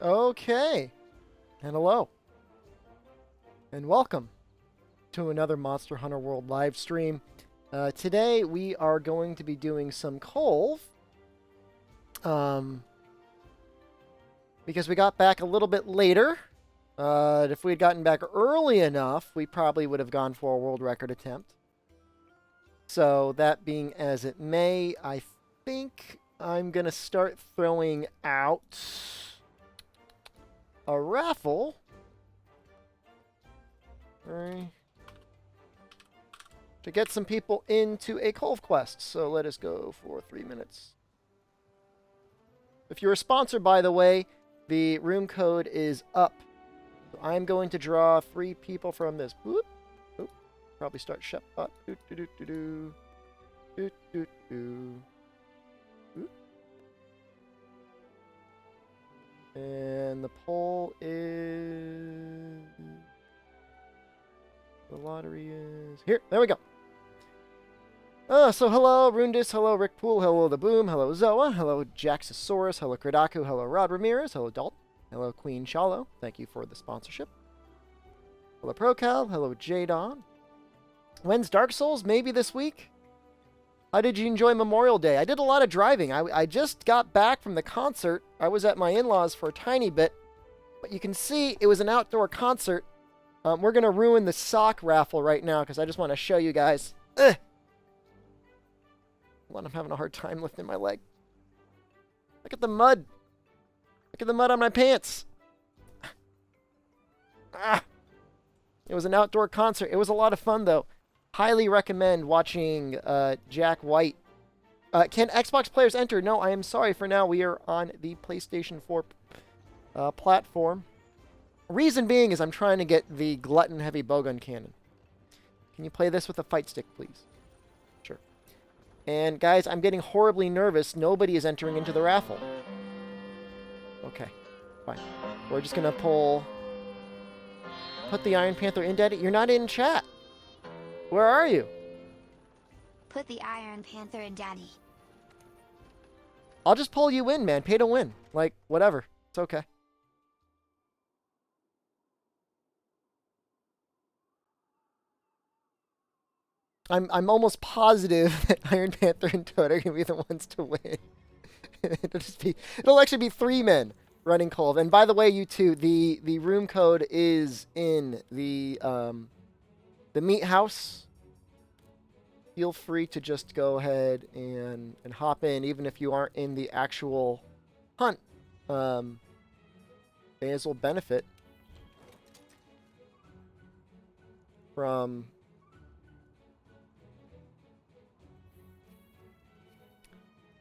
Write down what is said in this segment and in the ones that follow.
Okay. And hello. And welcome to another Monster Hunter World live stream. Today we are going to be doing some Kulve. Because we got back a little bit later. If we had gotten back early enough, we probably would have gone for a world record attempt. So that being as it may, I think I'm going to start throwing out a raffle. To get some people into a Kulve quest. So let us go for 3 minutes. If you're a sponsor, by the way, the room code is up. So I'm going to draw 3 people from this. Whoop. Oop. Probably start Shepbot. And the poll is... The lottery is... Here, there we go. So hello, Rundis, hello, Rick Poole, hello, The Boom, hello, Zoa, hello, Jaxosaurus, hello, Kradaku, hello, Rod Ramirez, hello, Dalton, hello, Queen Shallow, thank you for the sponsorship. Hello, Procal, hello, Jadon. When's Dark Souls? Maybe this week? How did you enjoy Memorial Day? I did a lot of driving. I just got back from the concert. I was at my in-laws for a tiny bit, but you can see it was an outdoor concert. We're going to ruin the sock raffle right now because I just want to show you guys. Ugh. Hold on, I'm having a hard time lifting my leg. Look at the mud. Look at the mud on my pants. Ah. It was an outdoor concert. It was a lot of fun, though. Highly recommend watching Jack White. Can Xbox players enter? No, I am sorry. For now, we are on the PlayStation 4 platform. Reason being is I'm trying to get the Glutton Heavy Bowgun Cannon. Can you play this with a fight stick, please? Sure. And guys, I'm getting horribly nervous. Nobody is entering into the raffle. Okay, fine. We're just going to put the Iron Panther in, Daddy. You're not in chat. Where are you? Put the Iron Panther in, Daddy. I'll just pull you in, man. Pay to win. Like, whatever. It's okay. I'm almost positive that Iron Panther and Toad are gonna be the ones to win. It'll actually be 3 men running Kulve. And by the way, you two, the room code is in the meat house. Feel free to just go ahead and hop in, even if you aren't in the actual hunt. May as well benefit from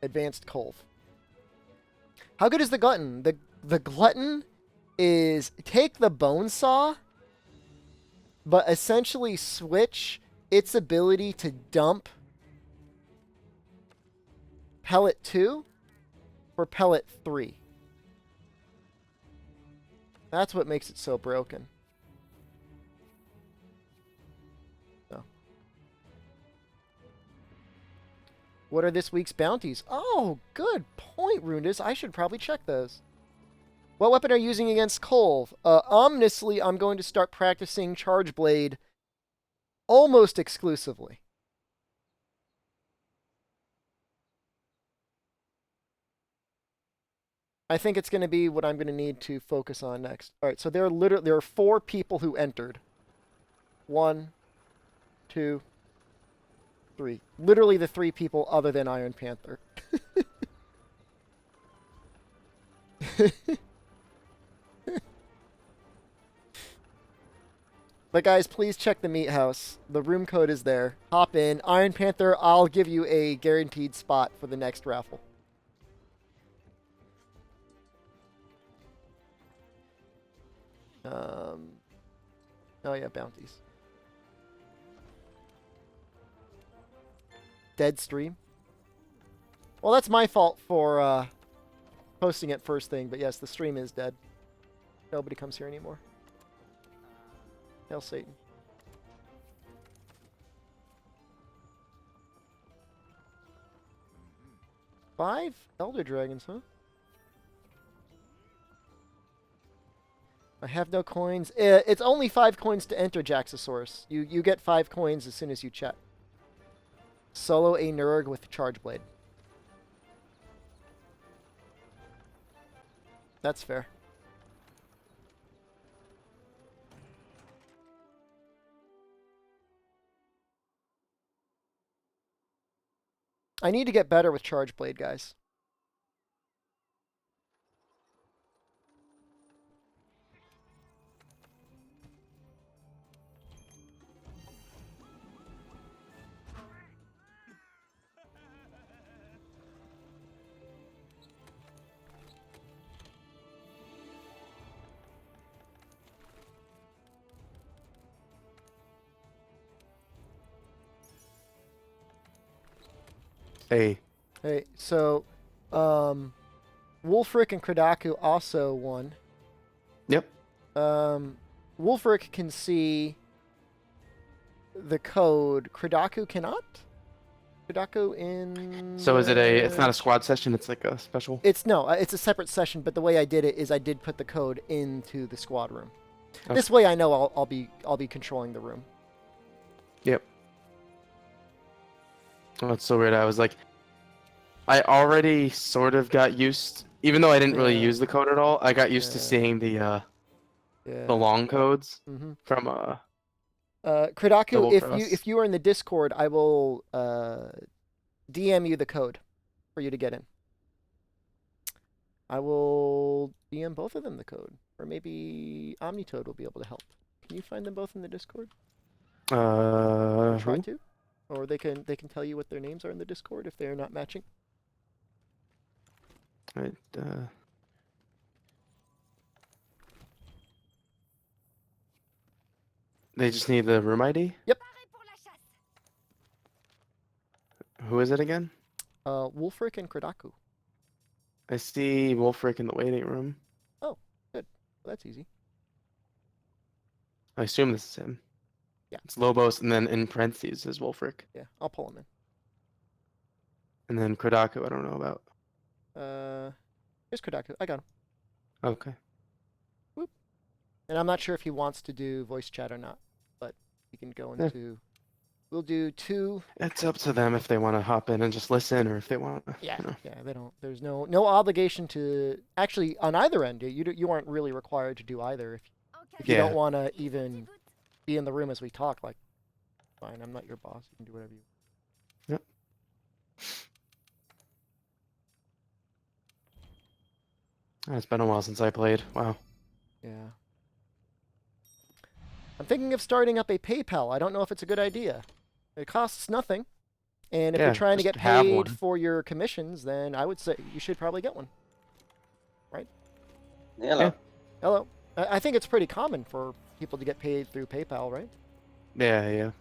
advanced Kulve. How good is the Glutton? The Glutton is take the bone saw, but essentially switch its ability to dump pellet 2 for pellet 3. That's what makes it so broken. What are this week's bounties? Oh, good point, Rundis. I should probably check those. What weapon are you using against Kulve? Ominously, I'm going to start practicing Charge Blade almost exclusively. I think it's going to be what I'm going to need to focus on next. All right, so there are 4 people who entered. 1, 2, 3. Literally the 3 people other than Iron Panther. But guys, please check the meat house. The room code is there. Hop in. Iron Panther, I'll give you a guaranteed spot for the next raffle. Oh yeah, bounties. Dead stream. Well, that's my fault for posting it first thing, but yes, the stream is dead. Nobody comes here anymore. Hail Satan. Five Elder Dragons, huh? I have no coins. It's only 5 coins to enter Jaxosaurus. You get 5 coins as soon as you chat. Solo a Nurg with Charge Blade. That's fair. I need to get better with Charge Blade, guys. Hey. Hey, so, Wolfric and Kradaku also won. Yep. Wolfric can see the code. Kradaku cannot? Kradaku in... So is it it's not a squad session, it's like a special? It's a separate session, but the way I did it is I did put the code into the squad room. Okay. This way I know I'll be controlling the room. Yep. Oh, that's so weird. I was like, I already sort of got used, even though I didn't really use the code at all, I got used to seeing the long codes from Kradaku, Double Cross. if you are in the Discord, I will DM you the code for you to get in. I will DM both of them the code, or maybe Omnitoad will be able to help. Can you find them both in the Discord? Try who? to, or they can tell you what their names are in the Discord if they are not matching. They just need the room ID? Yep. Who is it again? Wolfric and Kradaku. I see Wolfric in the waiting room. Oh, good. Well, that's easy. I assume this is him. Yeah. It's Lobos, and then in parentheses is Wolfric. Yeah, I'll pull him in. And then Kradaku, I don't know about. Here's Kradaku. I got him. Okay. Whoop. And I'm not sure if he wants to do voice chat or not, but he can go into... We'll do 2... It's up to them if they want to hop in and just listen, or if they want to... Yeah, you know. yeah, they don't... There's no obligation to... Actually, on either end, you aren't really required to do either. If you don't want to even be in the room as we talk, like, fine, I'm not your boss. You can do whatever you Yep. It's been a while since I played. Wow. Yeah. I'm thinking of starting up a PayPal. I don't know if it's a good idea. It costs nothing. And if you're trying to get paid for your commissions, then I would say you should probably get one. Right? Hello. Yeah. Hello. I think it's pretty common for people to get paid through PayPal, right? Yeah.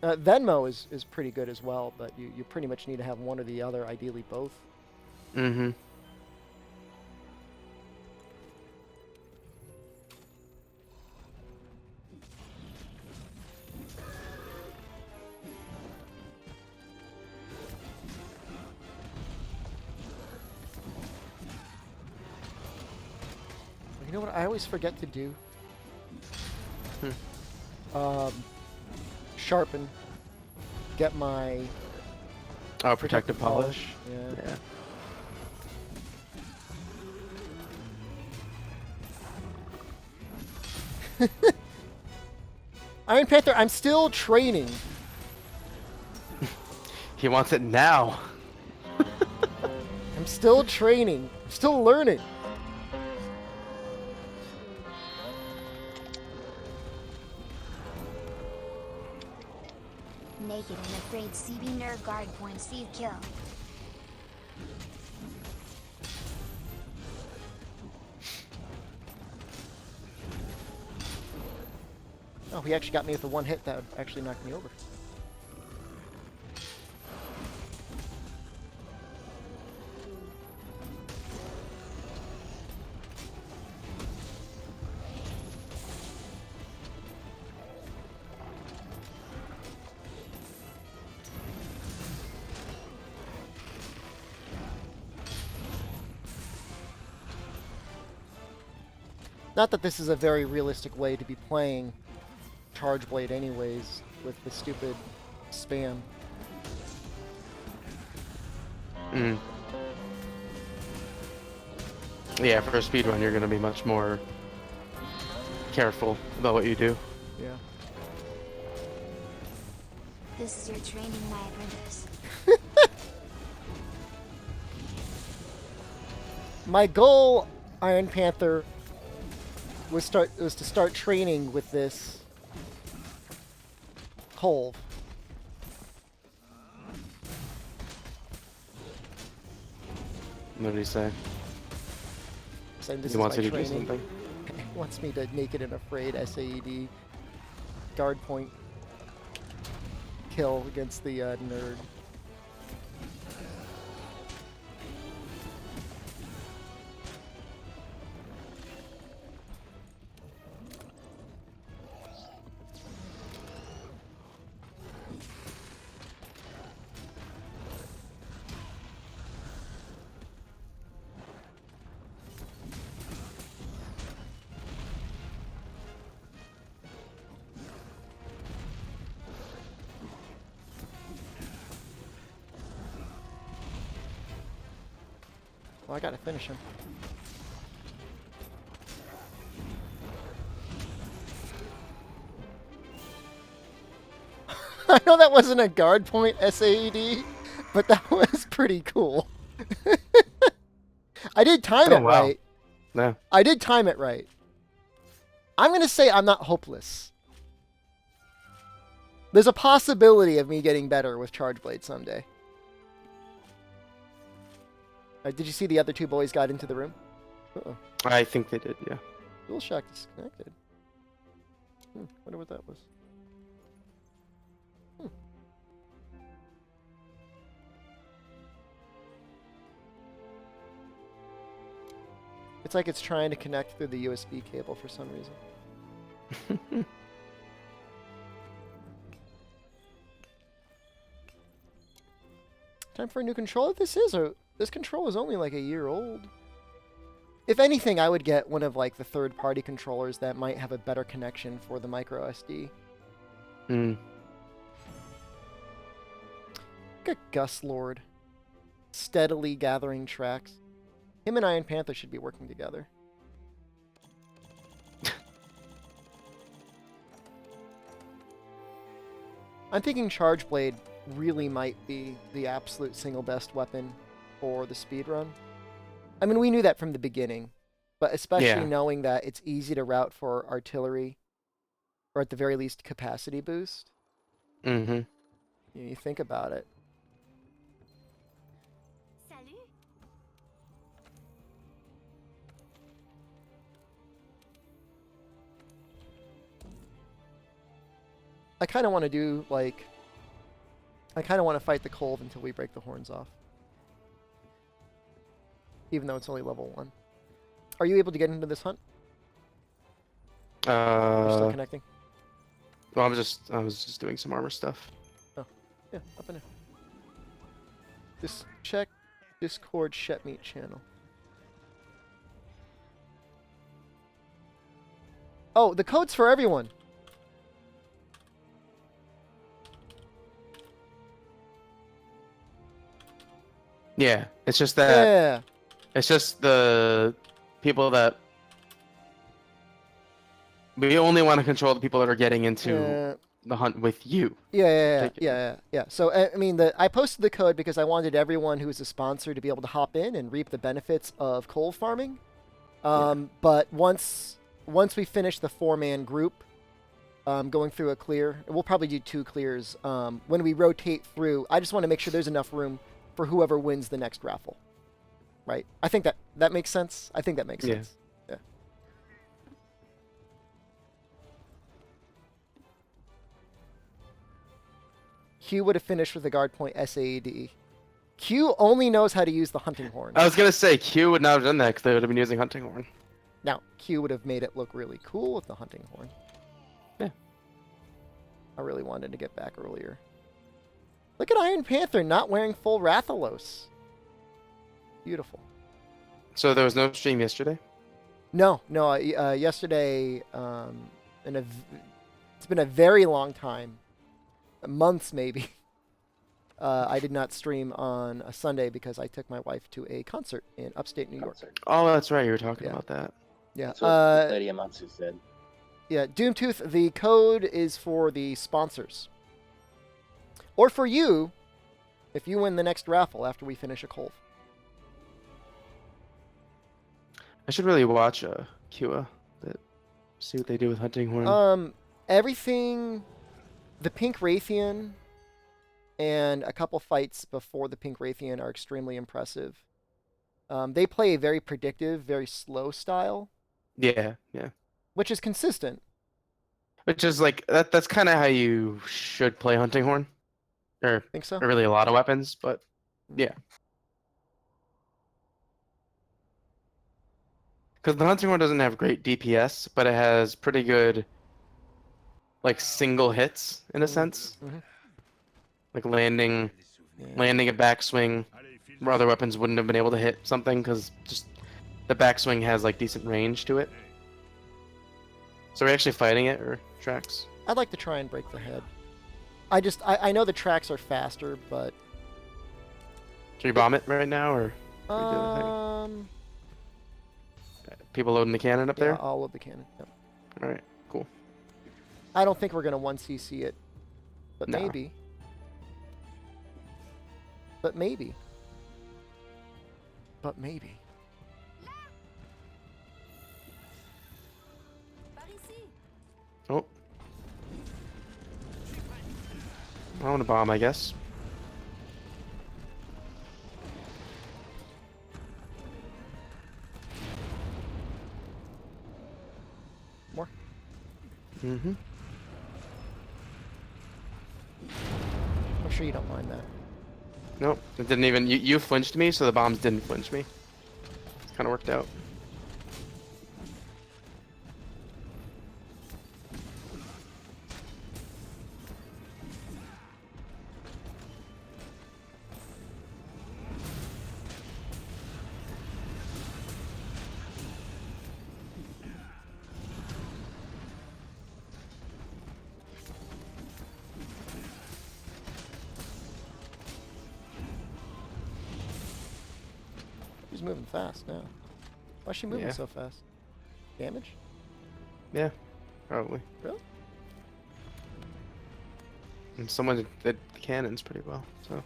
Venmo is pretty good as well, but you pretty much need to have one or the other, ideally both. Mm-hmm. You know what I always forget to do? Sharpen. Get my... Oh, protective polish. Yeah. Iron Panther, I'm still training. He wants it now. I'm still training. I'm still learning. Naked and afraid, CB Nerd Guard point Steve kill. Oh, he actually got me with a one hit that would actually knock me over. Not that this is a very realistic way to be playing Charge Blade anyways, with the stupid spam. Mm. Yeah, for a speedrun, you're going to be much more careful about what you do. Yeah. This is your training, my apprentice. My goal, Iron Panther, was to start training with this Kulve. What did he say? Saying this He is wants my you to do training. something. He wants me to Naked and Afraid SAED guard point kill against the nerd. Well, I gotta finish him. I know that wasn't a guard point SAED, but that was pretty cool. I did time it wow. right. Yeah. I did time it right. I'm gonna say I'm not hopeless. There's a possibility of me getting better with Charge Blade someday. Did you see the other two boys got into the room? Uh-oh. I think they did, yeah. DualShock disconnected. Wonder what that was. It's like it's trying to connect through the USB cable for some reason. Time for a new controller? This controller is only like a year old. If anything, I would get one of like the third-party controllers that might have a better connection for the micro SD. Hmm. Look at Gus Lord. Steadily gathering tracks. Him and Iron Panther should be working together. I'm thinking Charge Blade really might be the absolute single best weapon for the speedrun. I mean, we knew that from the beginning, but especially knowing that it's easy to route for artillery, or at the very least, capacity boost. Mm-hmm. You think about it. Salut. I kind of want to do, like... I kind of want to fight the Kulve until we break the horns off. Even though it's only level 1. Are you able to get into this hunt? You're still connecting? Well, I was just doing some armor stuff. Oh, yeah, up in there. Just check Discord Shetmeat channel. Oh, the code's for everyone. Yeah, it's just that. Yeah. It's just the people that we only want to control the people that are getting into the hunt with you. Yeah. So I mean, I posted the code because I wanted everyone who is a sponsor to be able to hop in and reap the benefits of coal farming. But once we finish the 4-man group, going through a clear, we'll probably do 2 clears. When we rotate through, I just want to make sure there's enough room for whoever wins the next raffle. Right? I think that makes sense. I think that makes sense. Yeah. Q would have finished with the guard point SAED. Q only knows how to use the hunting horn. I was gonna say Q would not have done that because they would have been using hunting horn. Now, Q would have made it look really cool with the hunting horn. Yeah. I really wanted to get back earlier. Look at Iron Panther not wearing full Rathalos. Beautiful. So there was no stream yesterday? No, no. Yesterday, it's been a very long time, months maybe. I did not stream on a Sunday because I took my wife to a concert in upstate New York. Oh, that's right. You were talking Yeah. about that. Yeah. That's what Lady Amatsu said. Yeah. Doomtooth. The code is for the sponsors, or for you, if you win the next raffle after we finish a Kulve. I should really watch Kua. See what they do with hunting horn. Everything, the Pink Raytheon, and a couple fights before the Pink Raytheon are extremely impressive. They play a very predictive, very slow style, Yeah. which is consistent. Which is like that's kind of how you should play hunting horn, or Think so? really a lot of weapons, but yeah. Because the hunting horn doesn't have great DPS, but it has pretty good, like, single hits in a sense. Like landing a backswing where other weapons wouldn't have been able to hit something because just the backswing has like decent range to it. So are we actually fighting it or tracks? I'd like to try and break the head. I know the tracks are faster, but Should we bomb it right now or what are we doing? People loading the cannon up yeah, there? I'll load the cannon. Yep. All right, cool. I don't think we're gonna 1cc it, but No. maybe. But maybe. But maybe. Oh. I want to bomb, I guess. More. Mm-hmm. I'm sure you don't mind that. Nope, it didn't even. You flinched me, so the bombs didn't flinch me. It's kind of worked out. She's moving fast now. Why is she moving Yeah. so fast? Damage? Yeah, probably. Really? And someone did the cannons pretty well, so.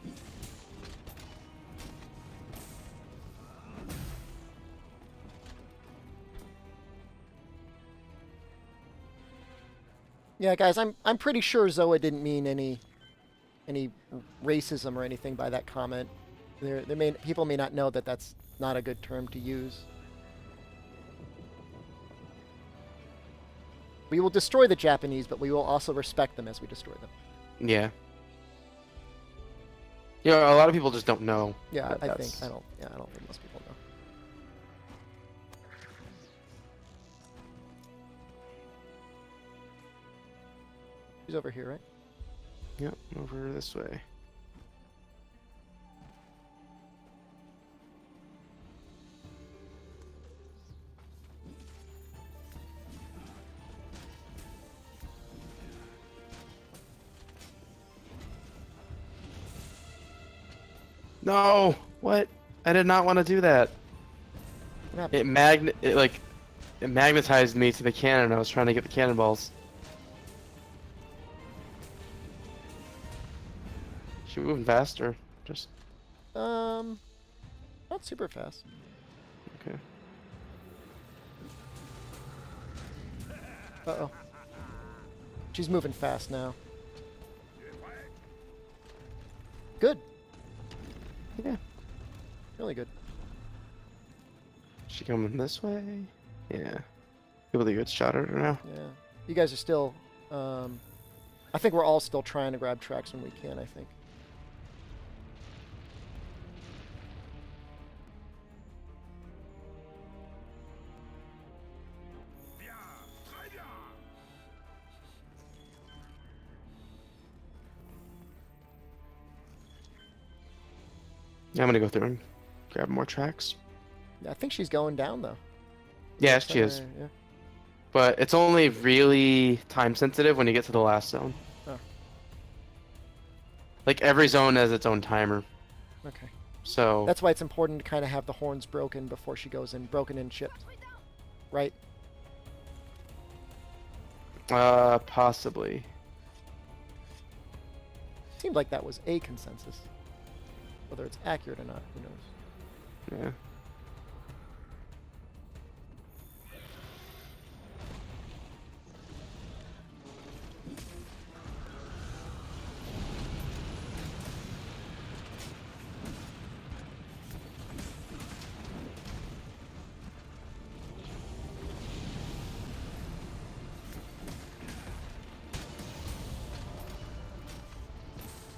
Yeah, guys, I'm pretty sure Zoa didn't mean any racism or anything by that comment. People may not know that that's not a good term to use. We will destroy the Japanese, but we will also respect them as we destroy them. Yeah. Yeah, a lot of people just don't know. Yeah, that I that's- think I don't think most people know. She's over here, right? Yep, over this way. No! What? I did not want to do that. What happened? It magnetized me to the cannon. I was trying to get the cannonballs. She moving faster. Just Not super fast. okay. Uh-oh. She's moving fast now. Good. Yeah. Really good. She coming this way? Yeah. Able to get shot at her now. Yeah. You guys are still I think we're all still trying to grab tracks when we can, I think. Yeah, I'm gonna go through and grab more tracks. Yeah, I think she's going down though. Yeah, she is. Yeah. But it's only really time sensitive when you get to the last zone. Oh. Like every zone has its own timer. Okay. So That's why it's important to kind of have the horns broken before she goes in, broken and chipped. Right? possibly. Seemed like that was a consensus. Whether it's accurate or not, who knows? Yeah.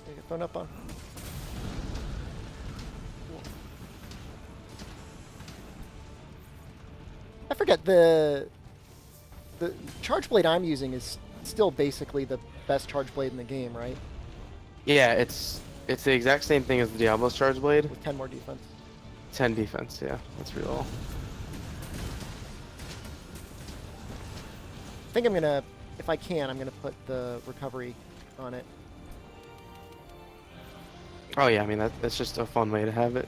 They get thrown up on. I forget the charge blade I'm using is still basically the best charge blade in the game, right? Yeah, it's the exact same thing as the Diablo's Charge Blade. With 10 more defense. 10 defense, yeah. That's real. I think I'm gonna, if I can, I'm gonna put the recovery on it. Oh yeah, I mean that's just a fun way to have it.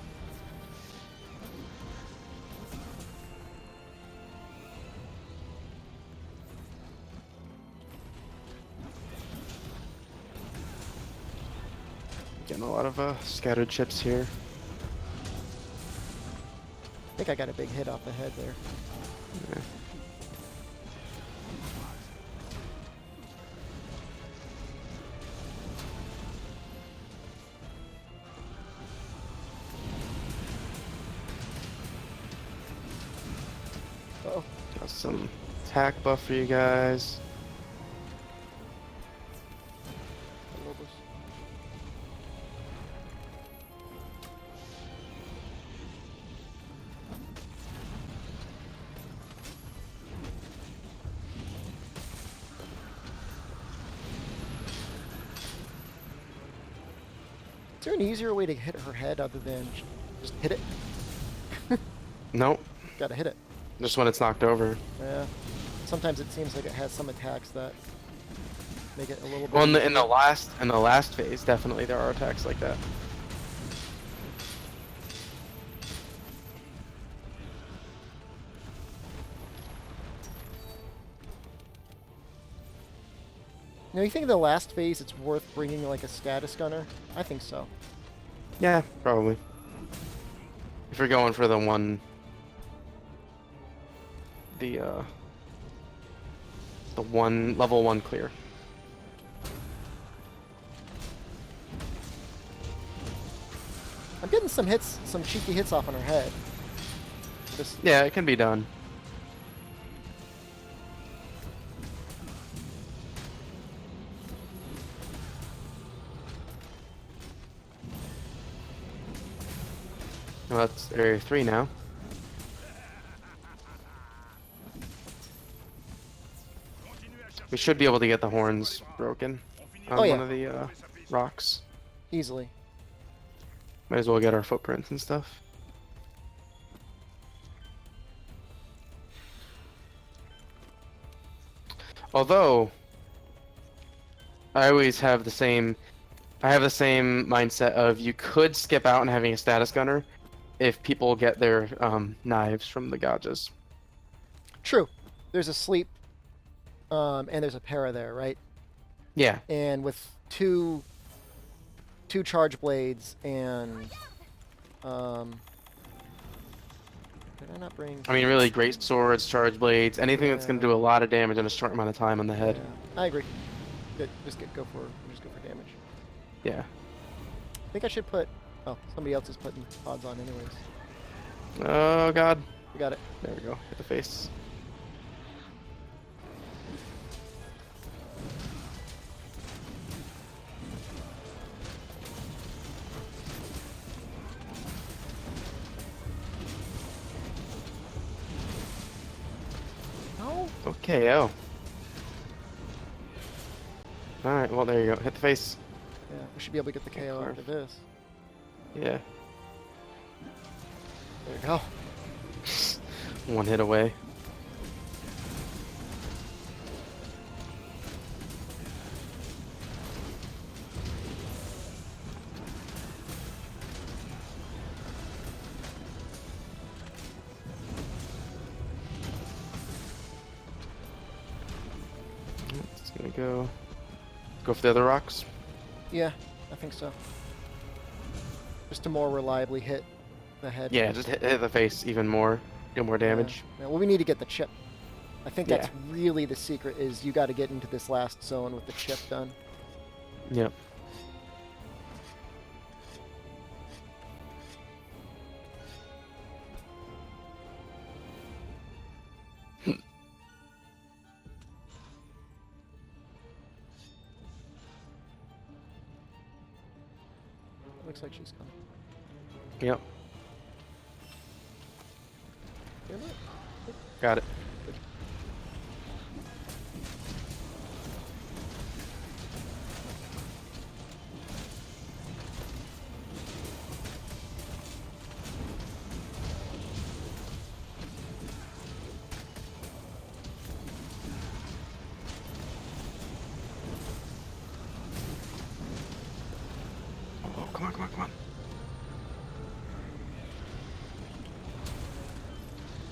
Getting a lot of scattered chips here. I think I got a big hit off the head there. Yeah. Uh-oh. Got some attack buff for you guys. Is there an easier way to hit her head other than just hit it? Nope. Gotta hit it. Just when it's knocked over. Yeah. Sometimes it seems like it has some attacks that make it a little bit. Well, in the easier. last phase, definitely there are attacks like that. Now, you think in the last phase it's worth bringing like a status gunner? I think so. Yeah, probably. If you're going for the one level 1 clear. I'm getting some hits, some cheeky hits off on her head. Just Yeah, it can be done. Well, that's area 3 now. We should be able to get the horns broken on Oh, yeah. one of the rocks. easily. Might as well get our footprints and stuff. Although, I always have the same mindset of you could skip out and having a status gunner if people get their knives from the gauges. True. There's a sleep, and there's a para there, right? Yeah. And with two charge blades and did I not bring? I mean, really great swords, charge blades, anything that's going to do a lot of damage in a short amount of time on the head. Yeah, I agree. Good. Just go for damage. Yeah. I think I should put. Oh, somebody else is putting pods on anyways. Oh god. We got it. There we go. Hit the face. No. Okay, oh. Alright, well there you go. Hit the face. Yeah, we should be able to get the KO Carve. after this. Yeah. There you go. One hit away. Gonna go for the other rocks. Yeah, I think so. Just to more reliably hit the head. Yeah, just hit the face even more. Get more damage. Yeah, well, we need to get the chip. I think that's Yeah. really the secret, is you got to get into this last zone with the chip done. Yep. Looks like she's coming. Yep. Damn it. Got it. Oh, come on, come on, come on.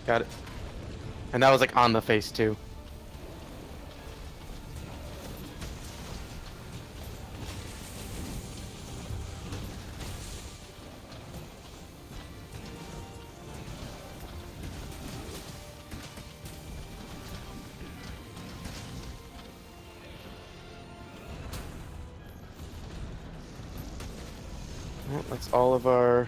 Got it. And that was like on the face too. Well, that's all of our...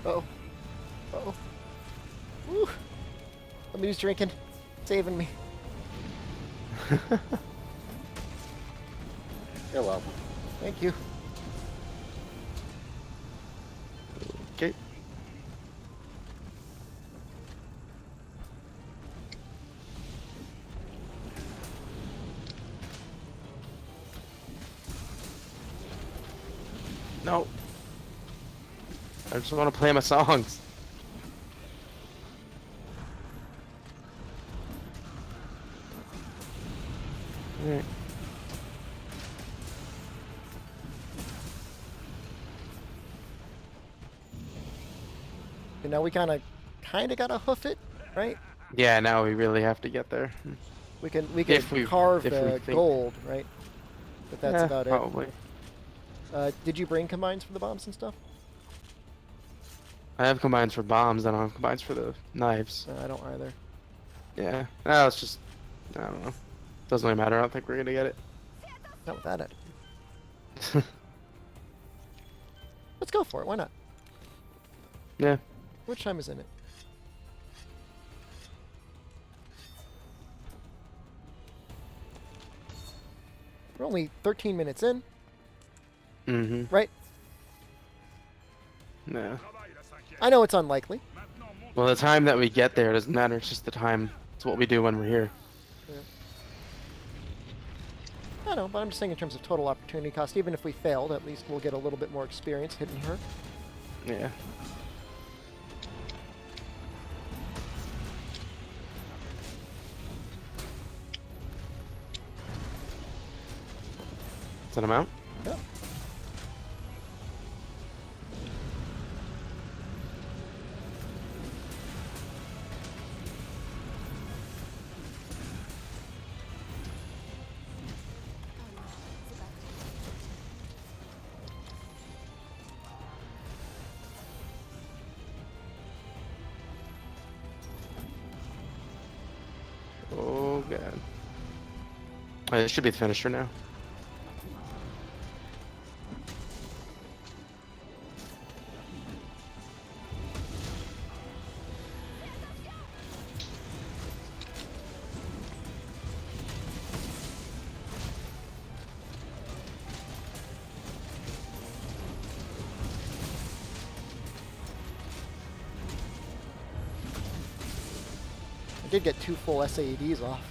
Uh-oh. Uh-oh. Woo. Somebody's drinking. Saving me. You're welcome. Thank you. Okay. No. I just want to play my songs. Alright. And now we kind of gotta hoof it, right? Yeah, now we really have to get there. We can If we- carve if we the think- gold, right? But that's Yeah, about it. probably. Did you bring combines for the bombs and stuff? I have combines for bombs, I don't have combines for the knives. I don't either. Yeah. No, it's just... I don't know. Doesn't really matter, I don't think we're gonna get it. Not with that attitude. Let's go for it. Why not? Yeah. Which time is in it? We're only 13 minutes in, Mm-hmm. right? No. I know it's unlikely. Well, the time that we get there doesn't matter, it's just the time. It's what we do when we're here. I know, but I'm just saying in terms of total opportunity cost, even if we failed, at least we'll get a little bit more experience hitting her. Yeah. Is that amount? Yeah. Oh, God. It should be the finisher now. I did get 2 full SAEDs off.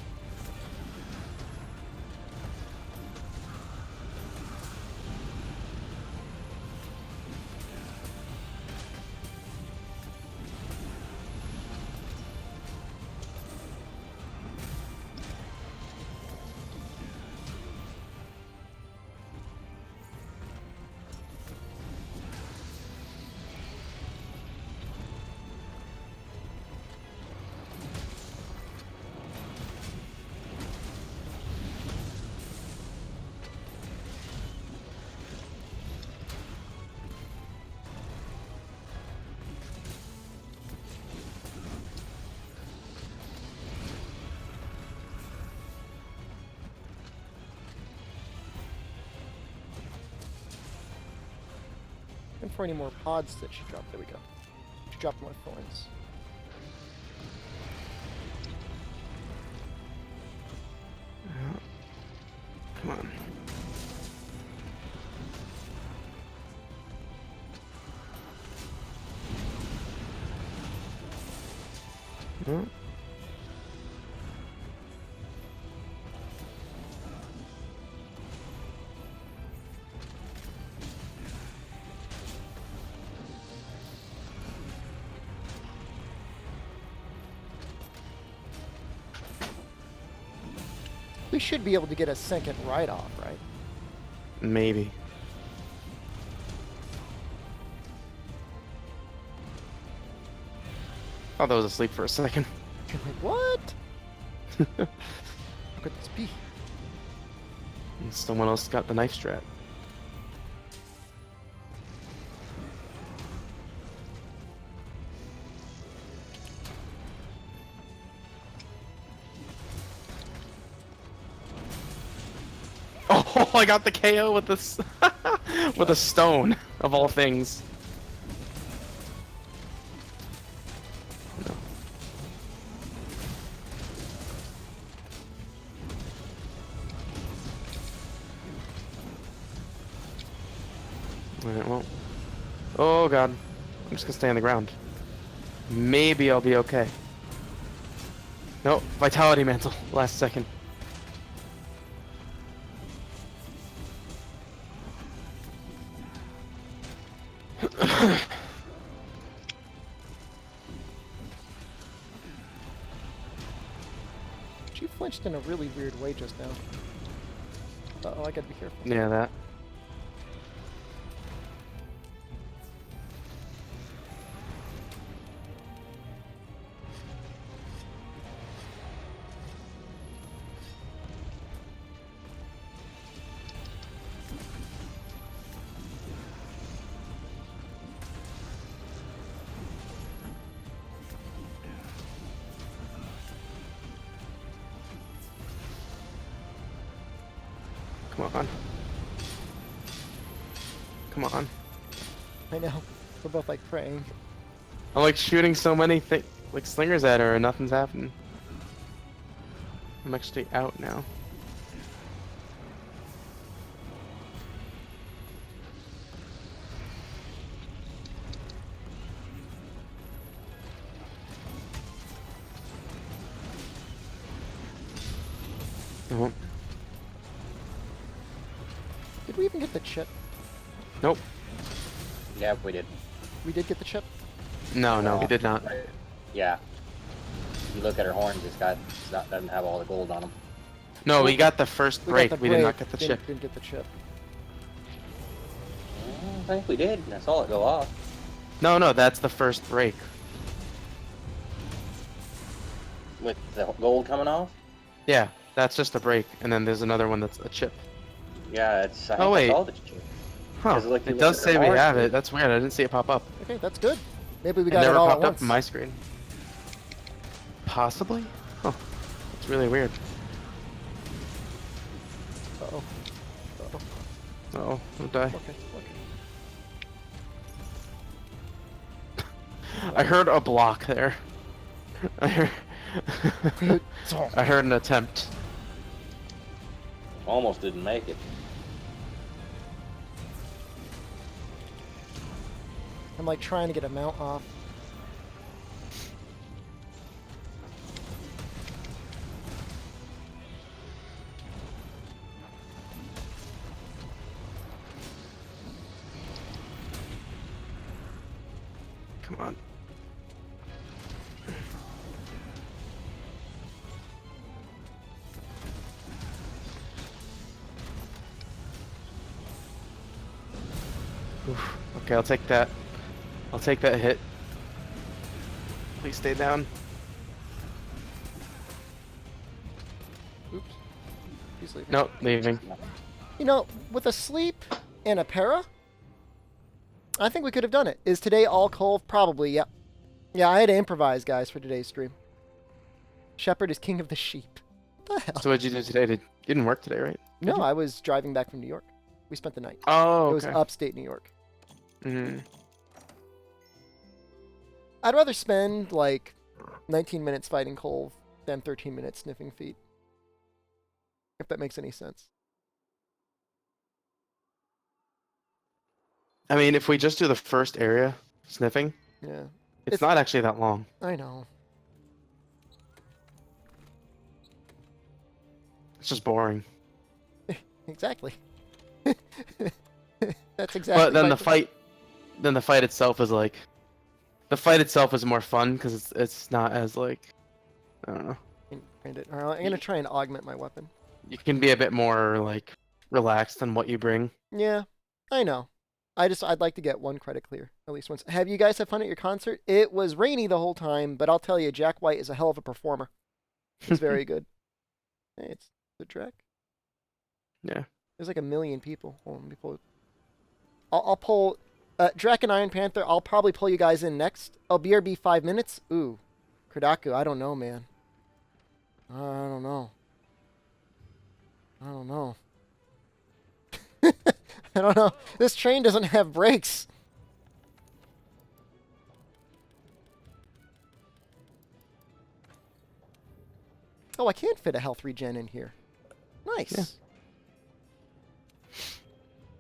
And for any more pods that she dropped. There we go. She dropped more thorns. Come on. Hmm. We should be able to get a second ride-off, right? Maybe. Thought that was asleep for a second. I'm like, what? How could this be? And someone else got the knife strat. Oh, I got the KO with this with a stone of all things. No. Alright, well. Oh god. I'm just gonna stay on the ground. Maybe I'll be okay. No, vitality mantle, last second. She flinched in a really weird way just now. Uh-oh, I gotta be careful. Yeah, that. Come on. Come on. I know. We're both like praying. I'm like shooting so many like slingers at her and nothing's happening. I'm actually out now. Oh. Did we even get the chip? Nope. Yeah, we did. We did get the chip? No, no, we did not. Right. Yeah. You look at her horns, doesn't have all the gold on them. No, we got the first We break. got the We did not break, get the didn't- chip. Didn't get the chip. I think we did. I saw it go off. No, no, that's the first break. With the gold coming off? Yeah, that's just a break, and then there's another one that's a chip. Yeah, it's. I Oh, think wait. I saw the chip. Huh? 'Cause, like, you It look does at say her we horns, have it- it. That's weird. I didn't see it pop up. Okay, that's good. Maybe we It got it never all at popped up once. on my screen. Possibly? Huh. It's really weird. Uh-oh. Uh-oh. Uh-oh, I'll die. Okay, okay. I heard a block there. I heard... I heard an attempt. Almost didn't make it. I'm like trying to get a mount off. Come on. Oof. Okay, I'll take that. I'll take that hit. Please stay down. Oops. He's leaving. Nope, leaving. You know, with a sleep and a para, I think we could have done it. Is today all Kulve? Probably, yeah. Yeah, I had to improvise, guys, for today's stream. Shepherd is king of the sheep. What the hell? So what'd you do today? You didn't work today, right? No, I was driving back from New York. We spent the night. Oh, It was okay. upstate New York. Mm-hmm. I'd rather spend like 19 minutes fighting Kulve than 13 minutes sniffing feet. If that makes any sense. I mean, if we just do the first area, sniffing, Yeah. it's not actually that long. I know. It's just boring. Exactly. That's exactly. But then my the point. fight itself is like, the fight itself is more fun because it's not as like, I don't know. I'm gonna try and augment my weapon. You can be a bit more like relaxed on what you bring. Yeah, I know. I'd like to get one credit clear at least once. Have you guys had fun at your concert? It was rainy the whole time, but I'll tell you, Jack White is a hell of a performer. He's very good. Hey, it's the Drek. Yeah. There's like a million people. Hold on, let me pull it. I'll pull Drek and Iron Panther. I'll probably pull you guys in next. Oh, BRB 5 minutes. Ooh, Kradaku. I don't know, man. I don't know. I don't know. I don't know. This train doesn't have brakes. Oh, I can fit a health regen in here. Nice.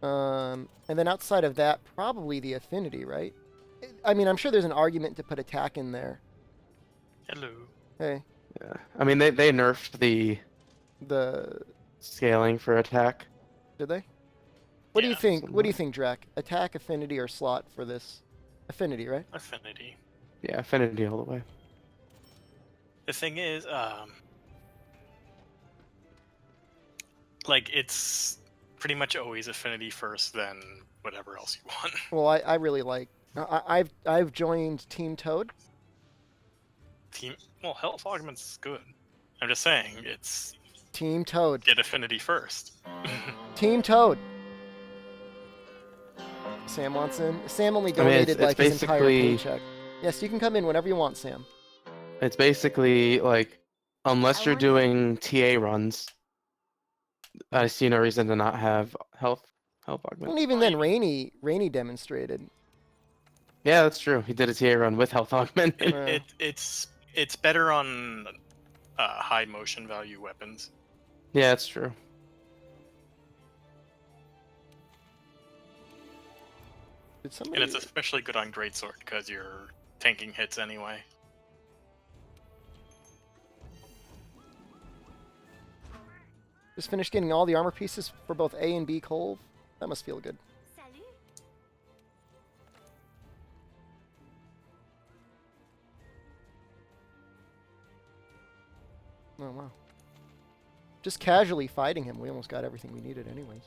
Yeah. And then outside of that, probably the affinity, right? I mean, I'm sure there's an argument to put attack in there. Hello. Hey, Yeah. I mean, they nerfed the the scaling for attack. did they? What do you Yeah. think? What do you think, Drek? Attack, affinity, or slot for this? Affinity, right? Affinity. Yeah, affinity all the way. The thing is, like it's pretty much always affinity first, then whatever else you want. Well, I really like. I've joined Team Toad. Well, health augment's good. I'm just saying, it's Team Toad. get affinity first. Team Toad. Sam wants in. Sam only I mean, donated it's like his entire basically- paycheck. Yes, you can come in whenever you want, Sam. It's basically like, unless you're doing TA runs, I see no reason to not have health augment. And even then, Rainy demonstrated. Yeah, that's true. He did a TA run with health augment. Yeah. It's better on high motion value weapons. Yeah, that's true. Did somebody? And it's especially good on greatsword because you're tanking hits anyway. Just finished getting all the armor pieces for both A and B Kulve. That must feel good. Oh wow. Just casually fighting him, we almost got everything we needed anyways.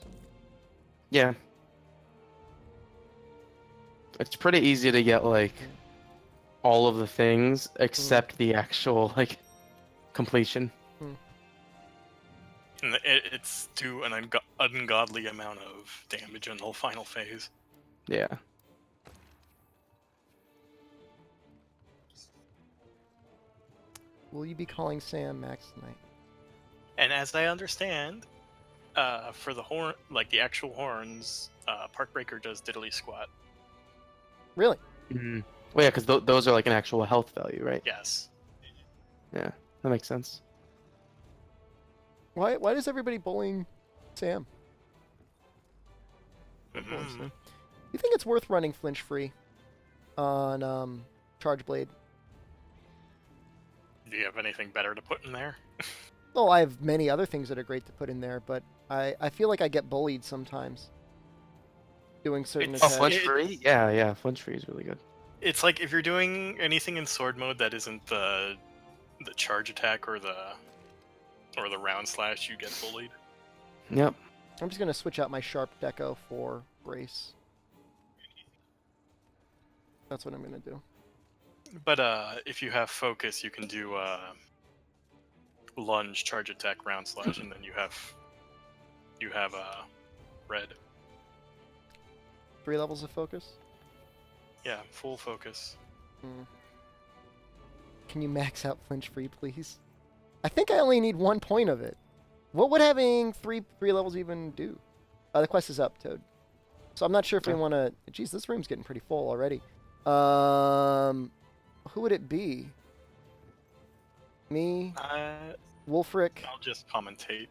Yeah. It's pretty easy to get like all of the things except the actual like completion. And it's to an ungodly amount of damage in the final phase. Yeah. Will you be calling Sam Max tonight? And as I understand, for the horn, like the actual horns, Parkbreaker does diddly squat. Really? Mm-hmm. Well, yeah, because those are like an actual health value, right? Yes. Yeah, that makes sense. Why is everybody bullying Sam? Mhm. You think it's worth running flinch free on Charge Blade? Do you have anything better to put in there? Oh, I have many other things that are great to put in there, but I feel like I get bullied sometimes doing certain It's- Oh, attacks. flinch free? Yeah, flinch free is really good. It's like if you're doing anything in sword mode that isn't the charge attack or the round slash, you get bullied. Yep. I'm just gonna switch out my sharp deco for brace. That's what I'm gonna do. But if you have focus, you can do lunge, charge attack, round slash, and then you have red. 3 levels of focus. Yeah, full focus. Can you max out flinch free, please? I think I only need 1 point of it. What would having three levels even do? The quest is up, Toad. So I'm not sure if we Okay. want to. Geez, this room's getting pretty full already. Who would it be? Me, Wolfric. I'll just commentate.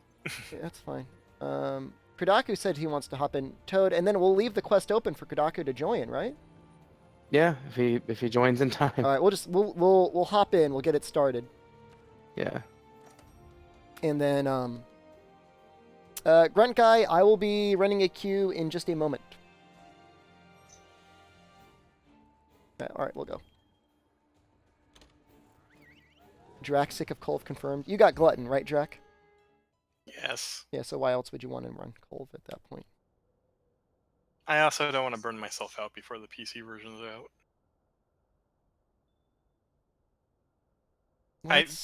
Yeah, that's fine. Kodaku said he wants to hop in. Toad, and then we'll leave the quest open for Kodaku to join, right? Yeah, if he joins in time. All right, we'll hop in. We'll get it started, Yeah. and then Grunt Guy, I will be running a queue in just a moment. Okay, all right, we'll go. Drac, sick of Kulve confirmed. You got Glutton, right, Drac? Yes. Yeah, so why else would you want to run Kulve at that point? I also don't want to burn myself out before the PC version is out.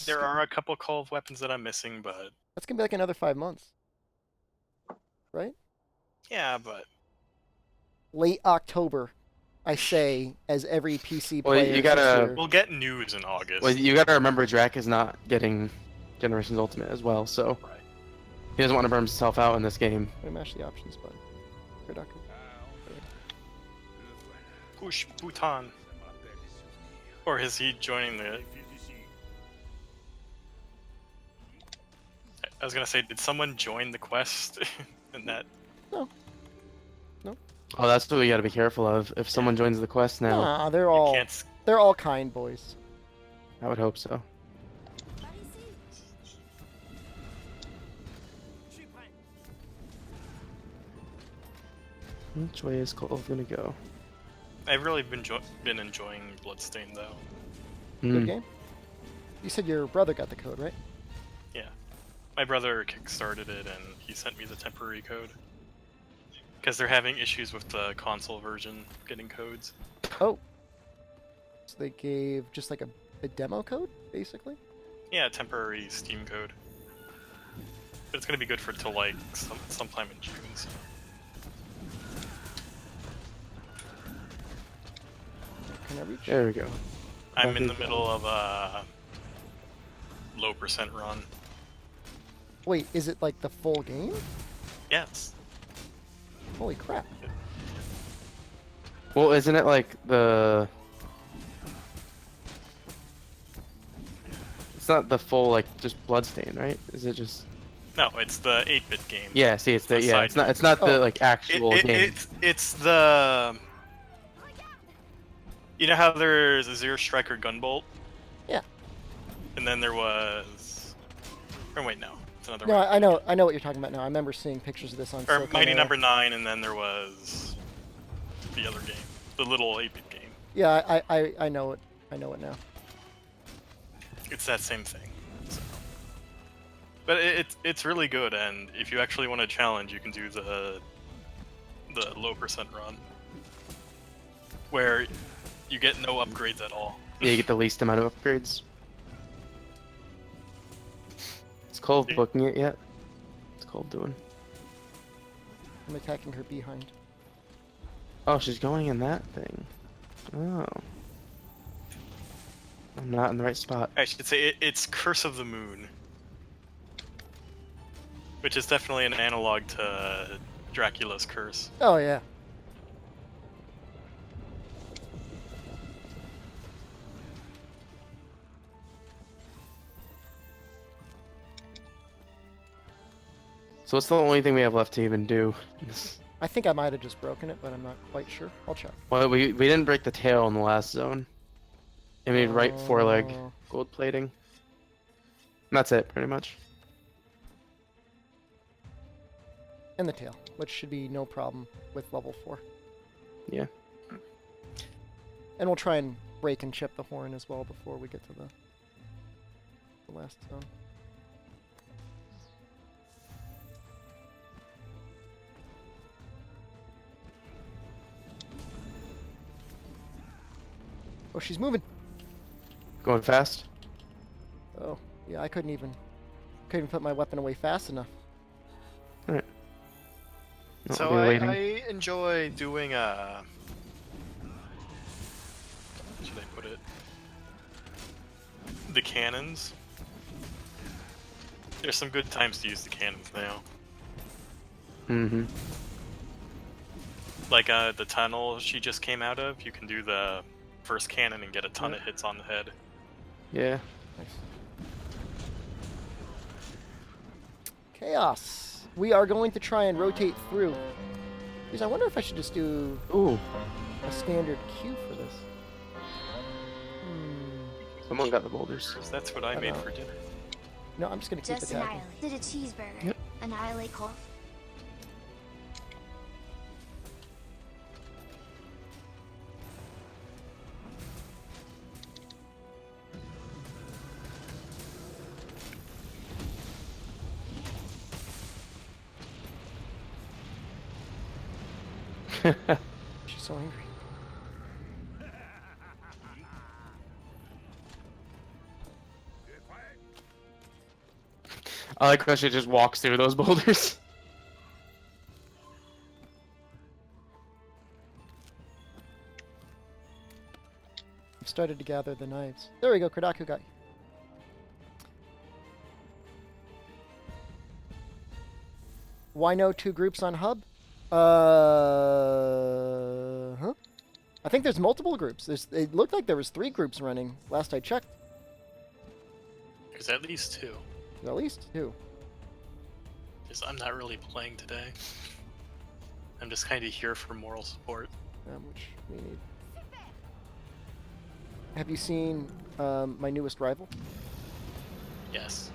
There are a couple Kulve weapons that I'm missing, but That's going to be like another 5 months. Right? yeah, but Late October, I say, as every PC Well, player. you gotta- here. we'll get news in August. Well, you gotta remember Drac is not getting Generations Ultimate as well, so Right. he doesn't want to burn himself out in this game. I'm gonna mash the options button. Kodaku. Push Bhutan. Or is he joining the... I was gonna say, did someone join the quest? And that... Oh, that's what we gotta be careful of. If someone joins the quest now, Nah, they're you all can't... they're all kind boys. I would hope so. Which way is Kulve gonna go? I've really been enjoying Bloodstained, though. Good Hmm. game. You said your brother got the code, right? Yeah. My brother kickstarted it, and he sent me the temporary code. Because they're having issues with the console version getting codes. Oh. So they gave just like a demo code, basically? Yeah, temporary Steam code. But it's gonna be good for till like sometime in June. So. Can I reach? There we go. I'm in the Okay. middle of a low percent run. Wait, is it like the full game? Yes. Holy crap. Well, isn't it like the? It's not the full like just Bloodstain, right? Is it just? No, it's the 8-bit game. Yeah. See, it's the The yeah. side It's not. It's not the Oh. like actual game. It's the... You know how there's a Zero Striker Gunbolt? Yeah. And then there was... Or wait, no. It's another No, one. I know what you're talking about now. I remember seeing pictures of this on Or Silicon Mighty Air. Number 9, and then there was the other game, the little 8-bit game. Yeah, I know it. I know it now. It's that same thing. So. But it's really good, and if you actually want a challenge, you can do the low percent run, where you get no upgrades at all. Yeah, you get the least amount of upgrades. Is Kulve booking it yet? What's Kulve doing? I'm attacking her behind. Oh, she's going in that thing. Oh. I'm not in the right spot. I should say it's Curse of the Moon, which is definitely an analog to Dracula's Curse. Oh yeah. So what's the only thing we have left to even do? I think I might have just broken it, but I'm not quite sure. I'll check. Well, we didn't break the tail in the last zone. I mean, right foreleg Oh. gold plating. And that's it, pretty much. And the tail, which should be no problem with level 4. Yeah. And we'll try and break and chip the horn as well before we get to the last zone. Oh, she's moving. Going fast. Oh, yeah, I couldn't even put my weapon away fast enough. Alright. No, So we're waiting. I enjoy doing how should I put it? The cannons. There's some good times to use the cannons now. Mm-hmm. Like the tunnel she just came out of, you can do the first cannon and get a ton of hits on the head. Yeah. Nice. Chaos. We are going to try and rotate through. Because I wonder if I should just do Ooh. a standard queue for this. Someone got the boulders. That's what I made know. for dinner. No, I'm just going to keep Just attacking. annihilate. Did a cheeseburger. Yep. Annihilate Kulve. She's so angry. I like how she just walks through those boulders. I've started to gather the knives. There we go, Kradaku got you. Why no 2 groups on hub? Huh? I think there's multiple groups. It looked like there was 3 groups running last I checked. There's at least 2. At least 2. Because I'm not really playing today. I'm just kind of here for moral support. Which we need. Have you seen my newest rival? Yes.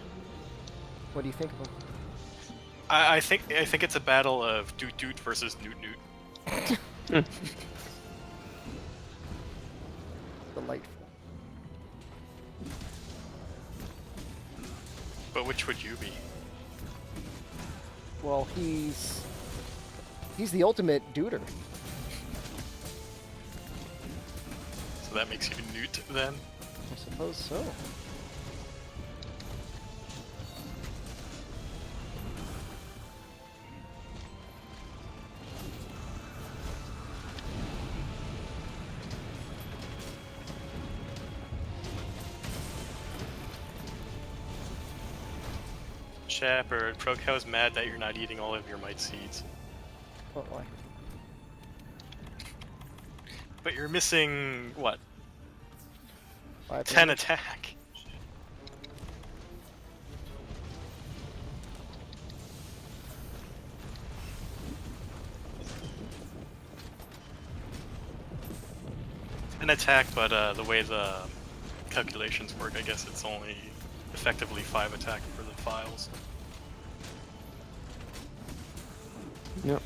What do you think of him? I think it's a battle of Doot Doot versus Newt Newt. Delightful. But which would you be? Well, he's the ultimate duder. So that makes you Newt then? I suppose so. Shepherd, Procow's mad that you're not eating all of your might seeds. Oh, why? But you're missing, what, 5 10 damage? attack? An attack, but the way the calculations work, I guess it's only effectively 5 attack for the files. Yep.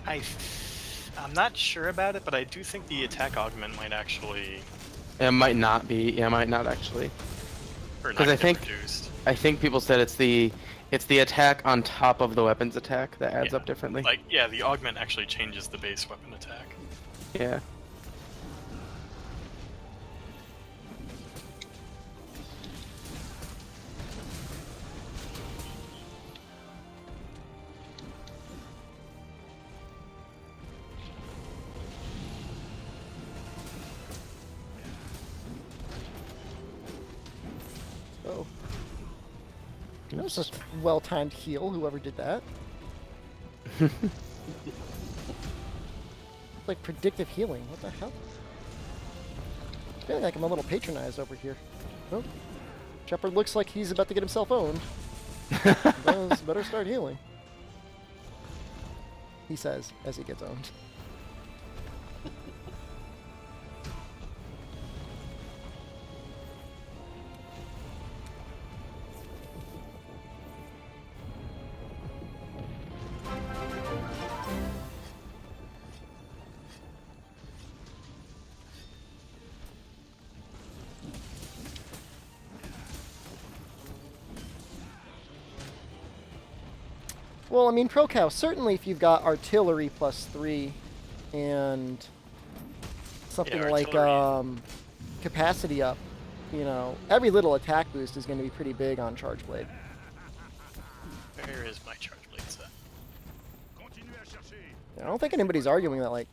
I'm not sure about it, but I do think the attack augment might actually, It might not be. Yeah, it might not actually. or not 'Cause I get think- reduced. I think people said it's the attack on top of the weapons attack that adds Yeah. up differently. Like, yeah, the augment actually changes the base weapon attack. Yeah. Oh. That was just well-timed heal, whoever did that. Like predictive healing. What the hell? I feel like I'm a little patronized over here. Oh. Shepard looks like he's about to get himself owned. Better start healing. He says as he gets owned. Well, I mean, Procal, certainly if you've got artillery +3 and something Yeah, like artillery. capacity up, you know, every little attack boost is going to be pretty big on Charge Blade. Where is my charge blade set? I don't think anybody's arguing that, like,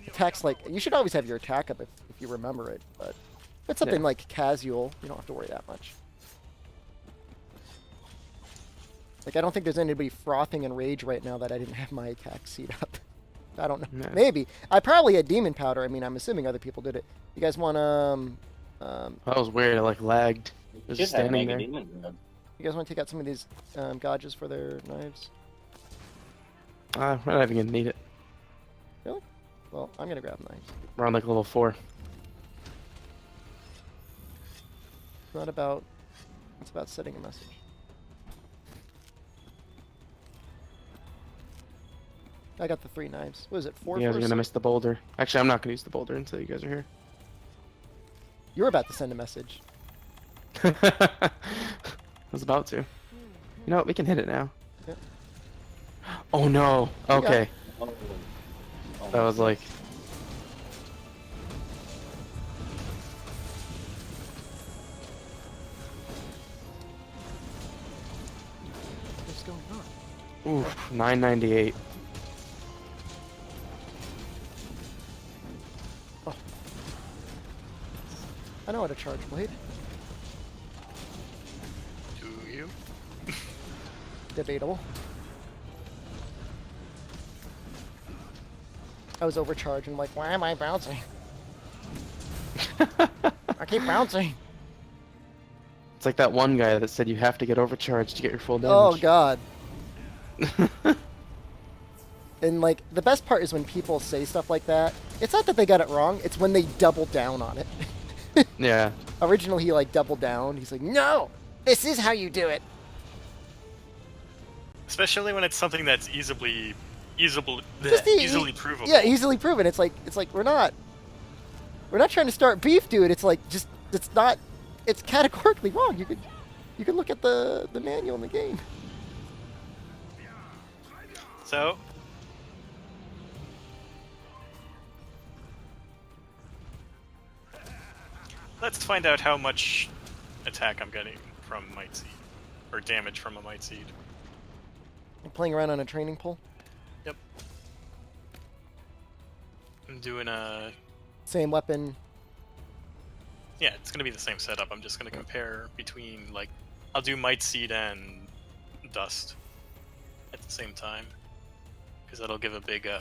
attacks like... You should always have your attack up if you remember it, but if it's something Yeah. like casual, you don't have to worry that much. Like, I don't think there's anybody frothing in rage right now that I didn't have my attack seat up. I don't know. Yeah. Maybe. I probably had demon powder. I mean, I'm assuming other people did it. You guys want That was weird. It like lagged. You Just should have standing Mega there. Demon Grub. you guys want to take out some of these gouges for their knives? We're not even gonna need it. Really? Well, I'm gonna grab knives. We're on like level 4. It's not about. It's about setting a message. I got the 3 knives. What is it? 4 You guys are first? gonna miss the boulder. Actually, I'm not gonna use the boulder until you guys are here. You were about to send a message. I was about to. You know what? We can hit it now. Yep. Oh no. You got Okay. it. Oh. Oh That my was like. What's going on? Oof. 998. I know how to charge blade. Do you? Debatable. I was overcharged and like, why am I bouncing? I keep bouncing. It's like that one guy that said you have to get overcharged to get your full Oh damage. god. And like the best part is when people say stuff like that. It's not that they got it wrong, it's when they double down on it. Yeah. Originally he like doubled down. He's like, "No! This is how you do it." Especially when it's something that's easily Just easily provable. Yeah, easily proven. It's like we're not trying to start beef, dude. It's like just it's not it's categorically wrong. You could look at the manual in the game. So, let's find out how much attack I'm getting from Might Seed, or damage from a Might Seed. I'm playing around on a training pool. Yep. I'm doing a... Same weapon. Yeah, it's gonna be the same setup. I'm just gonna compare between, like, I'll do Might Seed and Dust at the same time, because that'll give a big, I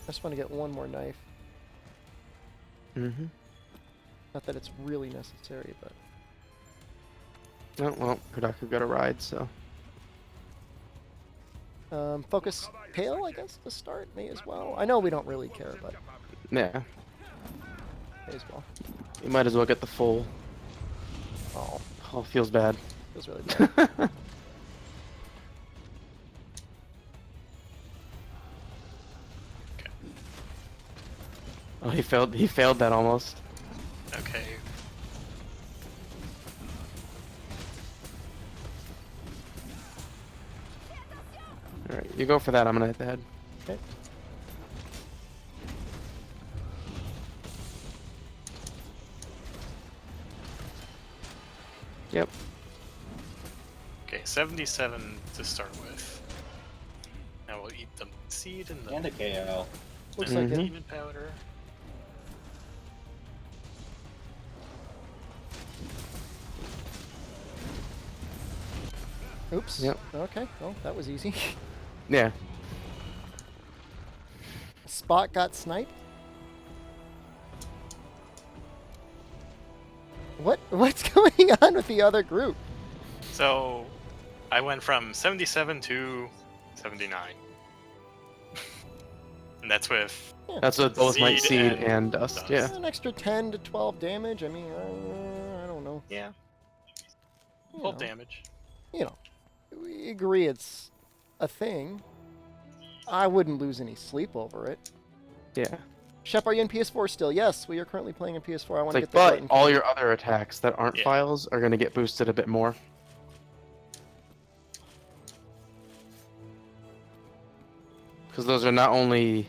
just want to get one more knife. Mm-hmm. Not that it's really necessary, but Oh, well, Kodaku got a ride, so. focus pale, I guess, to start. May as well. I know we don't really care, but Yeah. may as well. You might as well get the full. Oh, Oh, feels bad. feels really bad. Oh, he failed that almost. okay. Alright, you go for that, I'm gonna hit the head. Okay. Yep. Okay, 77 to start with. Now we'll eat the seed and the And a KO. Looks like it. demon powder. Oops. Yep. Okay. Well, that was easy. Yeah. Spot got sniped. What's going on with the other group? So, I went from 77 to 79. And that's with... That's with both Might Seed Seed and and Dust, Dust. yeah. An extra 10 to 12 damage. I mean, I don't know. Yeah, You full know. damage. You know, we agree it's a thing. I wouldn't lose any sleep over it. Yeah. Shep, are you in PS4 still? Yes, we are currently playing in PS4. I want It's to like, get the but button. all your other attacks that aren't Yeah. files are gonna get boosted a bit more. Because those are not only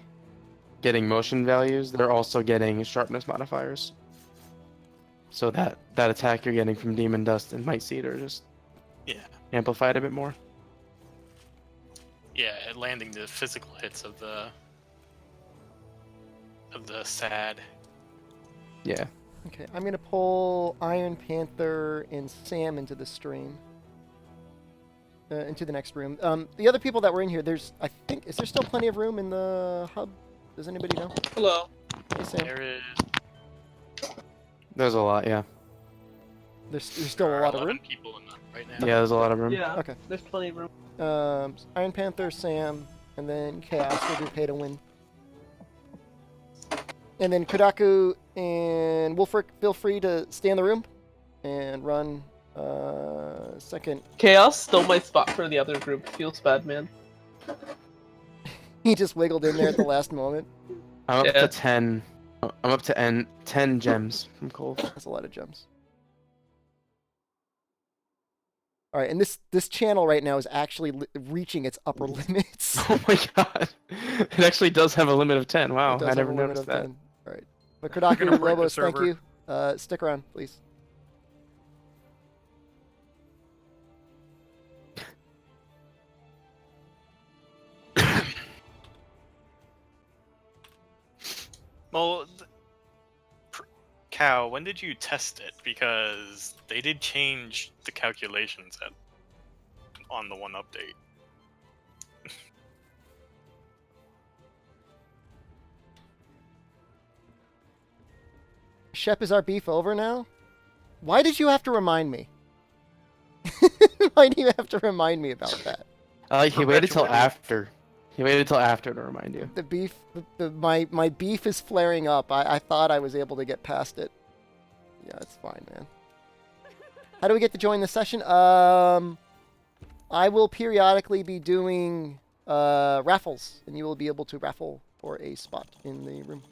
getting motion values, they're also getting sharpness modifiers. So that attack you're getting from Demon Dust and Might Seed are just Yeah. amplified a bit more. Yeah, landing the physical hits of the sad. Yeah. Okay, I'm gonna pull Iron Panther and Sam into the stream. into the next room. The other people that were in here, I think, is there still plenty of room in the hub? Does anybody know? Hello. Hey, Sam. There is. There's a lot, yeah. There's still There a are lot of 11 room. people in that right now. Yeah, there's a lot of room. Yeah. Okay. There's plenty of room. Iron Panther, Sam, and then Chaos will do pay to win. And then Kodaku and Wolfric, feel free to stay in the room and run second. Chaos stole my spot for the other group. Feels bad, man. He just wiggled in there at the last moment. I'm up Yeah. to 10. I'm up to 10 gems from Cole. That's a lot of gems. All right, and this channel right now is actually reaching its upper limits. Oh my god. It actually does have a limit of 10. Wow, It does I have never a limit noticed of that. 10. All right, but gonna Kodaku, break the Lobos, thank server. you. Stick around, please. Well, Cow, when did you test it? Because they did change the calculations on the one update. Shep, is our beef over now? Why did you have to remind me? Why do you have to remind me about that? He waited till Perpetually. after. He waited till after to remind you. The beef, my beef is flaring up. I thought I was able to get past it. Yeah, it's fine, man. How do we get to join the session? I will periodically be doing raffles, and you will be able to raffle for a spot in the room.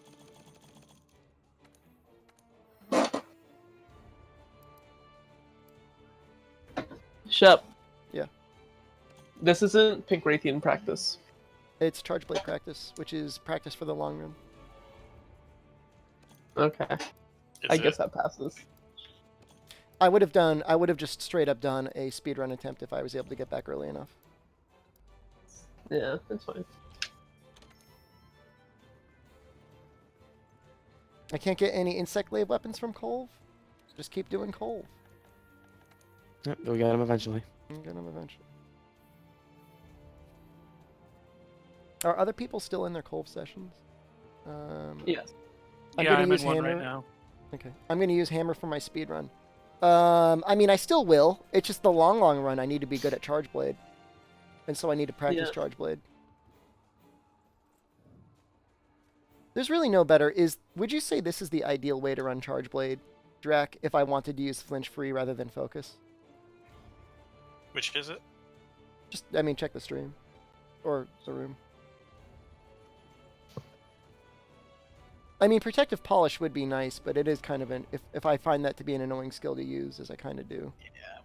Shep. Yeah. This isn't Pink Raytheon practice. It's charge blade practice, which is practice for the long run. Okay. Is I it? guess that passes. I would have just straight up done a speedrun attempt if I was able to get back early enough. Yeah, that's fine. I can't get any insect glaive weapons from Colv. Just keep doing Colv. Yep, you'll get him eventually. I'm get them eventually. Are other people still in their Colv sessions? Yes. I'm Yeah, gonna I'm use in one hammer. right now. Okay, I'm gonna use hammer for my speed run. I mean, I still will. It's just the long run. I need to be good at charge blade, and so I need to practice Yeah. charge blade. There's really no better. Would you say this is the ideal way to run charge blade, Drac? If I wanted to use flinch free rather than focus, Which is it? just I mean, check the stream, or the room. I mean, protective polish would be nice, but it is kind of if I find that to be an annoying skill to use, as I kind of do. Yeah.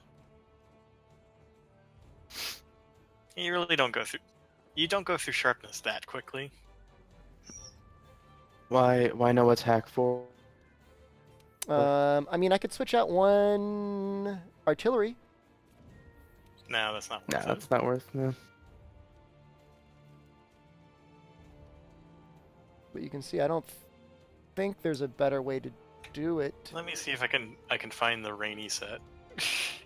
You really don't go through. You don't go through sharpness that quickly. Why no attack for? I mean, I could switch out one artillery. No, that's not Nah, worth it. that's not worth. No. But you can see, I don't think there's a better way to do it. Let me see if I can find the rainy set.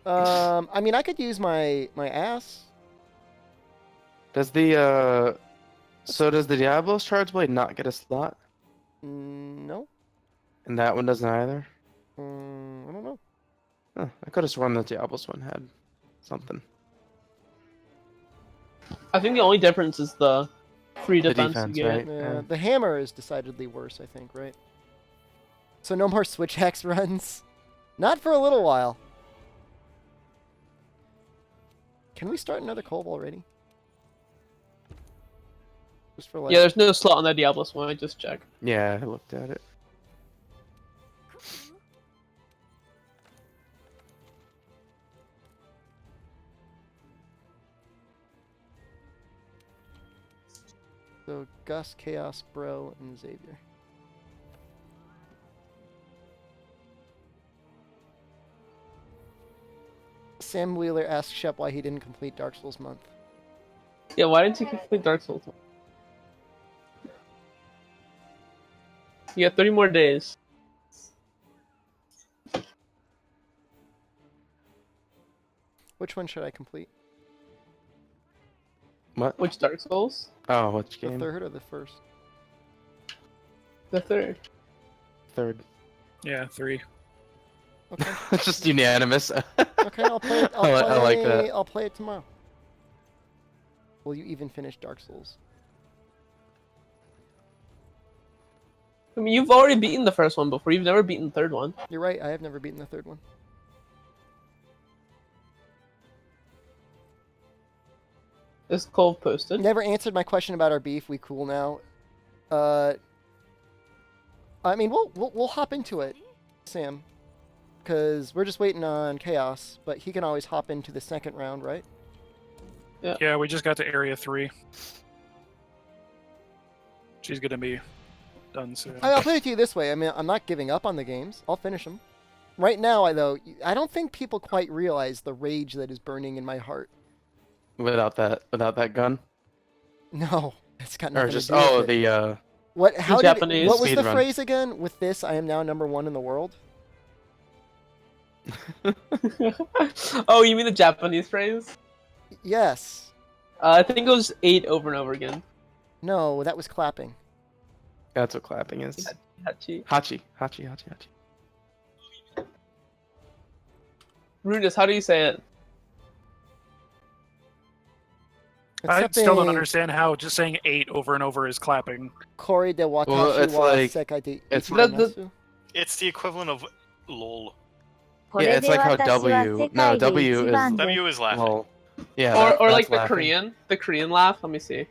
I mean, I could use my ass. Does the so does the Diablo's charge blade not get a slot? No. And that one doesn't either. I don't know. Huh, I could have sworn the Diablo's one had something. I think the only difference is the free The defense, defense, you get. right? Yeah, Yeah. the hammer is decidedly worse, I think, right? So no more switch hex runs. Not for a little while. Can we start another Colv already? Just for like... Yeah, there's no slot on the Diablos one, I just checked. Yeah, I looked at it. So Gus, Chaos, Bro, and Xavier. Sam Wheeler asked Shep why he didn't complete Dark Souls month. Yeah, why didn't you complete Dark Souls? You got 30 more days. Which one should I complete? What? Which Dark Souls? Oh, which The game? third or the first? The third. Third. Yeah, 3. Okay. It's just unanimous. Okay, I'll play it. I like that. I'll play it tomorrow. Will you even finish Dark Souls? I mean, you've already beaten the first one before. You've never beaten the third one. You're right. I have never beaten the third one. Is Kulve posted? Never answered my question about our beef. We cool now. I mean, we'll hop into it, Sam, because we're just waiting on Chaos. But he can always hop into the second round, right? Yeah, we just got to Area 3. She's gonna be done soon. I'll play it to you this way. I mean, I'm not giving up on the games. I'll finish them. Right now, I don't think people quite realize the rage that is burning in my heart. Without that gun. No, it's got nothing Or just to do with it. the What? How did? Japanese What was the speedrun. phrase again? With this, I am now #1 in the world. Oh, you mean the Japanese phrase? Yes. I think it was 8 over and over again. No, that was clapping. That's what clapping is. Hachi. Hachi. Hachi. Runus, how do you say it? I Except still don't in understand how just saying 8 over and over is clapping. Kori de Watashi Well, it's wa like- sekai de it's ichimasu. It's the equivalent of lol. Yeah, it's like how W. No, W is. W is laughing. Well, yeah. Or that's like the laughing. Korean laugh. Let me see.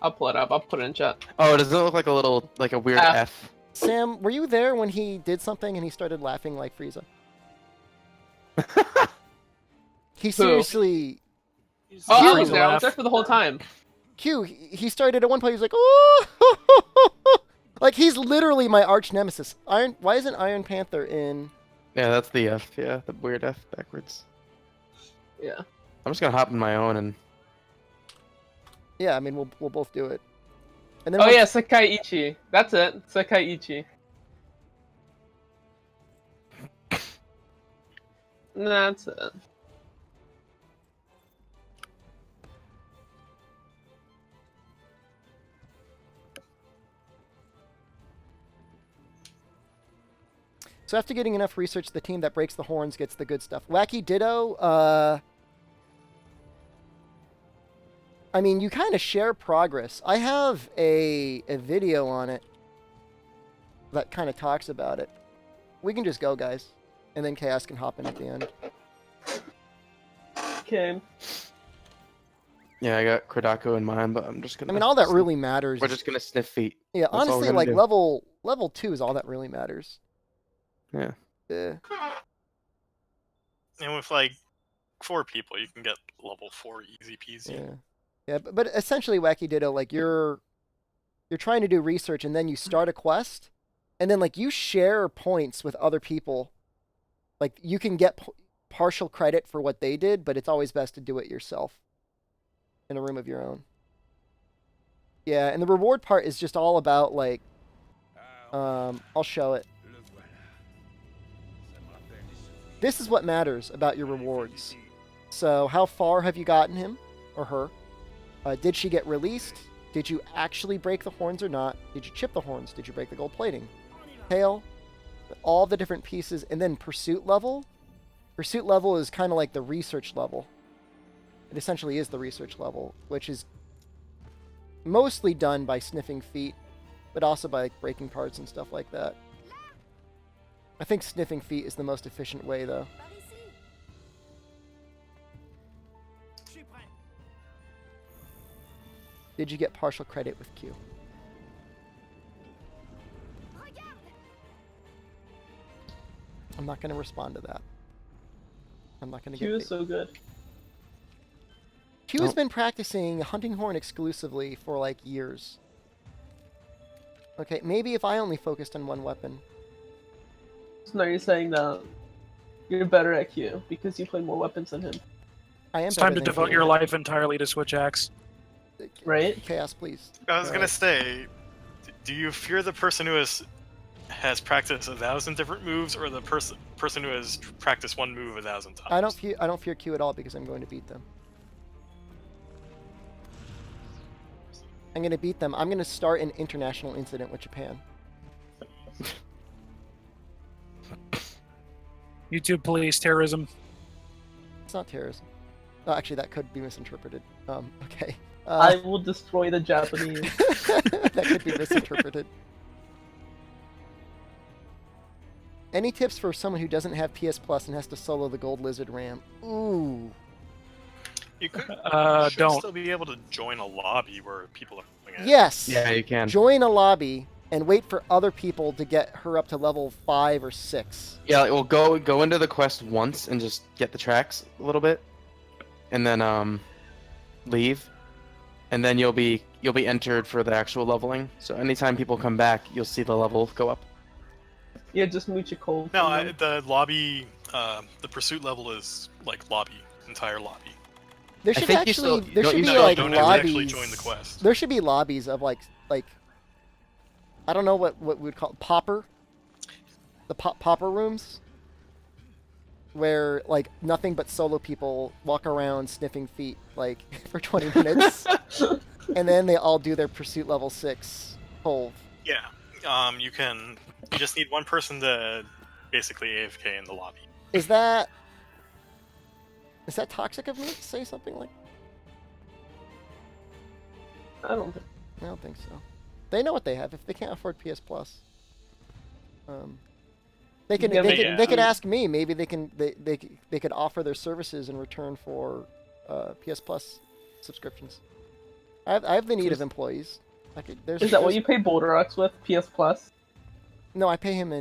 I'll pull it up. I'll put it in chat. Oh, does it look like a weird F. F? Sam, were you there when he did something and he started laughing like Frieza? He seriously. Oh, I Q, was there. I was there for the whole time. Q, he started at one point. He was like, "Oh!" Like he's literally my arch nemesis. Why isn't Iron Panther in? Yeah, that's the F. Yeah, the weird F backwards. Yeah. I'm just gonna hop in my own and. Yeah, I mean we'll both do it. And then Oh once- yeah, Sekaiichi. That's it. Sekaiichi. That's it. So after getting enough research, the team that breaks the horns gets the good stuff. Wacky Ditto, I mean, you kind of share progress. I have a video on it that kind of talks about it. We can just go, guys. And then Chaos can hop in at the end. Okay. Yeah, I got Kodako in mind, but I'm just gonna. I mean, all that really matters. We're just gonna sniff feet. Yeah, all we're honestly, gonna like do. level 2 is all that really matters. Yeah. Yeah. And with like 4 people, you can get level 4 easy peasy. Yeah. Yeah, but essentially, Wacky Ditto, like you're trying to do research and then you start a quest, and then like you share points with other people. Like you can get partial credit for what they did, but it's always best to do it yourself in a room of your own. Yeah, and the reward part is just all about like, I'll show it. This is what matters about your rewards. So how far have you gotten him or her? Did she get released? Did you actually break the horns or not? Did you chip the horns? Did you break the gold plating? Tail, all the different pieces, and then pursuit level. Pursuit level is kind of like the research level. It essentially is the research level, which is mostly done by sniffing feet, but also by like, breaking parts and stuff like that. I think sniffing feet is the most efficient way, though. Did you get partial credit with Q? I'm not going to respond to that. I'm not going to Q get is so good. Q has been practicing hunting horn exclusively for like years. Okay, maybe if I only focused on one weapon. So now you're saying that you're better at Q because you play more weapons than him, I am It's better time to than devote Q. your life entirely to Switch Axe. right? Chaos, please. I was gonna say, do you fear the person who has practiced 1,000 different moves, or the person who has practiced one move 1,000 times? I don't fear Q at all because I'm going to beat them. I'm gonna beat them. I'm gonna start an international incident with Japan. YouTube police terrorism. It's not terrorism. Oh, actually, that could be misinterpreted. Okay. I will destroy the Japanese. That could be misinterpreted. Any tips for someone who doesn't have PS Plus and has to solo the Gold Lizard RAM? Ooh. You could should Don't. still be able to join a lobby where people are playing it. Yes. Yeah, you can. Join a lobby and wait for other people to get her up to level 5 or 6. Yeah, well, go into the quest once and just get the tracks a little bit, and then leave, and then you'll be entered for the actual leveling. So anytime people come back, you'll see the level go up. Yeah, just mooch a cold. No, from them. the lobby, the pursuit level is like lobby, entire lobby. There should think you actually still- there don't should you be still like don't have to actually lobbies. join the quest. There should be lobbies of like I don't know what we'd call it, popper. The popper rooms where like nothing but solo people walk around sniffing feet like for 20 minutes and then they all do their pursuit level 6 hold. Yeah. You just need one person to basically AFK in the lobby. Is that toxic of me to say something like I don't think. I don't think so. They know what they have if they can't afford PS Plus. They can Yeah, they could ask me. Maybe they could offer their services in return for PS Plus subscriptions. I have the need of employees. Is that what you pay Boulderox with? PS Plus? No, I pay him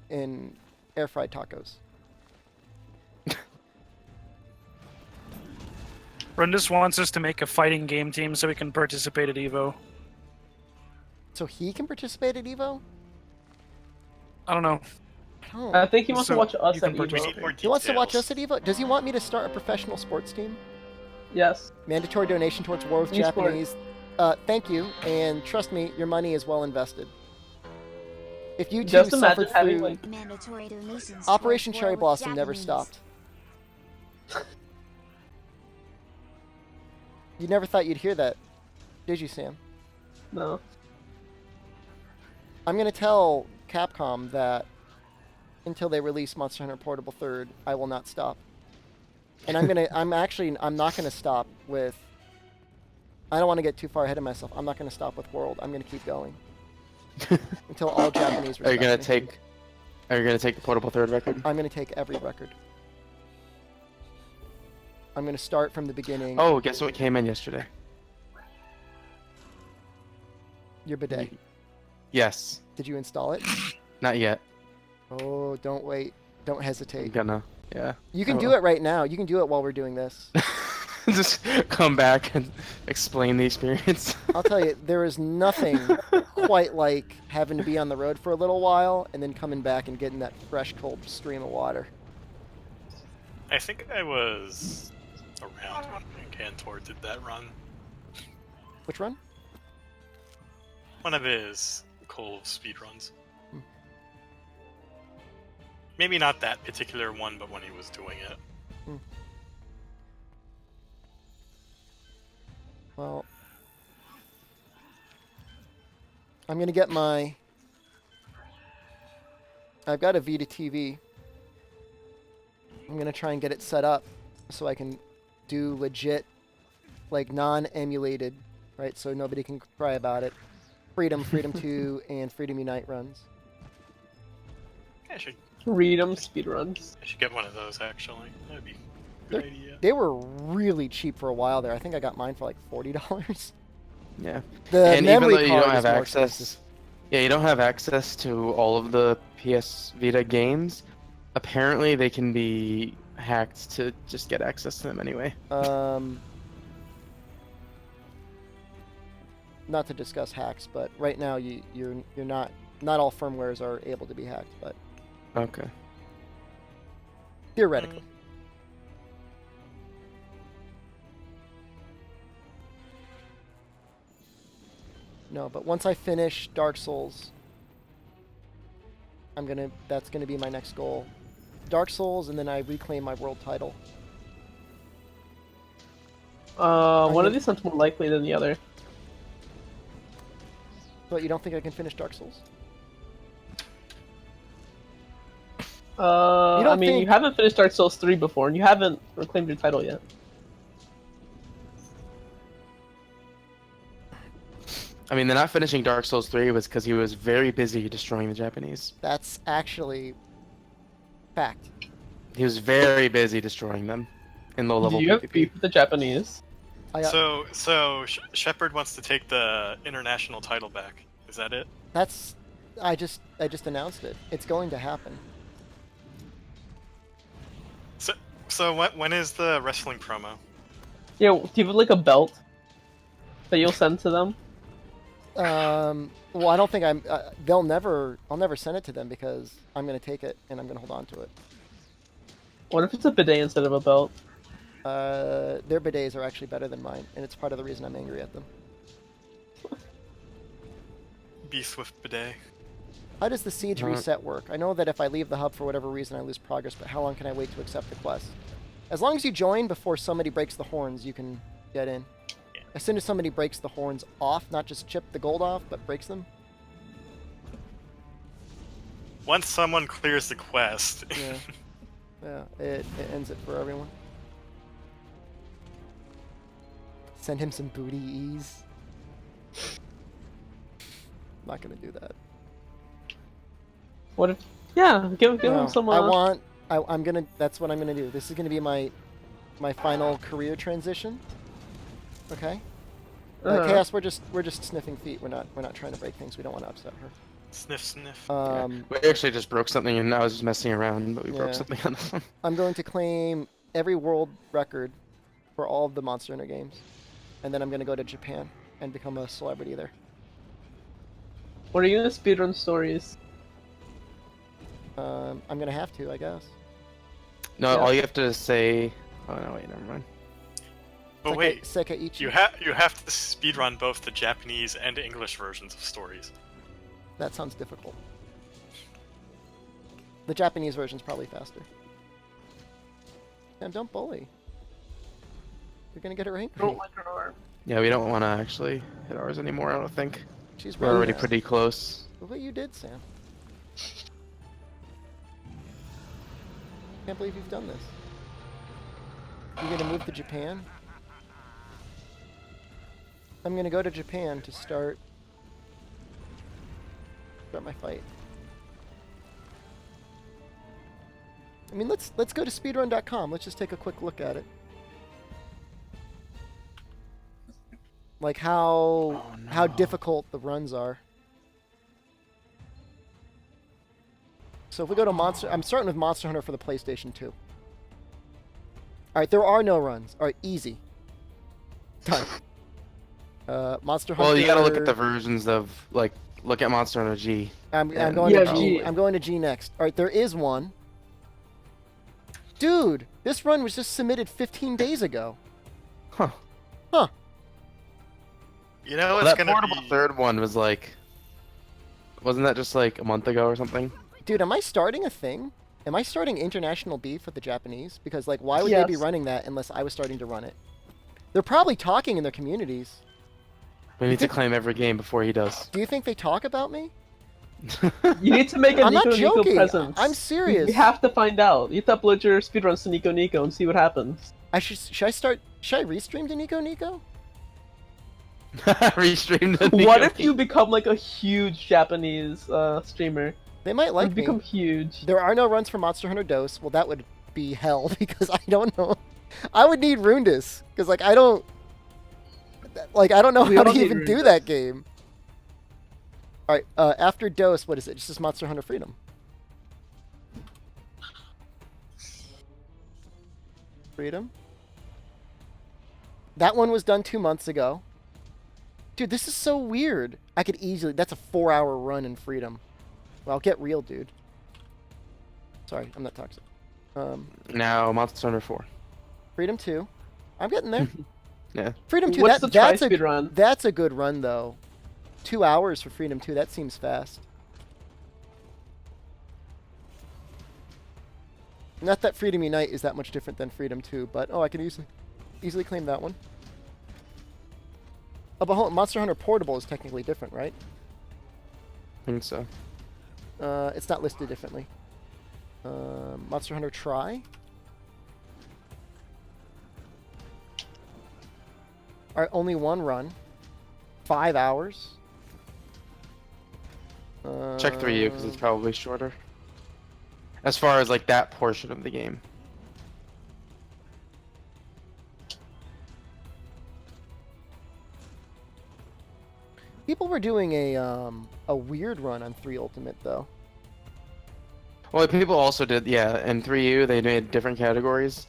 in air fried tacos. Brundis wants us to make a fighting game team so we can participate at Evo. So he can participate at Evo? I don't know. Oh. I think he wants to So, watch us you can at We participate. Evo. need more He wants to watch details. us at Evo? Does he want me to start a professional sports team? Yes. Mandatory donation towards War with Esports. Japanese. Thank you, and trust me, your money is well invested. If you two Just imagine suffered having through like Mandatory donations. Operation towards Cherry war with Blossom never Japanese. stopped. You never thought you'd hear that, did you, Sam? no. I'm gonna tell Capcom that until they release Monster Hunter Portable 3rd, I will not stop. And I'm not gonna stop with. I don't want to get too far ahead of myself. I'm not gonna stop with World. I'm gonna keep going until all Japanese. Are you gonna respect me. take? Are you gonna take the portable 3rd record? I'm gonna take every record. I'm gonna start from the beginning. Oh, guess what came in yesterday? Your bidet. Yes. Did you install it? Not yet. Oh, don't wait. Don't I'm hesitate. gonna. Yeah. You can I do will. it right now. You can do it while we're doing this. Just come back and explain the experience. I'll tell you, there is nothing quite like having to be on the road for a little while and then coming back and getting that fresh, cold stream of water. I think I was around when Cantor did that run. Which run? One of his cool speedruns. Hmm. Maybe not that particular one, but when he was doing it. Well, I'm gonna get my. I've got a Vita TV. I'm gonna try and get it set up so I can do legit, like non-emulated, right? So nobody can cry about it. Freedom 2, and Freedom Unite runs. I should Read them speedruns. get one of those actually. That'd be a good idea. They were really cheap for a while there. I think I got mine for like $40. Yeah. The And even memory though you card don't is have more access, expensive. yeah, you don't have access to all of the PS Vita games. Apparently, they can be hacked to just get access to them anyway. Not to discuss hacks, but right now you're not all firmwares are able to be hacked, but Okay. theoretically. No, but once I finish Dark Souls, that's gonna be my next goal. Dark Souls, and then I reclaim my world title. One of these sounds more likely than the other. But you don't think I can finish Dark Souls? I mean, think- you haven't finished Dark Souls 3 before, and you haven't reclaimed your title yet. I mean, they're not finishing Dark Souls 3 was because he was very busy destroying the Japanese. That's actually fact. He was very busy destroying them in low level Do you have PvP. beef with the Japanese? I, So Shepard wants to take the international title back. Is that it? that's I just announced it. It's going to happen. So when is the wrestling promo? Yeah, do you have like a belt that you'll send to them? Well, I don't think I'm. I'll never send it to them because I'm gonna take it and I'm gonna hold on to it. What if it's a bidet instead of a belt? Their bidets are actually better than mine, and it's part of the reason I'm angry at them. Be Swift Bidet. How does the siege reset work? I know that if I leave the hub for whatever reason, I lose progress, but how long can I wait to accept the quest? As long as you join before somebody breaks the horns, you can get in. As soon as somebody breaks the horns off, not just chip the gold off, but breaks them. Once someone clears the quest. Yeah. Yeah, it ends it for everyone. Send him some booty ease. Not gonna do that. What if? Yeah, give No, him some. I'm gonna. That's what I'm gonna do. This is gonna be my final career transition. Okay. Chaos, we're just sniffing feet. We're not trying to break things. We don't want to upset her. Sniff, sniff. We actually just broke something, and I was just messing around, but we broke Yeah. something on this one. I'm going to claim every world record for all of the Monster Hunter games, and then I'm gonna go to Japan and become a celebrity there. What are you gonna speedrun stories? I'm gonna have to, I guess. No, Yeah. all you have to say. Oh no, wait, never mind. But wait, Sekaiichi. you have to speedrun both the Japanese and English versions of stories. That sounds difficult. The Japanese version's probably faster. Damn, don't bully. You're gonna get her angry. Don't like her arm. Yeah, we don't want to actually hit ours anymore. I don't think She's we're really already mad. pretty close. Look what you did, Sam. Can't believe you've done this. You're gonna move to Japan? I'm gonna go to Japan to start my fight. I mean, let's go to speedrun.com. Let's just take a quick look at it. Like how difficult the runs are. So if we go to I'm starting with Monster Hunter for the PlayStation 2. Alright, there are no runs. Alright, easy. Done. Monster Hunter... Well, you gotta look at the versions of, like, look at Monster Hunter G. I'm Yeah. going Yeah, to G. G. I'm going to G next. Alright, there is one. Dude, this run was just submitted 15 days ago. Huh. Huh. You know Well, it's that gonna portable be. third one was like, wasn't that just like a month ago or something? Dude, am I starting a thing? Am I starting international beef with the Japanese? Because, like, why would they be Yes. running that unless I was starting to run it? They're probably talking in their communities. We need to claim every game before he does. Do you think they talk about me? You need to make a I'm not Nico Nico joking. presence. I'm serious. You have to find out. You have to upload your speedruns to Nico Nico and see what happens. Should I restream to Nico Nico? Restream the What Nico if you become like a huge Japanese streamer? They might like You me. become huge. There are no runs for Monster Hunter Dose. Well, that would be hell because I don't know. I would need Rundus because, like, I don't know We how to all need even do Rundus. that game. All right, after Dose, what is it? Just this Monster Hunter Freedom. Freedom. That one was done 2 months ago. Dude, this is so weird. I could easily... That's a 4-hour run in Freedom. Well, get real, dude. Sorry, I'm not toxic. Now Monster Hunter 4. Freedom 2. I'm getting there. Yeah. Freedom 2, What's the that's tri-speed run? That's a good run, though. 2 hours for Freedom 2, that seems fast. Not that Freedom Unite is that much different than Freedom 2, but I can easily claim that one. Oh, but hold on, Monster Hunter Portable is technically different, right? think so. It's not listed differently. Monster Hunter Try. All right, only one run. 5 hours. Check 3U because it's probably shorter. As far as like that portion of the game. People were doing a weird run on 3 Ultimate though. Well, people also did, yeah, in 3U they made different categories.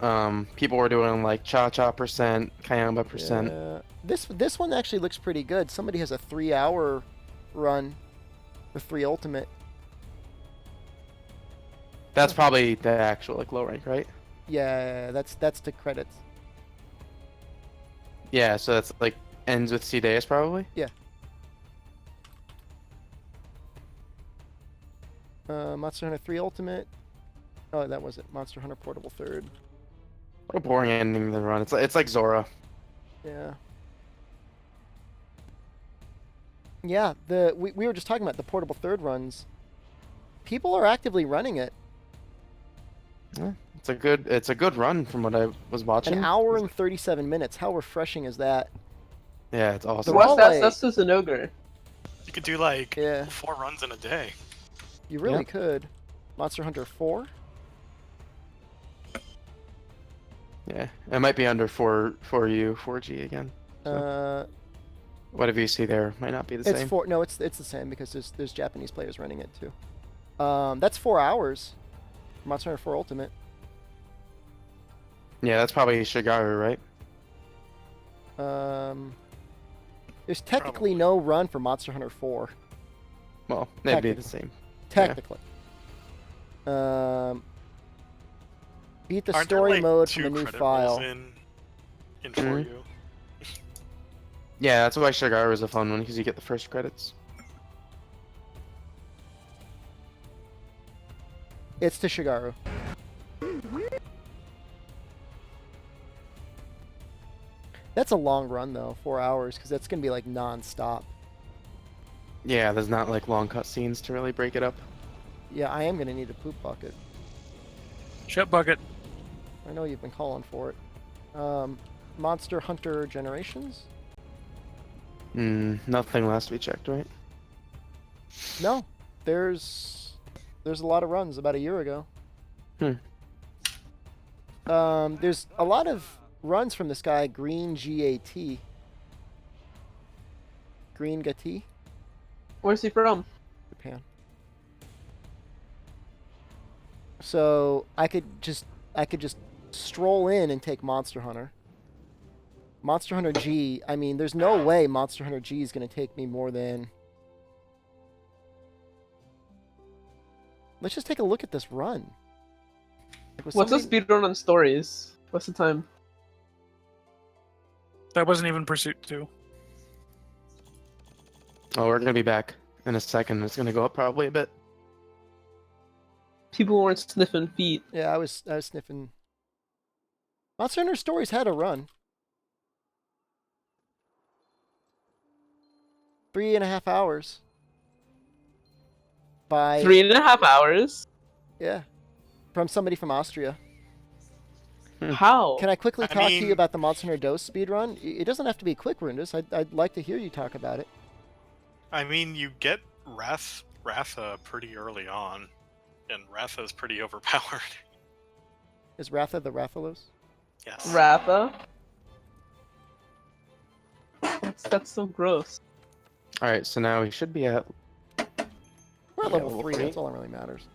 People were doing like cha-cha percent, kayamba percent. Yeah. This one actually looks pretty good. Somebody has a 3-hour run for 3 Ultimate. That's probably the actual like low rank, right? Yeah, that's the credits. Yeah, so that's like ends with C Deus probably. Yeah. Monster Hunter 3 Ultimate. Oh, that was it. Monster Hunter Portable 3rd. What a boring ending to the run. It's like Zora. Yeah. Yeah, we were just talking about the Portable 3rd runs. People are actively running it. Yeah, it's a good run from what I was watching. An hour and 37 minutes. How refreshing is that? Yeah, it's awesome. They're all like- That's just an ogre. You could do like Yeah. 4 runs in a day. You really Yep. could. Monster Hunter 4? Yeah, it might be under 4U, 4G again. Whatever you see there might not be the It's same. 4. No, it's the same because there's Japanese players running it too. That's 4 hours. Monster Hunter 4 Ultimate. Yeah, that's probably Shigaru, right? There's technically no run for Monster Hunter 4. Well, they'd be the same. Technically. Beat the Aren't there, story like, mode 2 from a new credit file. rolls in 4U? Yeah, that's why Shigaru is a fun one because you get the first credits. It's to Shigaru. That's a long run though, 4 hours, because that's gonna be like non-stop. Yeah, there's not like long cutscenes to really break it up. Yeah, I am gonna need a poop bucket. Shit bucket. I know you've been calling for it. Monster Hunter Generations? Nothing last we checked, right? No, there's a lot of runs about a year ago. There's a lot of runs from this guy, Green GAT. Green Gati, Where's he from? Japan. So I could just stroll in and take Monster Hunter. Monster Hunter G, I mean, there's no way Monster Hunter G is going to take me more than... Let's just take a look at this run. Like, What's the speedrun on stories? What's the time? That wasn't even Pursuit 2. Oh, we're gonna be back in a second. It's gonna go up probably a bit. People weren't sniffing feet. Yeah, I was sniffing. Monster Hunter Stories had a run. 3.5 hours. By 3.5 hours? yeah, from somebody from Austria. How? Can I quickly I talk to you mean- about the Monster Hunter Dose speedrun? It doesn't have to be quick, Rundus. I'd like to hear you talk about it. I mean, you get Ratha pretty early on, and Ratha's pretty overpowered. Is Ratha the Rathalos? Yes. Ratha? That's so gross. All right, so now we should be at. We're at Yeah, level level 3. three. That's all that really matters.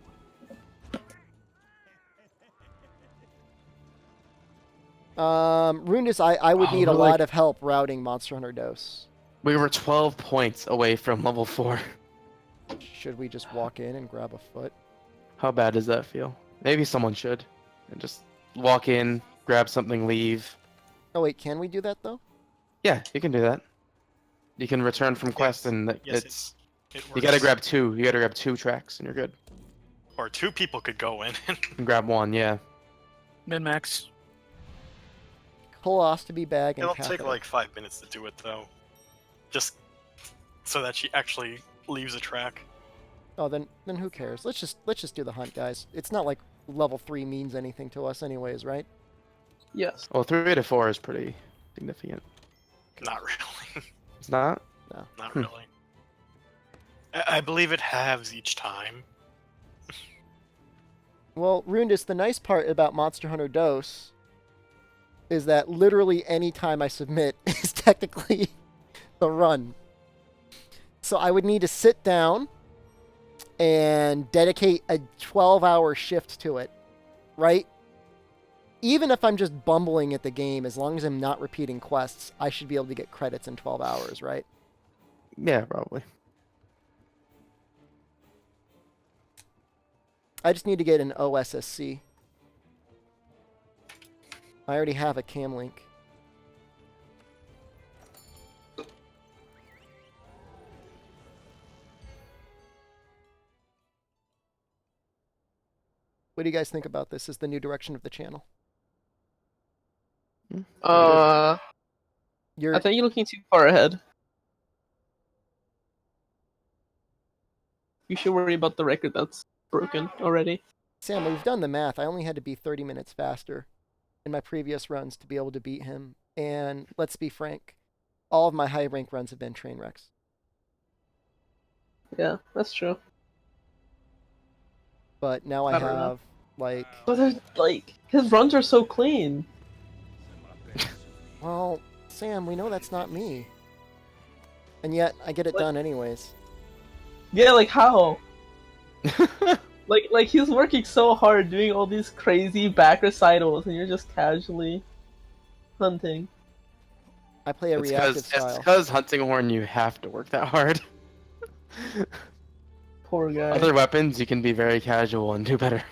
Rundus, I would Oh, need a we're lot like- of help routing Monster Hunter Dose. We were 12 points away from level 4. Should we just walk in and grab a foot? How bad does that feel? Maybe someone should. And just walk in, grab something, leave. Oh wait, can we do that though? Yeah, you can do that. You can return from quest Yes. and Yes, it's. It You gotta works. grab 2. You gotta grab 2 tracks and you're good. Or 2 people could go in. And grab 1, yeah. Min-max. Colostomy bag and It'll catheter. take like 5 minutes to do it though. Just so that she actually leaves a track. Oh, then who cares? Let's just do the hunt, guys. It's not like level 3 means anything to us anyways, right? Yes. Well, 3 to 4 is pretty significant. Not really. It's not? No. Not really. I believe it halves each time. Well, Rundus, the nice part about Monster Hunter Dose is that literally any time I submit is technically the run. So I would need to sit down and dedicate a 12-hour shift to it, right? Even if I'm just bumbling at the game, as long as I'm not repeating quests, I should be able to get credits in 12 hours, right? Yeah, probably. I just need to get an OSSC. I already have a cam link. What do you guys think about this as the new direction of the channel? I You're think you're looking too far ahead. You should worry about the record that's broken already. Sam, we've done the math. I only had to be 30 minutes faster in my previous runs to be able to beat him. And let's be frank, all of my high rank runs have been train wrecks. Yeah, that's true. But now I I don't know. have like, But there's, like, his runs are so clean. well, Sam, we know that's not me. And yet I get it What? done anyways. Yeah, like how? Like he's working so hard doing all these crazy back recitals, and you're just casually hunting. I play a reactive It's style. because hunting horn you have to work that hard. Poor guy. Other weapons you can be very casual and do better.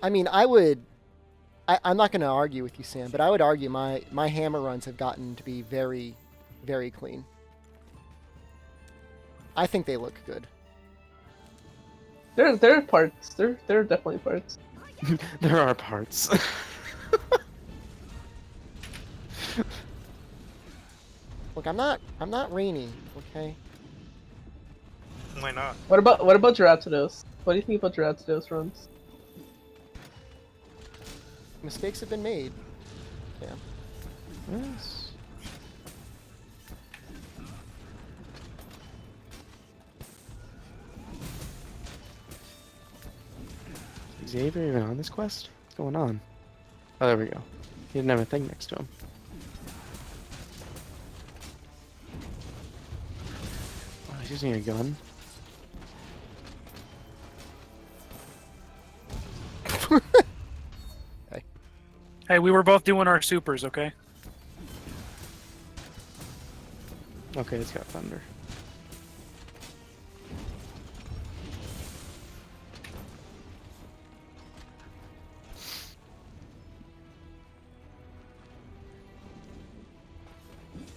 I mean, I'm not going to argue with you, Sam, but I would argue my hammer runs have gotten to be very, very clean. I think they look good. There are parts. There are definitely parts. There are parts. Look, I'm not rainy, okay? Why not? What about Geraptidos? What do you think about Geraptidos runs? Mistakes have been made. Yeah. Yes. Is Xavier even on this quest? What's going on? Oh, there we go. He didn't have a thing next to him. Oh, he's using a gun. Hey, we were both doing our supers, okay? Okay, it's got thunder.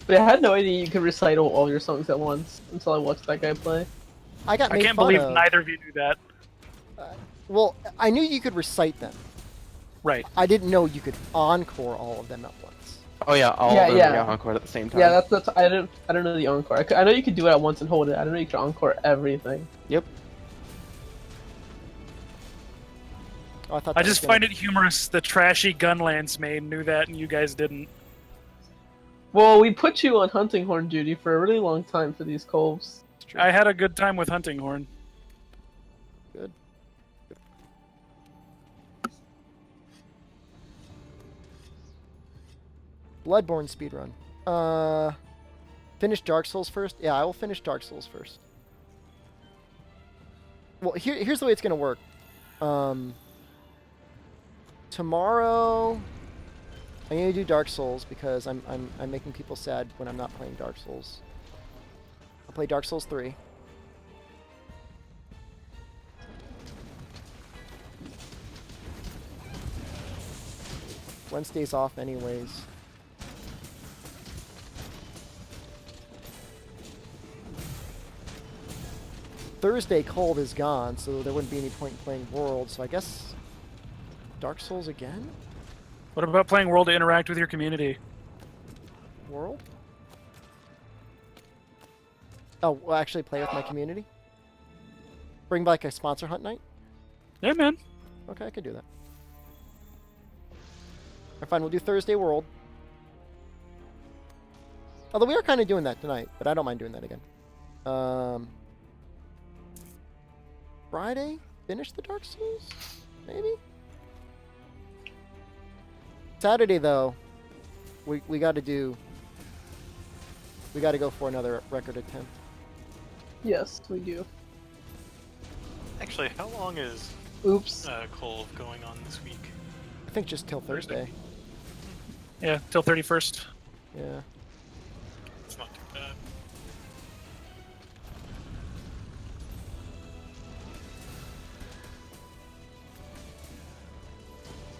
But I had no idea you could recite all your songs at once until I watched that guy play. I got I made can't fun believe of. neither of you knew that. Well, I knew you could recite them. Right. I didn't know you could encore all of them at once. Oh yeah, all Yeah, of them yeah. got encore at the same time. Yeah, that's I don't know the encore. I know you could do it at once and hold it. I don't know you could encore everything. Yep. Oh, I thought I that was just gonna- find it humorous the trashy Gunlance main knew that and you guys didn't. Well, we put you on hunting horn duty for a really long time for these coves. It's true. I had a good time with Hunting Horn. Good. Bloodborne speedrun. Finish Dark Souls first? Yeah, I will finish Dark Souls first. Well, here's the way it's gonna work. Tomorrow, I'm gonna do Dark Souls because I'm making people sad when I'm not playing Dark Souls. I'll play Dark Souls 3. Wednesday's off anyways. Thursday cold is gone, so there wouldn't be any point in playing World, so I guess Dark Souls again? What about playing World to interact with your community? World? Oh, we'll actually play with my community. Bring back a sponsor hunt night. Yeah, man. Okay, I could do that. Alright, fine. We'll do Thursday World. Although we are kind of doing that tonight, but I don't mind doing that again. Friday, finish the Dark Souls, maybe. Saturday though, we got to do. We got to go for another record attempt. Yes, we do. Actually, how long is Oops. Kulve going on this week? I think just till Thursday. Yeah, till 31st. Yeah. It's not too bad.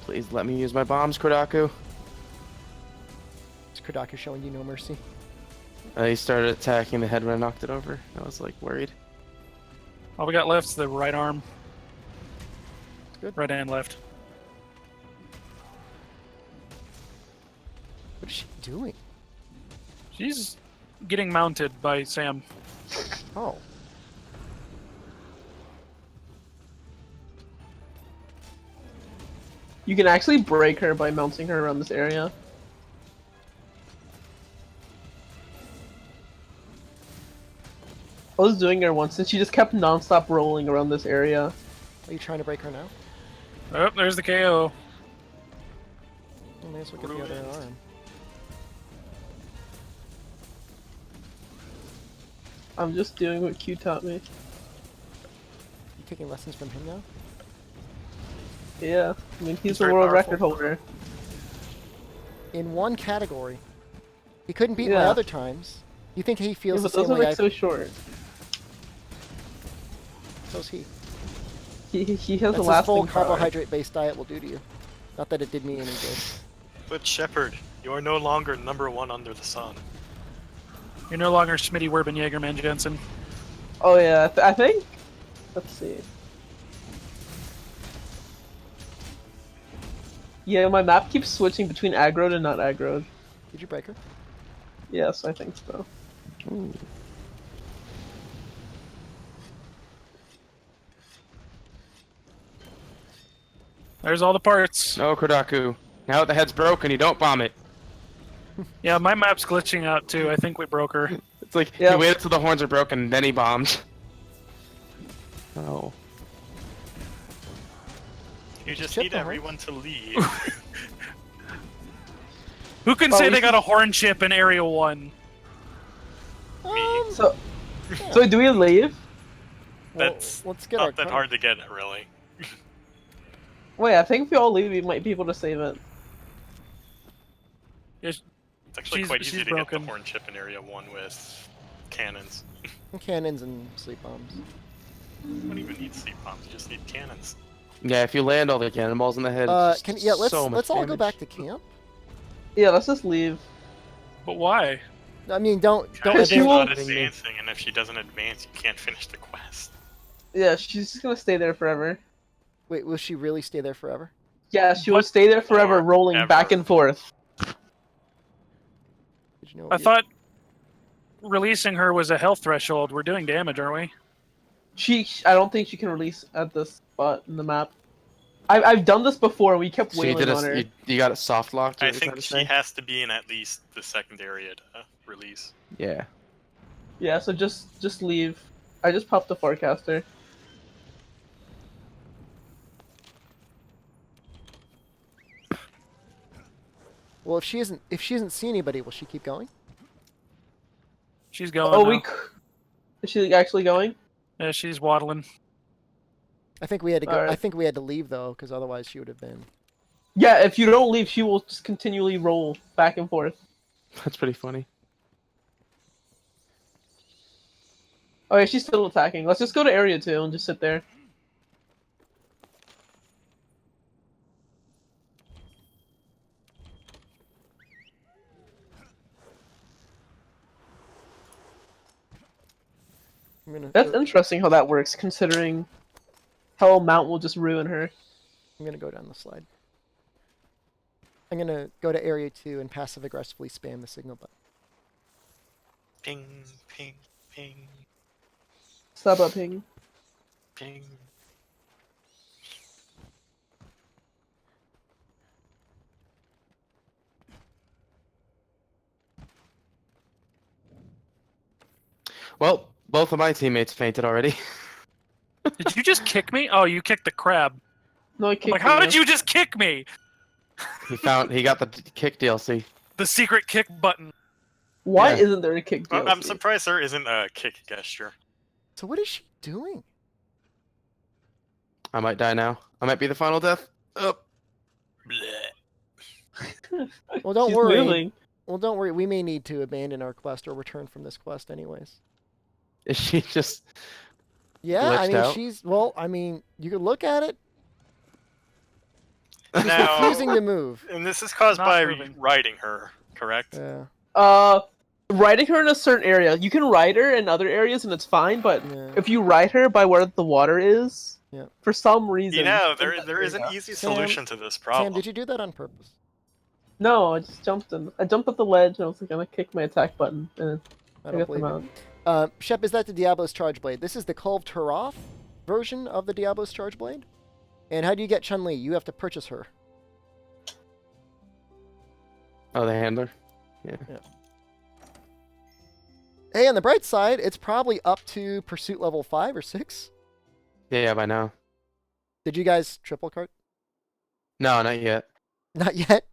Please let me use my bombs, Kodaku. Is Kodaku showing you no mercy? He started attacking the head when I knocked it over. I was like worried. All we got left is the right arm. Good. Right and left. What is she doing? She's getting mounted by Sam. Oh. You can actually break her by mounting her around this area. I was doing her once and she just kept non-stop rolling around this area. Are you trying to break her now? Oh, there's the KO. Well, may as well get the other arm. I'm just doing what Q taught me. You taking lessons from him now? Yeah, I mean, he's the very world powerful. record holder. In one category. He couldn't beat my Yeah. other times. You think he Yeah, feels but the those same are way like I so short. So's he. He has That's a his lasting full power. carbohydrate-based diet will do to you. Not that it did me any good. But Shepard, you are no longer #1 under the sun. You're no longer Smitty Werben Jaegerman Jensen. Oh yeah, I think. Let's see. Yeah, my map keeps switching between aggroed and not aggroed. Did you break her? Yes, I think so. Ooh. There's all the parts. No, Kodaku. Now that the head's broken, you don't bomb it. Yeah, my map's glitching out too. I think we broke her. It's like Yep. he waited till the horns are broken, then he bombed. Oh. You just Chip need the everyone to leave. Who can Well, say we they got should- a horn chip in Area 1? Me. So, so do we leave? That's let's get not our that card. hard to get, really. Wait, I think if we all leave, we might be able to save it. It's actually She's- quite easy she's to get broken. the horn chip in Area 1 with cannons. Cannons and sleep bombs. You don't even need sleep bombs, you just need cannons. Yeah, if you land all the cannonballs in the head, it's just Let's so much let's all go damage. back to camp. Yeah, let's just leave. But why? I mean, don't Because she she's won't- not advancing, and if she doesn't advance, you can't finish the quest. Yeah, she's just gonna stay there forever. Wait, will she really stay there forever? Yeah, she will What? stay there forever, rolling Forever. back and forth. Did you know? I thought releasing her was a health threshold. We're doing damage, aren't we? I don't think she can release at this spot in the map. I've done this before. We kept So you wailing did on her. you got it soft locked. I think she has to be in at least the second area to release. Yeah. Yeah, so just leave. I just popped the forecaster. Well, if she doesn't see anybody, will she keep going? She's going. Oh, now. is she actually going? Yeah, she's waddling. I think we had to go. Alright. I think we had to leave though, because otherwise she would have been. Yeah, if you don't leave, she will just continually roll back and forth. That's pretty funny. Oh yeah, she's still attacking. Let's just go to area 2 and just sit there. I'm gonna. That's interesting how that works, considering how a mount will just ruin her. I'm gonna go down the slide. I'm gonna go to area 2 and passive aggressively spam the signal button. Ping, ping, Ping, Subbing. ping. Well, both of my teammates fainted already. Did you just kick me? Oh, you kicked the crab. No, I I'm kicked like, how you. did you just kick me? He got the kick DLC. The secret kick button. Why Yeah. isn't there a kick DLC? I'm surprised there isn't a kick gesture. So what is she doing? I might die now. I might be the final death. Oh. Bleh. Well, don't She's worry. moving. Well, don't worry. We may need to abandon our quest or return from this quest, anyways. Is she just... Yeah, I Glitched mean, out? she's well. I mean, you could look at it. She's Now- refusing to move. And this is caused Not by moving. riding her, correct? Yeah. Riding her in a certain area. You can ride her in other areas and it's fine, but Yeah. if you ride her by where the water is, Yeah. for some reason... You know, in that there is an area- easy Sam- solution to this Sam, problem. did you do that on purpose? No, I just jumped in. I jumped up the ledge and I was like, gonna kick my attack button. And I I don't got them believe out. it. Shep, is that the Diablo's Charge Blade? This is the Kulve Taroth version of the Diablo's Charge Blade. And how do you get Chun-Li? You have to purchase her. Oh, the handler? Yeah. Hey, on the bright side, it's probably up to Pursuit level 5 or 6. Yeah, by now. Did you guys triple cart? No, not yet. Not yet.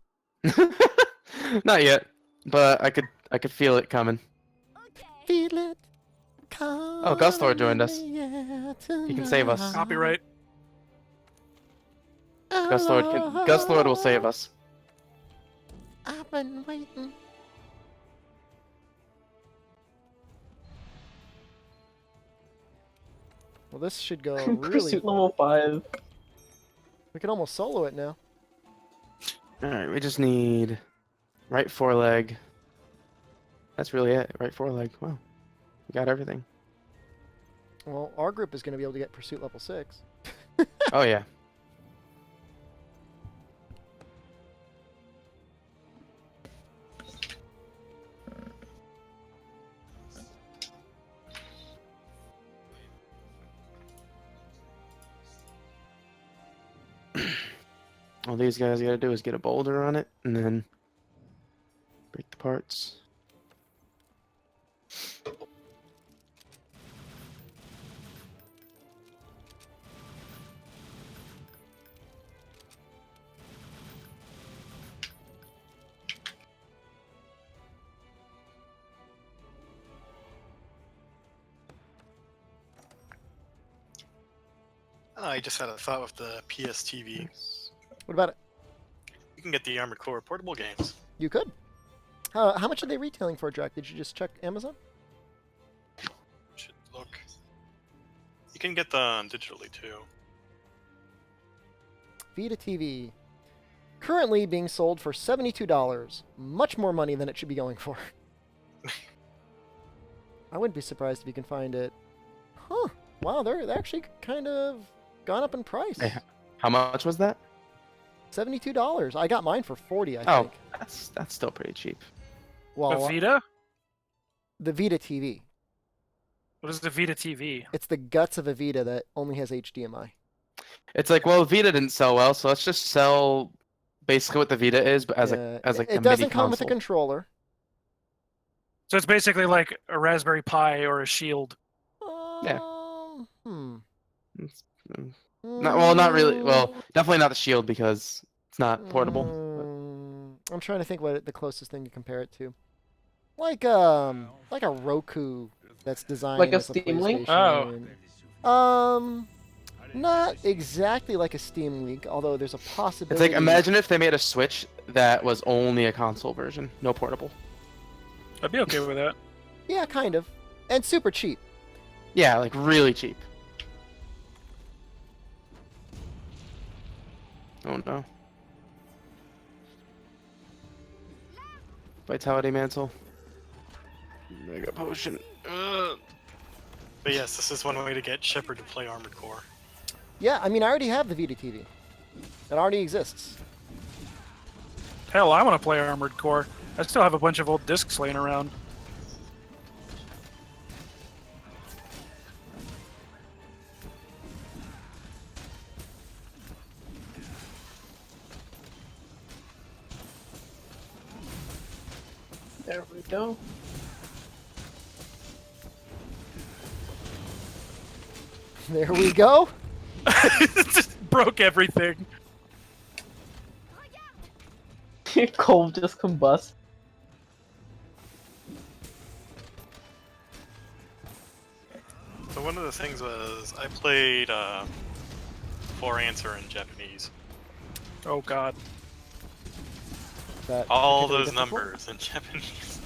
Not yet. But I could feel it coming. Feel it. Oh, Gustlord joined us. He can save us. Copyright. Gustlord will save us. I've been waiting. Well, this should go really. Pursuit level 5. We can almost solo it now. Alright, we just need right foreleg. That's really it. Right foreleg. Wow. We got everything. Well, our group is going to be able to get Pursuit level 6. Oh, yeah. All these guys gotta do is get a boulder on it, and then break the parts. Oh, I just had a thought with the PS TV. What about it? You can get the Armored Core portable games. You could. How much are they retailing for, Jack? Did you just check Amazon? Should look. You can get them digitally too. Vita TV. Currently being sold for $72. Much more money than it should be going for. I wouldn't be surprised if you can find it. Huh. Wow, they're actually kind of gone up in price. Hey, how much was that? $72. I got mine for $40, I Oh, think. that's still pretty cheap. Well, The Vita? the Vita TV. What is the Vita TV? It's the guts of a Vita that only has HDMI. It's like, well, Vita didn't sell well, so let's just sell basically what the Vita is, but as Yeah, a it doesn't come with a controller. So it's basically like a Raspberry Pi or a Shield. Yeah. Hmm. Not really. Well, definitely not the Shield because it's not portable. I'm trying to think what the closest thing to compare it to. Like a Roku that's designed Like a as Steam Link? PlayStation. Not exactly like a Steam Link, although there's a possibility. It's like, imagine if they made a Switch that was only a console version, no portable. I'd be okay with that. Yeah, kind of. And super cheap. Yeah, like really cheap. Oh no. Vitality Mantle. Mega Potion. Ugh. But yes, this is one way to get Shepard to play Armored Core. Yeah, I mean, I already have the Vita TV. It already exists. Hell, I want to play Armored Core. I still have a bunch of old discs laying around. There we go. There we go. Just broke everything. Cove just combust. So one of the things was I played For Answer in Japanese. Oh god. That All particularly those difficult? numbers in Japanese.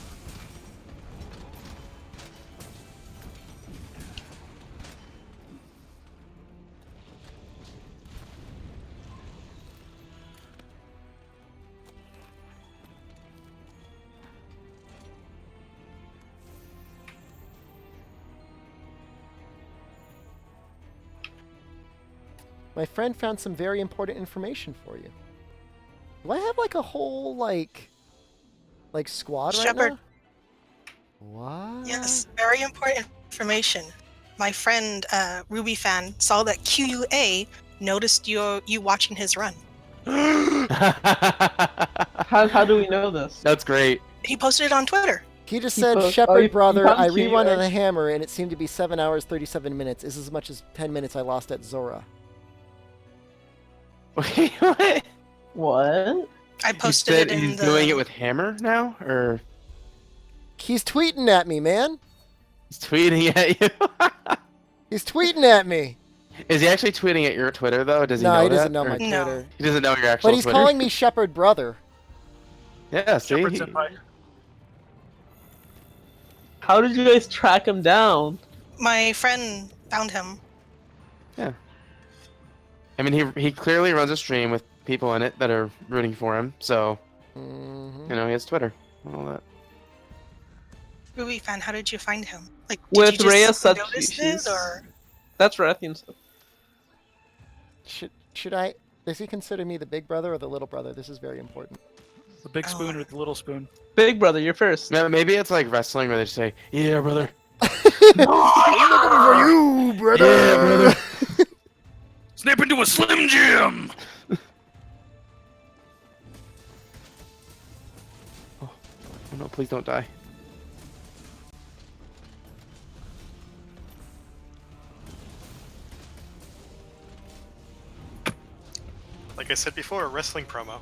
My friend found some very important information for you. Do I have like a whole like squad right Shepard. now? What? Yes, very important information. My friend, Ruby fan, saw that QUA noticed you watching his run. How do we know this? That's great. He posted it on Twitter. He just He said, post- Shepard you brother, found I Q, rerun on right? the hammer and it seemed to be 7 hours 37 minutes. This is as much as 10 minutes I lost at Zora. Wait, what? What? I You posted said it in he's the. doing it with hammer now, or He's tweeting at me, man. he's tweeting at you? He's tweeting at me. Is he actually tweeting at your Twitter though? Does he No, know he doesn't that, know my or- No. Twitter. He doesn't know your actual But he's Twitter? calling me Shepard brother. Yeah, see. Shepard senpai. How did you guys track him down? My friend found him. I mean, he clearly runs a stream with people in it that are rooting for him, so Mhm. you know he has Twitter and all that. Ruby fan, how did you find him? Like, did With you just Rhea notice subspecies. it, or That's Rathian stuff. Should I? Does he consider me the big brother or the little brother? This is very important. The big spoon or the little spoon. Big brother, you're first. Maybe it's like wrestling where they say, "Yeah, brother." For you, brother. Yeah, brother. Snap into a Slim Jim! Oh no! Please don't die. Like I said before, a wrestling promo.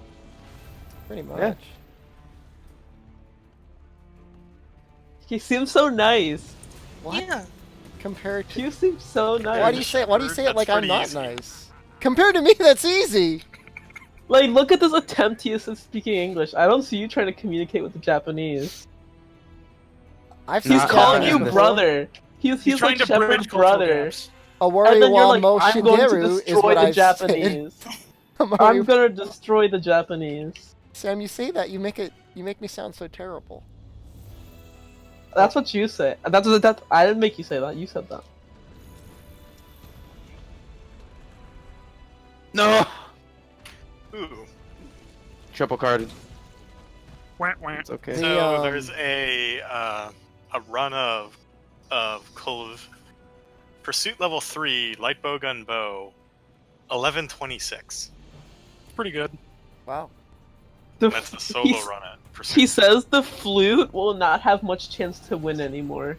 Pretty much. Yeah. He seems so nice. What? yeah? Compared to You seem so nice. why do you say it That's like I'm pretty not easy. nice? Compared to me, that's easy. Like, look at this attempt he is at speaking English. I don't see you trying to communicate with the Japanese. I've He's Not calling happening you in this- brother. He's trying like to bridge Shepard's cultural brother. gaps. A And then you're Wariwa like, Mo I'm going to Shigeru is destroy what the I've said. Japanese. I'm Mario- gonna destroy the Japanese. Sam, you say that you make me sound so terrible. That's what you say. That's I didn't make you say that. You said that. No. Ooh. Triple carded. Wah, wah. It's okay. The, So there's a run of Kulve Pursuit level 3 light bowgun bow 1126. Pretty good. Wow. That's the solo he's- run at Pursuit. He says the flute will not have much chance to win anymore.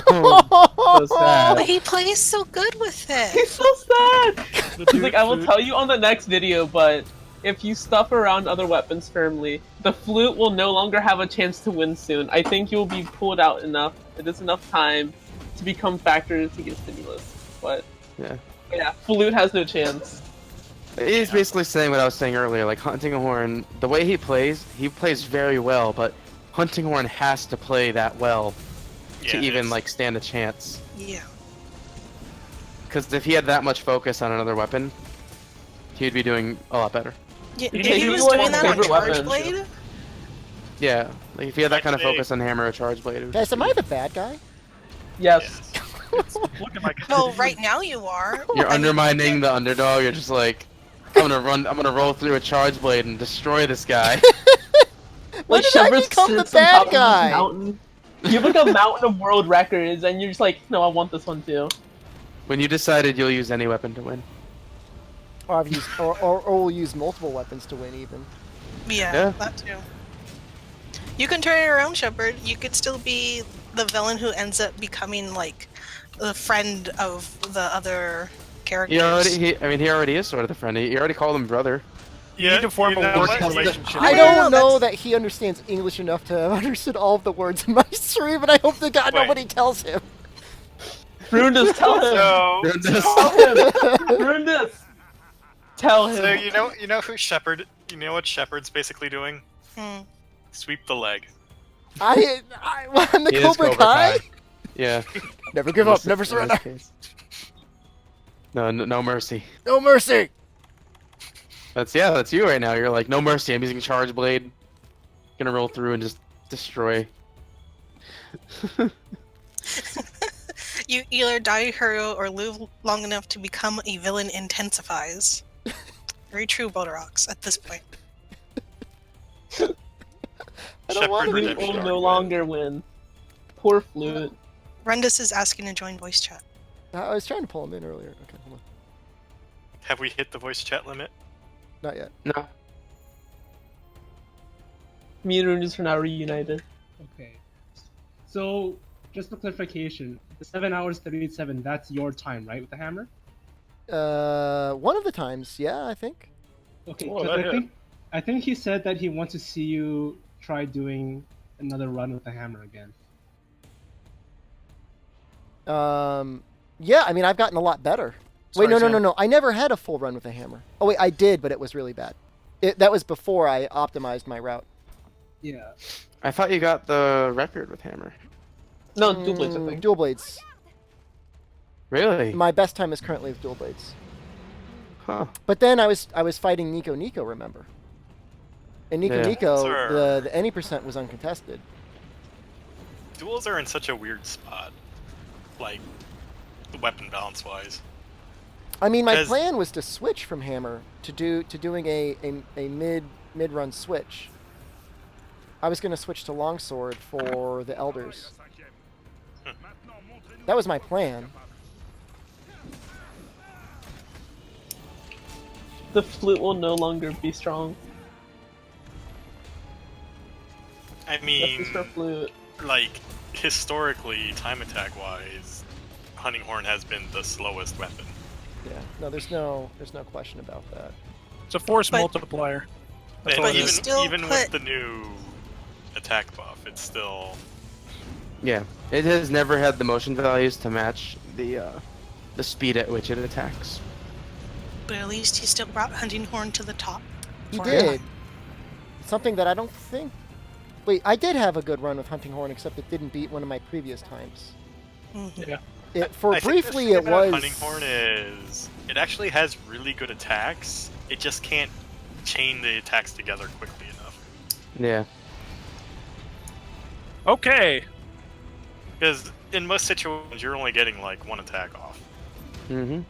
So sad. But he plays so good with it. He's so sad. The He's dude like, I will food. tell you on the next video, but if you stuff around other weapons firmly, the flute will no longer have a chance to win soon. I think you'll be pulled out enough. It is enough time to become factors to get stimulus. But yeah, flute has no chance. He's basically saying what I was saying earlier, like Hunting Horn, the way he plays very well, but Hunting Horn has to play that well to even it's- like stand a chance. Yeah. Because if he had that much focus on another weapon, he'd be doing a lot better. Yeah, He he was was one doing of that my on favorite Charge weapons. Blade. Yeah, like if he had that kind of Actually- focus on Hammer or Charge Blade. it would Guys, just am be- I the bad guy? Yes. Looking like Well, right now you are. You're I mean, undermining the underdog. You're just like, I'm gonna roll through a Charge Blade and destroy this guy. When Like did I Shepard become the sits on bad top of this guy? mountain. You have like a mountain of world records, and you're just like, no, I want this one too. When you decided you'll use any weapon to win. Or I've used, or we'll use multiple weapons to win even. Yeah, Yeah. that too. You can turn it around, Shepard. You could still be the villain who ends up becoming like the friend of the other characters. He already is sort of the friend. He already called him brother. You need to form you a know working what? relationship. I No, don't no, know that's- that he understands English enough to have understood all of the words in my stream, and I hope to God Wait. nobody tells him. Brundis, tell him. So, Tell him. Brundis, tell him. so you know who Shepard? You know what Shepard's basically doing? Hmm. Sweep the leg. I'm the He is Cobra Kai. Yeah. Never give up, This- never in this surrender. case. No mercy. No mercy. That's you right now. You're like, no mercy. I'm using Charge Blade. Gonna roll through and just destroy. You either die a hero or live long enough to become a villain intensifies. Very true, Bodarox, at this point. I don't want to Shepard be. Flute will Redemption no arc, longer win. Poor Flute. Rendus is asking to join voice chat. I was trying to pull him in earlier. Okay, hold on. Have we hit the voice chat limit? Not yet. No. Me and Brundis are now reunited. Okay. So, just for clarification, the 7 hours 37, that's your time, right, with the hammer? One of the times, yeah, I think. Okay, Oh, 'cause that hit. I think he said that he wants to see you try doing another run with the hammer again. Yeah, I mean, I've gotten a lot better. Wait, Sorry, no. Sam. I never had a full run with a hammer. Oh, wait, I did, but it was really bad. That was before I optimized my route. Yeah. I thought you got the record with hammer. No, dual blades, I think. Dual blades. Really? My best time is currently with dual blades. Huh. But then I was fighting Nico, remember? And Yeah. Nico, Sir. the any percent was uncontested. Duels are in such a weird spot, like the weapon balance wise. I mean, my 'Cause- plan was to switch from hammer to doing a mid run switch. I was going to switch to longsword for the elders. That was my plan. The Flute will no longer be strong. I mean, Justice for Flute. like historically, time attack wise, Hunting Horn has been the slowest weapon. Yeah. No, there's no question about that. It's a force But- multiplier. That's And all it you even is. still even put- with the new attack buff, it's still Yeah. It has never had the motion values to match the speed at which it attacks. But at least he still brought Hunting Horn to the top. He Fine. did. Something that I don't think. Wait, I did have a good run with Hunting Horn, except it didn't beat one of my previous times. Mhm. Yeah. I think the thing briefly it about was. Hunting Horn is it actually has really good attacks. It just can't chain the attacks together quickly enough. Yeah. Okay. Because in most situations, you're only getting like one attack off. Mm-hmm.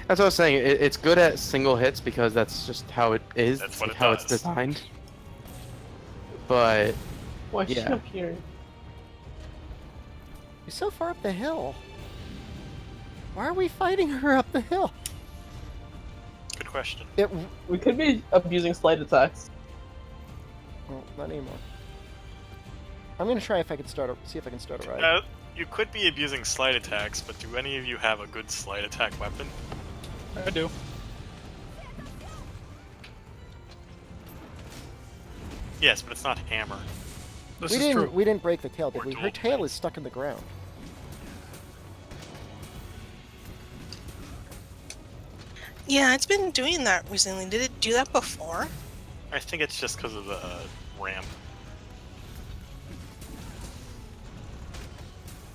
That's what I was saying. It's good at single hits because that's just how it is. That's what like it how it's does. designed. But Why is she Yeah. up here? You're so far up the hill. Why are we fighting her up the hill? Good question. It. We could be abusing slight attacks. Well, not anymore. I'm gonna try if I can see if I can start a ride. You could be abusing slide attacks, but do any of you have a good slide attack weapon? I do. Yes, but it's not hammer. This we is didn't. true. We didn't break the tail, did Or we? dual Her tail blades. is stuck in the ground. Yeah, it's been doing that recently. Did it do that before? I think it's just because of the ramp.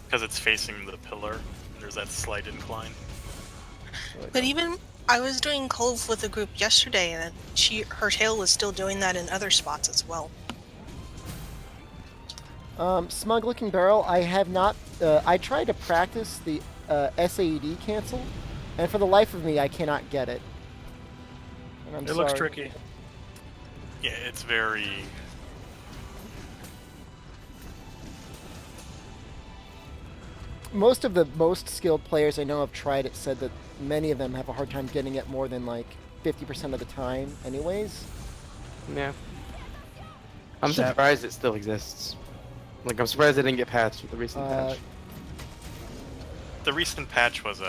Because it's facing the pillar, and there's that slight incline. But even I was doing Cove with a group yesterday, and her tail was still doing that in other spots as well. Smug looking barrel. I have not. I tried to practice the SAED cancel, and for the life of me, I cannot get it. And I'm It looks sorry. tricky. Yeah, it's very. Most of the most skilled players I know have tried it said that many of them have a hard time getting it more than like 50% of the time anyways. yeah. I'm Shep. surprised it still exists. Like, I'm surprised it didn't get patched with the recent patch. The recent patch was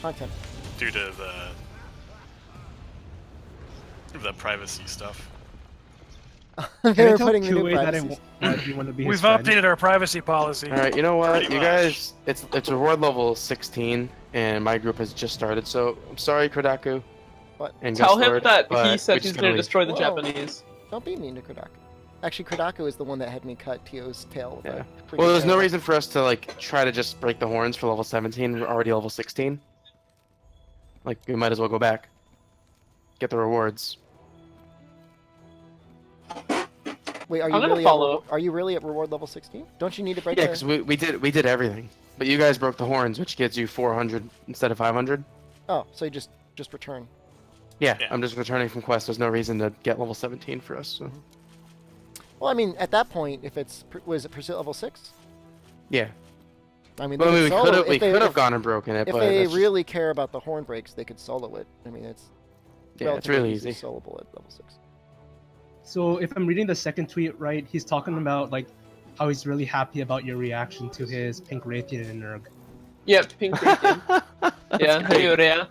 Content. due to the privacy stuff. They Can I were tell putting the new Kuwait that privacy. you want to be his We've friend? updated our privacy policy. All right, you know what, Pretty you much. guys, it's reward level 16, and my group has just started. So I'm sorry, Kodaku. What? And Tell Ghost him Lord, that but he said we just he's gotta gonna leave. destroy the Whoa. Japanese. Don't be mean to Kodaku. Actually, Kodaku is the one that had me cut Tio's tail. With Yeah. a freaking Well, there's no arrow. reason for us to like try to just break the horns for level 17. We're already level 16. Like, we might as well go back. Get the rewards. Wait, are I'm you gonna really follow. are you really at reward level 16? Don't you need to break Yeah, the... because we did everything. But you guys broke the horns, which gives you 400 instead of 500. Oh, so you just return. Yeah, Yeah. I'm just returning from quest. There's no reason to get level 17 for us. So. Well, I mean, at that point, if it's was it pursuit level 6? Yeah. I mean, Well, I they mean, could solo we could have gone and broken it, If but they that's just- really care about the horn breaks, they could solo it. I mean, it's yeah, it's relatively really easily easy. soloable at level 6. So if I'm reading the second tweet right, he's talking about like how he's really happy about your reaction to his pink Raytheon and Nurg. Yep, pink Raytheon. Yeah, great. Hayurea.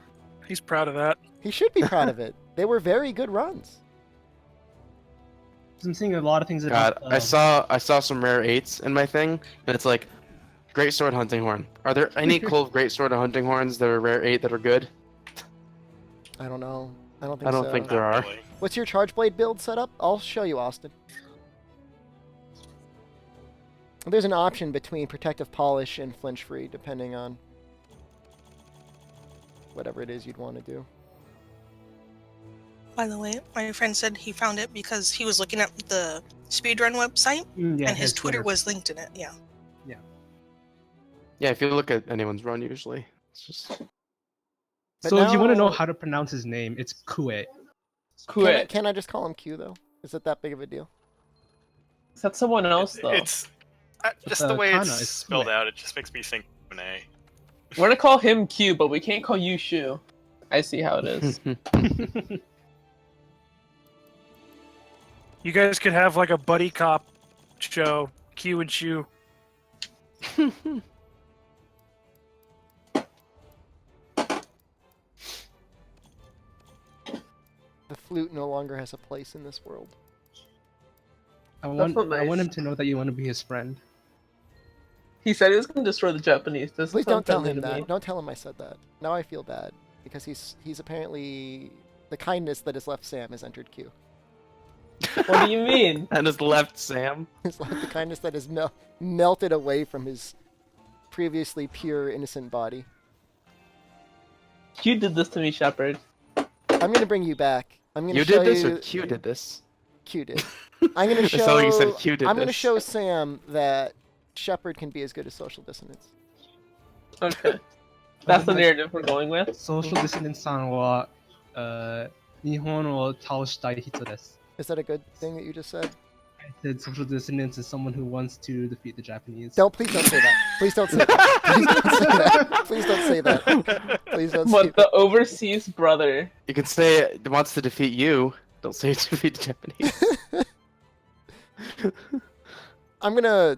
He's proud of that. He should be proud of it. They were very good runs. I'm seeing a lot of things God, about. I saw some rare 8s in my thing, and it's like, great sword hunting horn. Are there any cool great sword hunting horns that are rare 8 that are good? I don't know. I don't think I don't so. think there are. Really. What's your charge blade build setup? I'll show you, Austin. There's an option between protective polish and flinch free, depending on whatever it is you'd want to do. By the way, my friend said he found it because he was looking at the speedrun website yeah, and his Twitter was linked in it. Yeah. Yeah, if you look at anyone's run, usually it's just. But So if you want to know now- how to pronounce his name, it's Kuwait. Quit. Can I just call him Q, though? Is it that big of a deal? Is that someone else though? It's just the way Kana, it's it's spelled Kuwait. out. It just makes me think Q&A. We're gonna call him Q, but we can't call you Shu. I see how it is. You guys could have like a buddy cop show, Q and Shu. The flute no longer has a place in this world. I not want nice. him to know that you want to be his friend. He said he was gonna destroy the Japanese. Doesn't Please sound don't tell friendly him to that. me. Don't tell him I said that. Now I feel bad because he's apparently the kindness that has left Sam has entered Q. What do you mean? And has left Sam. It's like the kindness that has melted away from his previously pure, innocent body. Q did this to me, Shepard. I'm gonna bring you back. I'm gonna You show did this, you... or Q did this? Q did. I'm gonna It show. sounded like you said Q did I'm gonna this. show Sam that Shepard can be as good as social dissonance. Okay. That's the narrative we're going with. Social dissonance さんは、日本を倒したい人です. Is that a good thing that you just said? I said social dissonance is someone who wants to defeat the Japanese. Please don't say that. Please don't say that. Please don't say that. Please don't say that. Please don't say What, the overseas brother? You could say it wants to defeat you. Don't say to defeat the Japanese. I'm gonna.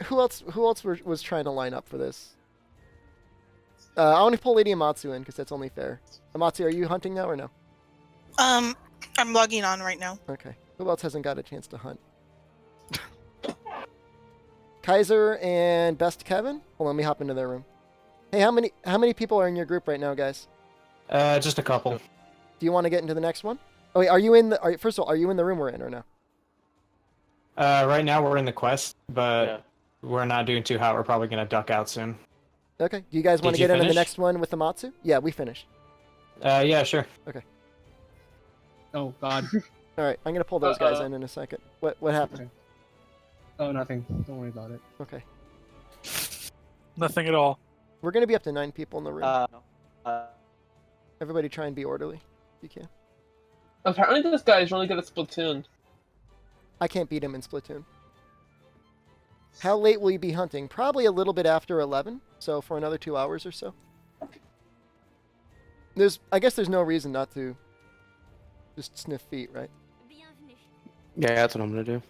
Who else was trying to line up for this? I want to pull Lady Amatsu in because that's only fair. Amatsu, are you hunting now or no? I'm logging on right now. Okay. Who else hasn't got a chance to hunt? Kaiser and Best Kevin? Well, let me hop into their room. Hey, how many people are in your group right now, guys? Just a couple. Do you want to get into the next one? Oh wait, are you in the? First of all, are you in the room we're in or no? Right now we're in the quest, but we're not doing too hot. We're probably gonna duck out soon. Okay. Do you guys want to Did you get into the finish? next one with the Matsu? Yeah, we finished. Yeah, sure. Okay. Oh God. All right, I'm gonna pull those guys in a second. What happened? Okay. Oh, nothing. Don't worry about it. Okay. Nothing at all. We're gonna be up to 9 people in the room. Everybody try and be orderly if you can. Apparently this guy is really good at Splatoon. I can't beat him in Splatoon. How late will you be hunting? Probably a little bit after 11, so for another 2 hours or so. I guess there's no reason not to just sniff feet, right? Yeah, that's what I'm gonna do.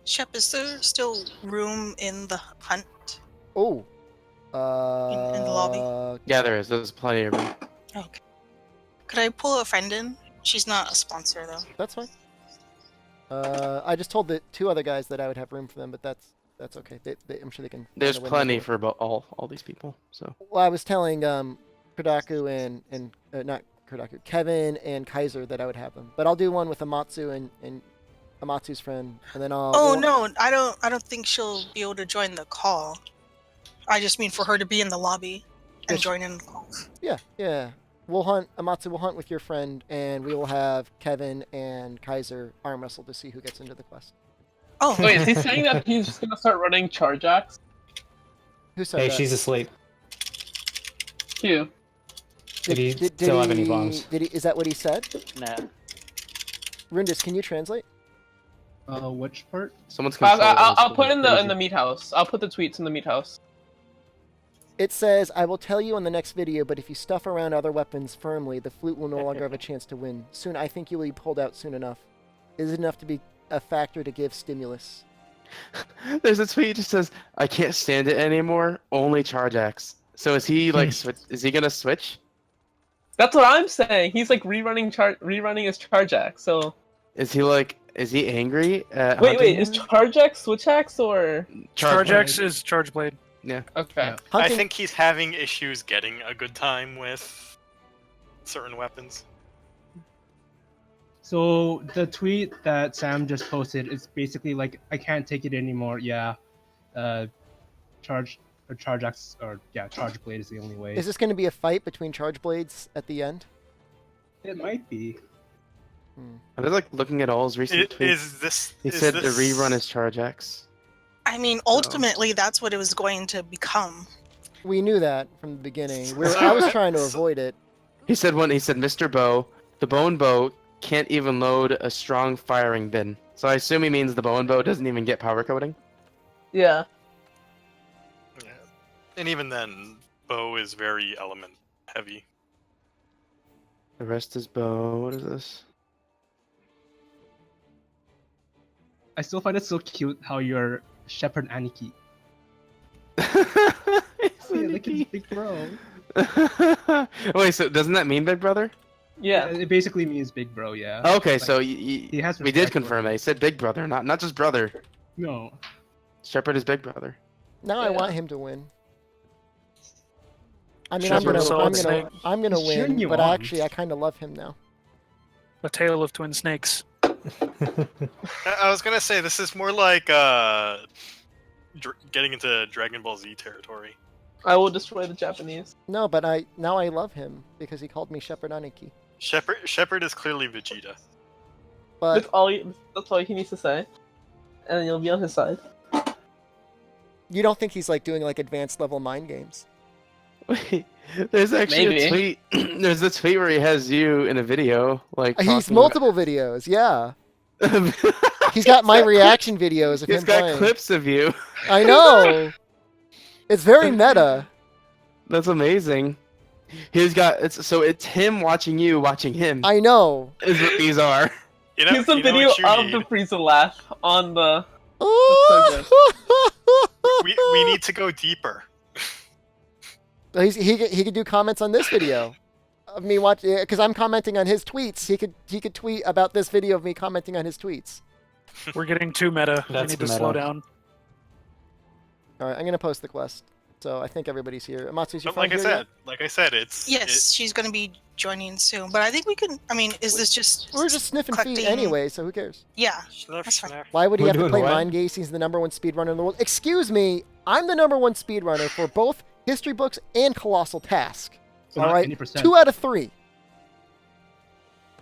Shep, is there still room in the hunt Oh. in the lobby? Yeah, there is. There's plenty of room. Okay. Could I pull a friend in? She's not a sponsor though. That's fine. I just told the 2 other guys that I would have room for them, but that's okay. I'm sure they can. There's find a way to plenty make it for about all these people. So. work. Well, I was telling Kodaku and not Kodaku, Kevin and Kaiser that I would have them, but I'll do one with Amatsu and Amatsu's friend, and then I'll. Oh no, I don't think she'll be able to join the call. I just mean for her to be in the lobby and Yes. join in the call. Yeah. We'll hunt. Amatsu will hunt with your friend, and we will have Kevin and Kaiser arm wrestle to see who gets into the quest. Oh, Wait, is he saying that he's just gonna start running charge acts? Who said Hey, that? she's asleep. Q. Did he still have any he- bombs? Is that what he said? Nah. Rindis, can you translate? Which part? Someone's I'll put in the meat house. I'll put the tweets in the meat house. It says, I will tell you in the next video, but if you stuff around other weapons firmly, the flute will no longer have a chance to win. Soon, I think you will be pulled out soon enough. Is it enough to be a factor to give stimulus? There's a tweet that just says, "I can't stand it anymore. Only charge X." So is he like is he gonna switch? That's what I'm saying. He's like rerunning his charge axe. So Is he angry at wait, hunting is more? charge axe switch axe or Charge blade? X is Charge Blade. Yeah. okay? Yeah. I Hunting, think he's having issues getting a good time with certain weapons. So the tweet that Sam just posted is basically like, I can't take it anymore. Yeah, charge axe charge blade is the only way. is this going to be a fight between charge blades at the end? It might be. I was like looking at all his recent tweets. Is this? He is said this... the rerun is charge X. I mean, ultimately, that's what it was going to become. We knew that from the beginning. I was trying to avoid it. He said Mr. Bow, the bow and bow can't even load a strong firing bin. So I assume he means the bow and bow doesn't even get power coding. Yeah. Yeah. And even then, bow is very element heavy. The rest is bow. What is this? I still find it so cute how you're Shepherd Aniki. It's Oh, yeah, look at Aniki. Big Bro. Wait, so doesn't that mean Big Brother? Yeah. It basically means Big Bro, yeah. Okay, Like, so he has we did respect for confirm him. it. He said Big Brother, not just brother. No. Shepard is Big Brother. Now I Yeah. want him to win. I mean, Shepherd Solid Snake. I'm gonna He's win, cheering you but on. actually, I kind of love him now. A Tale of Twin Snakes. I was gonna say this is more like getting into Dragon Ball Z territory. I will destroy the Japanese. No, but now I love him because he called me Shepherd Aniki. Shepard is clearly Vegeta. But That's all he needs to say, and then you'll be on his side. you don't think he's like doing like advanced level mind games? Wait, there's actually Maybe. a tweet. There's a tweet where he has you in a video, like He's talking multiple videos, yeah. about- He's got my reaction videos of He's him got playing. clips of you. I know. It's very meta. That's amazing. It's him watching you watching him. I know. Is what these are. You know, Here's a you know video what you of need? the Frieza laugh on the. We need to go deeper. he could do comments on this video of me watching, because I'm commenting on his tweets. He could tweet about this video of me commenting on his tweets. We're getting too meta. We That's need to meta. slow down. All right, I'm gonna post the quest. So I think everybody's here. Amatsu's your phone Like I here yet? said, it's Yes, she's going to be joining soon. But I think we can. I mean, is this just? We're just sniffing feet collecting- anyway, so who cares? Yeah. Sniff, That's fine. sniff. Why would he We're have to doing play what? mind games? He's the #1 speedrunner in the world. Excuse me, I'm the #1 speedrunner for both history books and Colossal Task. So All not right, any percent. 2 out of 3.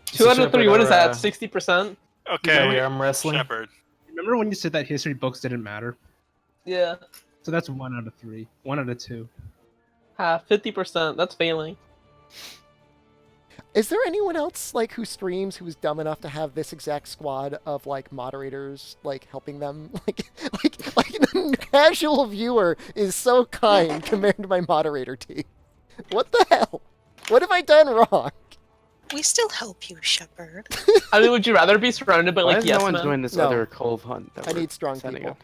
2 out of 3. What is that? Shepard, 60%. Are we Okay, arm wrestling? Shepard. Remember when you said that history books didn't matter? Yeah. So that's 1 out of 3. 1 out of 2. 50%. That's failing. Is there anyone else like who streams who's dumb enough to have this exact squad of like moderators like helping them? Like the casual viewer is so kind compared to my moderator team. What the hell? What have I done wrong? We still help you, Shepard. I mean, would you rather be surrounded by Why like is yes no one men? doing this No. other Kulve hunt that I we're need strong setting people. up?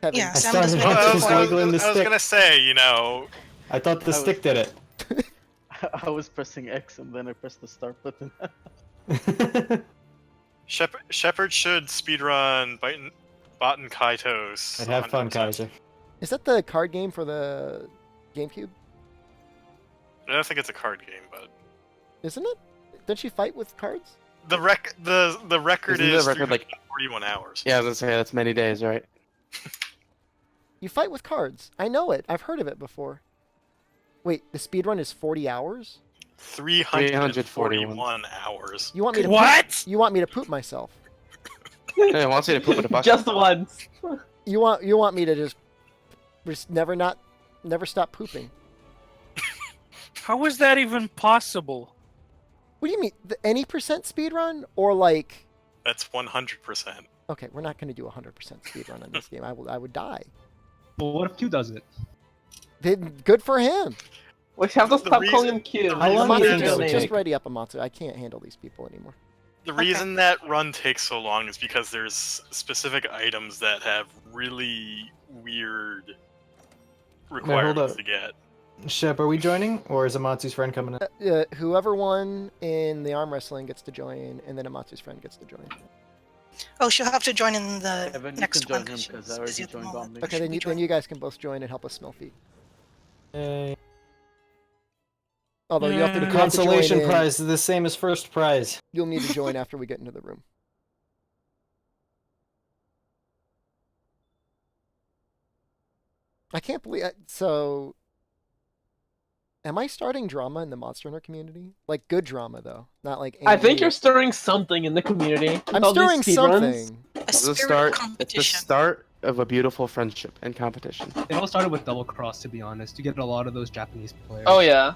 Kevin. Yeah, I Sam started doesn't with make Well, a just point. wiggling the I was stick. gonna say, you know, I thought the I stick did it. I was pressing X and then I pressed the start button. Shepard should speedrun Baten Kaitos. I'd have fun, 100%. Kaiser. Is that the card game for the GameCube? I don't think it's a card game, but Isn't it? Didn't she fight with cards? the record Isn't is the record like? 41 hours. Yeah, I was gonna say that's many days, right? You fight with cards. I know it. I've heard of it before. Wait, the speedrun is 40 hours? 341 hours. You want me to What? You want me to poop myself? Yeah, I want you to poop in a bucket. Just once. You want me to just never stop pooping? How is that even possible? What do you mean? Any percent speedrun or like? That's 100%. Okay, we're not going to do 100% speedrun on this game. I would die. Well, what if Q does it? Good for him. We have to The stop reason- calling him Q. the reason Amatsu, that- just, take? just ready up, Amatsu. I can't handle these people anymore. The reason that run takes so long is because there's specific items that have really weird requirements up. to get. Shep, are we joining, or is Amatsu's friend coming in? Whoever won in the arm wrestling gets to join, and then Amatsu's friend gets to join. Oh, she'll have to join in the Evan, you next can join one. him, 'cause I already joined Bombay. Okay, then you guys can both join and help us smell feet. Although you have to be Consolation join in. prize is the same as first prize. You'll need to join after we get into the room. I can't believe so. Am I starting drama in the Monster Hunter community? Like good drama though, not like. I think angry- you're stirring something in the community. I'm With all these stirring speedruns. something. A It's the spirit start. It's the competition. start of a beautiful friendship and competition. It all started with Double Cross, to be honest. You get a lot of those Japanese players. Oh yeah.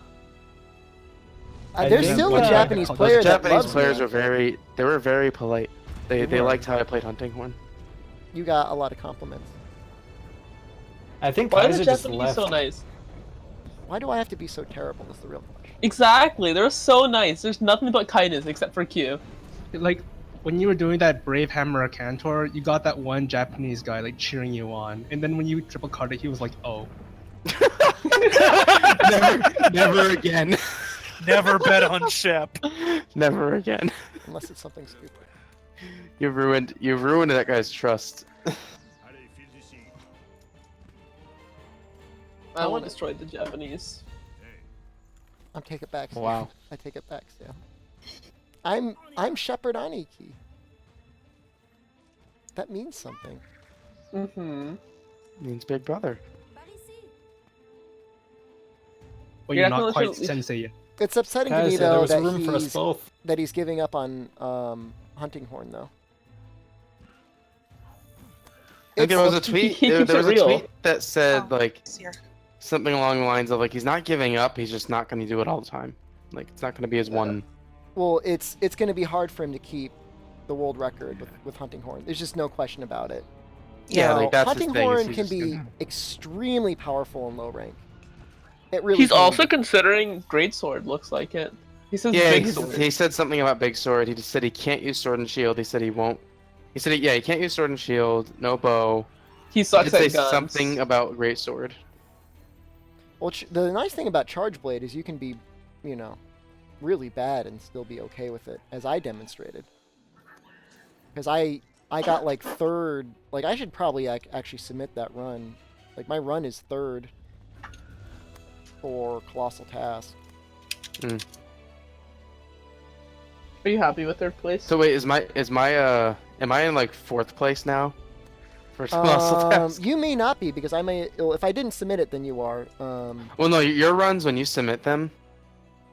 There's think still a that- Japanese those player that Japanese loves players me. were very polite. They were. liked how I played Hunting Horn. You got a lot of compliments. I think Why are the Kaiser just Japanese left. so nice? Why do I have to be so terrible? Is the real question. Exactly. They're so nice. There's nothing but kindness except for Q. Like, when you were doing that Brave Hammer Cantor, you got that one Japanese guy, like, cheering you on. And then when you triple carded, he was like, oh. Never again. Never bet on Shep. Never again. Unless it's something stupid. You've ruined that guy's trust. I will destroy the Japanese. I'm take it back. Sam. Wow. I take it back, Sam. I'm Shepard Aniki. That means something. Mm-hmm. Means big brother. But You're you're not not quite literally- sensei yet. It's upsetting to me Kaiser, there though was room for us both. that he's giving up on Hunting Horn though. I think there was a He tweet. keeps There was it a real. tweet that said Oh, like it's here. something along the lines of like he's not giving up. He's just not going to do it all the time. Like it's not going to be his one. Well, it's going to be hard for him to keep the world record with Hunting Horn. There's just no question about it. Yeah, Now, like that's his Hunting thing, is Horn he's can just be gonna- extremely powerful in low rank. It really. He's can also be. considering Greatsword, looks like it. He says Yeah, big he, sword. he said something about big sword. He just said he can't use sword and shield. He said he won't. He said he can't use sword and shield. No bow. He He sucks did at say guns. something about great sword. Well, the nice thing about Charge Blade is you can be, really bad and still be okay with it, as I demonstrated. Because I got like third. Like I should probably actually submit that run. Like my run is third for Colossal Task. Are you happy with third place? So wait, am I in like fourth place now? For Colossal Task? You may not be because I may. If I didn't submit it, then you are. Well, no, your runs when you submit them,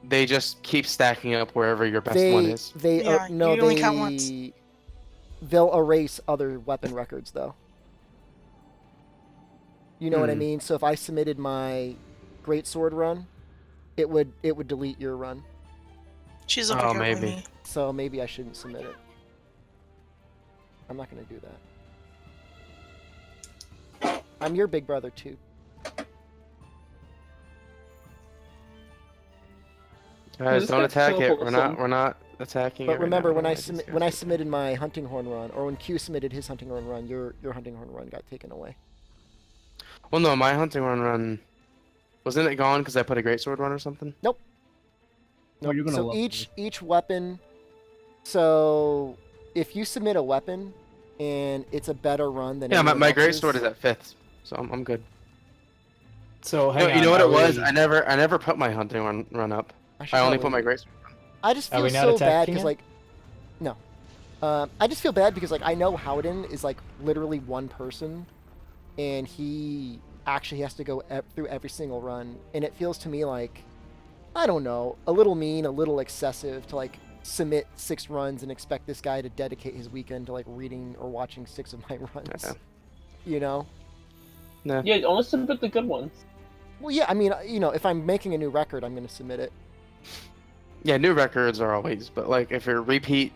they just keep stacking up wherever your best one is. Yeah, you only count once. They'll erase other weapon records though. You know what I mean? So if I submitted my Great Sword run, it would delete your run. She's over Oh, here with maybe. me. So maybe I shouldn't submit it. I'm not gonna do that. I'm your big brother too. Guys, This don't guy's attack so it. wholesome. We're not attacking it. But right remember, now. when I These guys when I are- submitted my hunting horn run, or when Q submitted his hunting horn run, your hunting horn run got taken away. Well, no, my hunting run wasn't it gone because I put a greatsword run or something? Nope. Oh, you're gonna So love each weapon. So if you submit a weapon, and it's a better run than Yeah, my anyone else's- greatsword is at 5th, so I'm good. So You hang know, on. you know what are it was? we- I never put my hunting run up. should I only put my probably- greatsword. I just Are feel we not so bad attacking because it? like, no, I just feel bad because like I know Howden is like literally one person, and he actually has to go through every single run, and it feels to me like, I don't know, a little mean, a little excessive to like submit 6 runs and expect this guy to dedicate his weekend to like reading or watching 6 of my runs. Yeah. You know? No. Yeah, only submit the good ones. Well, yeah, I mean, you know, if I'm making a new record, I'm going to submit it. Yeah, new records are always, but like if you're repeat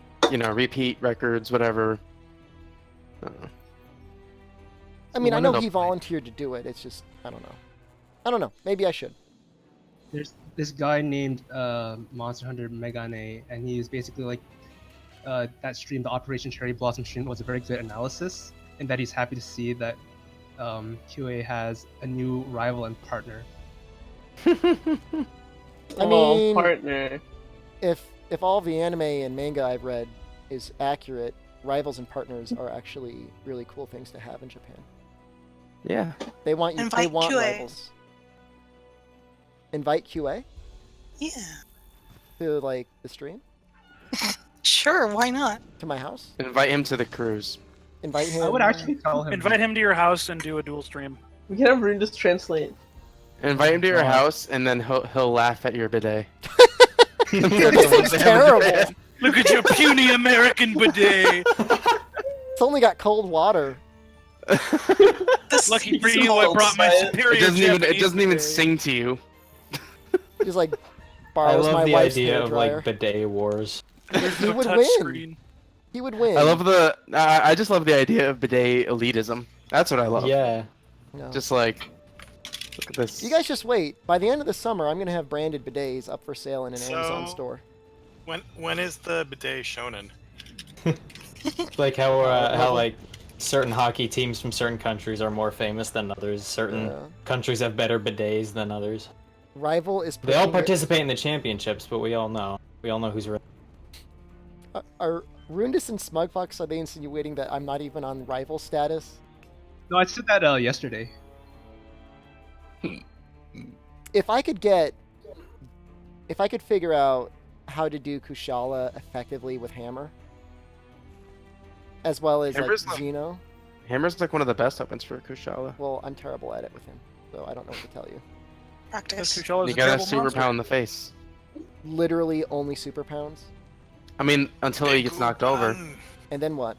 records, whatever. I mean, I One know of the- he volunteered to do it. It's just, I don't know. I don't know. Maybe I should. There's this guy named Monster Hunter Megane, and he's basically like that stream, the Operation Cherry Blossom stream, was a very good analysis, and that he's happy to see that QA has a new rival and partner. I mean, partner. if all the anime and manga I've read is accurate, rivals and partners are actually really cool things to have in Japan. Yeah. They want you. They Invite want QA. rivals. Invite QA Yeah. to like the stream, Sure, why not? to my house. Invite him to the cruise. Invite him. I would actually tell him. Invite him to your house and do a dual stream. We can have Rune just translate. Invite him to your God. house, and then he'll laugh at your bidet. This thing's terrible. Look at your puny American bidet. It's only got cold water. This Lucky for is you, I cold. brought my superior. It doesn't even Japanese sing to you. Just like I borrows love my the wife's idea of hairdryer. like bidet wars. He would touch win. screen. He would win. I love the. I just love the idea of bidet elitism. That's what I love. Yeah. No. Just like, look at this. You guys just wait. By the end of the summer, I'm gonna have branded bidets up for sale in an Amazon So- store. When is the bidet shonen? Like how like certain hockey teams from certain countries are more famous than others. Certain Yeah. countries have better bidets than others. Rival is. They all pushing it- participate in the championships, but we all know who's right. Are Rundis and Smugfox, are they insinuating that I'm not even on rival status? No, I said that yesterday. If I could figure out how to do Kushala effectively with Hammer, as well as Hammer's like not- Gino, Hammer's like one of the best weapons for Kushala. well, I'm terrible at it with him, so I don't know what to tell you. Practice. Kushala is You a gotta terrible super monster. pound in the face. Literally only super pounds, I mean, until he gets knocked over, and then what?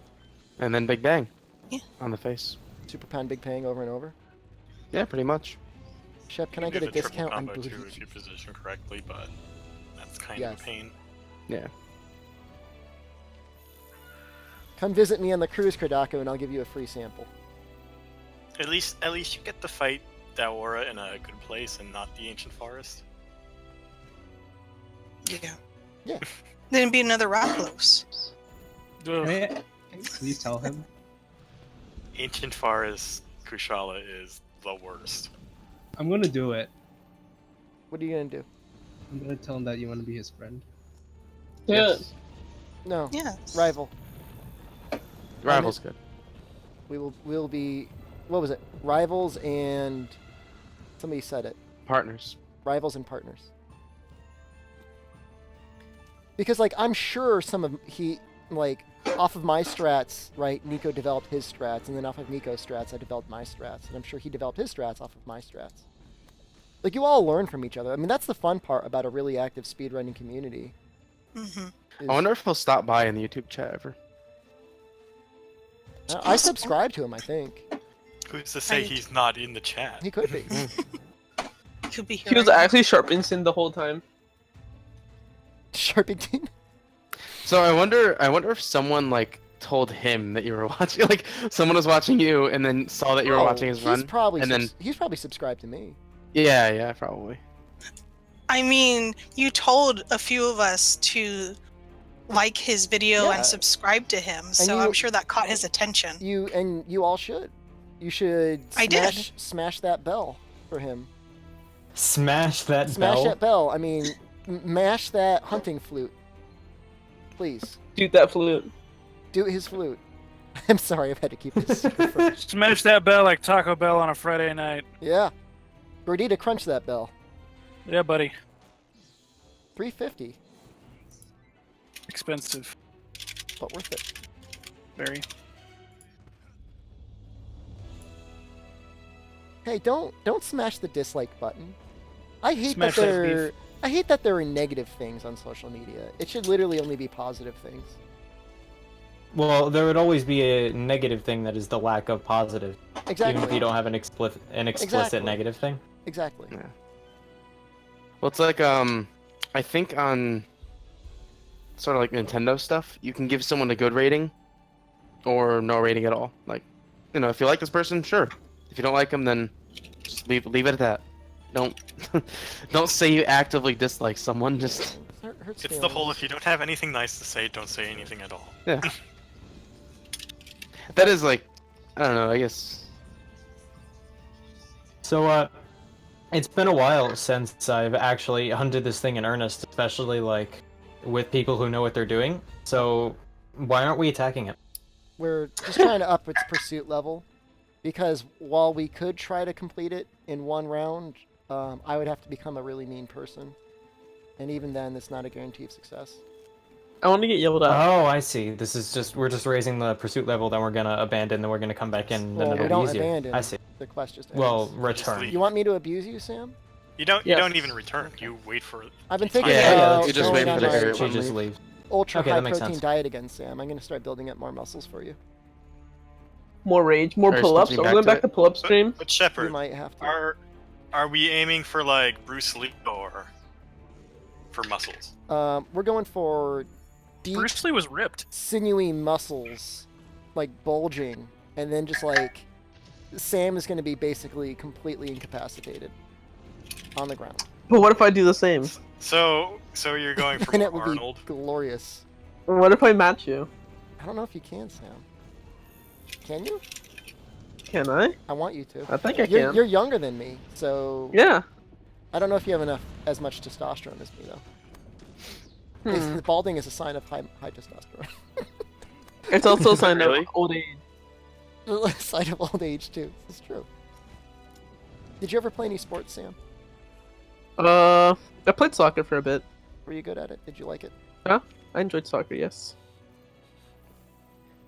and then Big Bang. Yeah. On the face. Super pound, big pang over and over. Yeah, pretty much. Shep, can I You get do a the triple discount on combo too booty? if you position correctly, but that's kind Yes. of a pain. Yeah. Come visit me on the cruise, Kradako, and I'll give you a free sample. At least you get to fight Daora in a good place and not the ancient forest. Yeah. Yeah. Then it'd be another Rakdos. Ugh. Can you please tell him? Ancient forest Kushala is the worst. I'm gonna do it. What are you gonna do? I'm gonna tell him that you want to be his friend. Yeah. Yes. No, Yes. rival. Rival's good. We'll be, what was it? Rivals and somebody said it. Partners. Rivals and partners. Because like I'm sure off of my strats, right? Nico developed his strats, and then off of Nico's strats, I developed my strats, and I'm sure he developed his strats off of my strats. Like you all learn from each other. I mean, that's the fun part about a really active speedrunning community. Mm-hmm. is- I wonder if he'll stop by in the YouTube chat ever. I subscribe to him. I think Who's to say Right. he's not in the chat? he could be. Could be here. He was right now. actually Sharpington the whole time. Sharpington. So I wonder if someone like told him that you were watching, like someone was watching you and then saw that you were watching his he's run, Probably and then he's probably subscribed to me. yeah, probably. I mean, you told a few of us to like his video Yeah. and subscribe to him, so you- I'm sure that caught his attention. You all should. You should I did. smash that bell for him. Smash that Smash bell. that bell. I mean, mash that hunting flute. Please. Shoot that flute. Do his flute. I'm sorry, I've had to keep this. secret from- Smash that bell like Taco Bell on a Friday night. yeah. Gordita, crunch that bell. Yeah, buddy. $3.50, Expensive. but worth it. Very. Hey, don't smash the dislike button. I hate Smash that that there. beef. I hate that there are negative things on social media. It should literally only be positive things. Well, there would always be a negative thing that is the lack of positive. Exactly. Even if you don't have an explicit Exactly. negative thing. Exactly. Yeah. Well, it's like I think on sort of like Nintendo stuff, you can give someone a good rating or no rating at all. Like, you know, if you like this person, sure. If you don't like them, then just leave it at that. Don't don't say you actively dislike someone. Just Hurts It's the feelings. whole if you don't have anything nice to say, don't say anything at all. yeah. That is like, I don't know. I guess. So, it's been a while since I've actually hunted this thing in earnest, especially like with people who know what they're doing. So, why aren't we attacking it? We're just trying to up its pursuit level, because while we could try to complete it in one round, I would have to become a really mean person, and even then, it's not a guarantee of success. I want to get yelled at. Oh, I see. This is we're just raising the pursuit level, then we're gonna abandon, then we're gonna come back in, and Well, then we it'll don't be easier. abandon. I see. The quest just ends. Well, Just return. leave. You want me to abuse you, Sam? You don't Yes. even return. You wait for. I've been time. thinking Yeah, about you just going wait on for the my area She one just leave. leaves. ultra Okay, high that makes protein sense. diet again, Sam. I'm gonna start building up more muscles for you. More rage, more Are you pull-ups. switching Are we going back back to to pull-up stream? But You Shepard, might have to. are we aiming for like Bruce Lee or for muscles? We're going for deep, Bruce Lee was ripped. sinewy muscles, like bulging, and then just like Sam is gonna be basically completely incapacitated on the ground, But what if I do the same? So you're going for and more it would Arnold. be glorious. What if I match you? I don't know if you can, Sam. Can you? Can I? I want you to. I think I You're, can. you're younger than me, so Yeah. I don't know if you have as much testosterone as me though. Hmm. Balding is a sign of high testosterone. It's also a sign Really? of old age. Sign of old age too. It's true. Did you ever play any sports, Sam? I played soccer for a bit. Were you good at it? Did you like it? I enjoyed soccer, yes.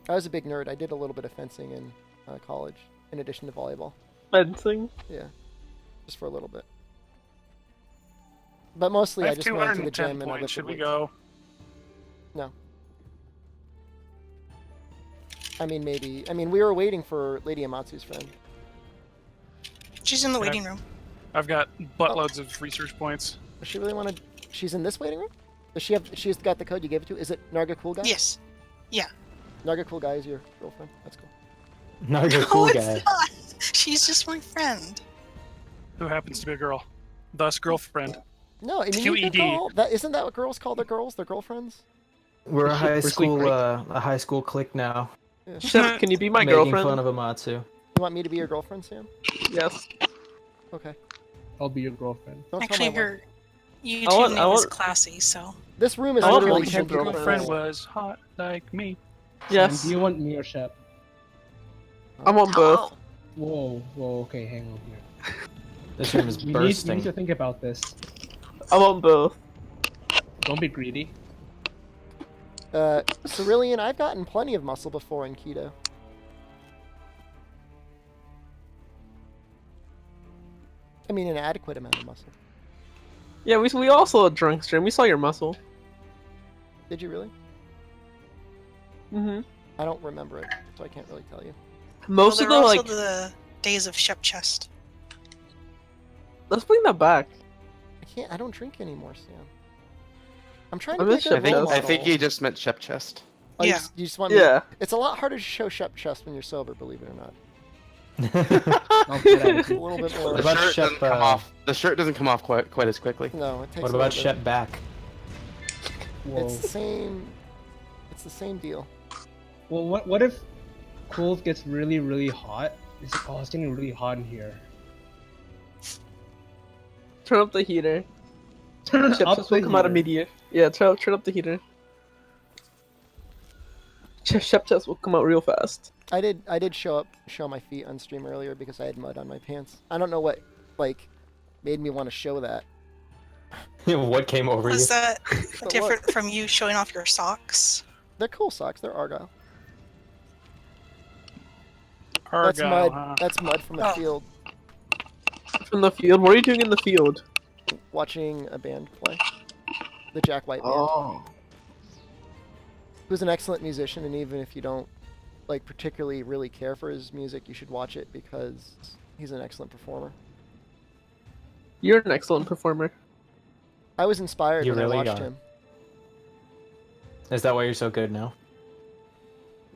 I was a big nerd. I did a little bit of fencing in college, in addition to volleyball. Fencing? Yeah, just for a little bit. But mostly, I I have just went to the 210 gym and I points. lifted Should we weights. go? No. I mean, maybe. I mean, we were waiting for Lady Amatsu's friend. She's in the Yeah. waiting room. I've got buttloads of research points. Does she really want to? She's in this waiting room. Does she have? She's got the code you gave it to. Is it Narga Cool Guy? Yes. Yeah. Narga Cool Guy is your girlfriend. That's cool. No, you're a cool no, guy. it's not. She's just my friend. Who happens to be a girl? Thus, girlfriend. No, I mean, you can QED. call that. Isn't that what girls call their girls? Their girlfriends? We're a high We're school sweet, a high school clique now. Yeah. Shep, can you be my making girlfriend? fun of Amatsu. You want me to be your girlfriend, Sam? Yes. Okay. I'll be your girlfriend. Don't Actually, tell my wife. your I YouTube want- name I is want- classy, so. This room is I want literally really simply good Girlfriend full. was hot like me. Yes. Do you want me or Shep? I want both. Whoa, whoa, okay, hang on here. This room is We bursting. need to think about this. I want both. Don't be greedy. Cerulean, I've gotten plenty of muscle before in keto. I mean, an adequate amount of muscle. Yeah, we also drunk stream. We saw your muscle. Did you really? Mm-hmm. I don't remember it, so I can't really tell you. Most Well, of there the are also like. the days of Shep Chest. Let's bring that back. I can't. I don't drink anymore, Sam. I'm trying I to be a miss good Shep role Chest. I think model. he just meant Shep Chest. Oh, Yeah. you just want me. Yeah. It's a lot harder to show Shep chest when you're sober, believe it or not. I'll get out of A here. little bit The more. What about shirt Shep, doesn't come off. The shirt doesn't come off quite as quickly. No, it takes. What a about little Shep bit. back? Whoa. It's the same. It's the same deal. Well, what if Kulve gets really, really hot? It's like, oh, it's getting really hot in here. Turn up the heater. Turn Shep up test the will come out heater. immediate. Yeah, turn up the heater. Shep test will come out real fast. I did show my feet on stream earlier because I had mud on my pants. I don't know what like made me want to show that. What came over you? Was that But different from you showing off your socks? They're cool socks. They're Argyle. That's Argyle, mud. huh? That's mud from the Oh. field. From the field? What are you doing in the field? Watching a band play. The Jack White band. Oh. Who's an excellent musician, and even if you don't like particularly really care for his music, you should watch it because he's an excellent performer. You're an excellent performer. I was inspired You when really I watched are. him. Is that why you're so good now?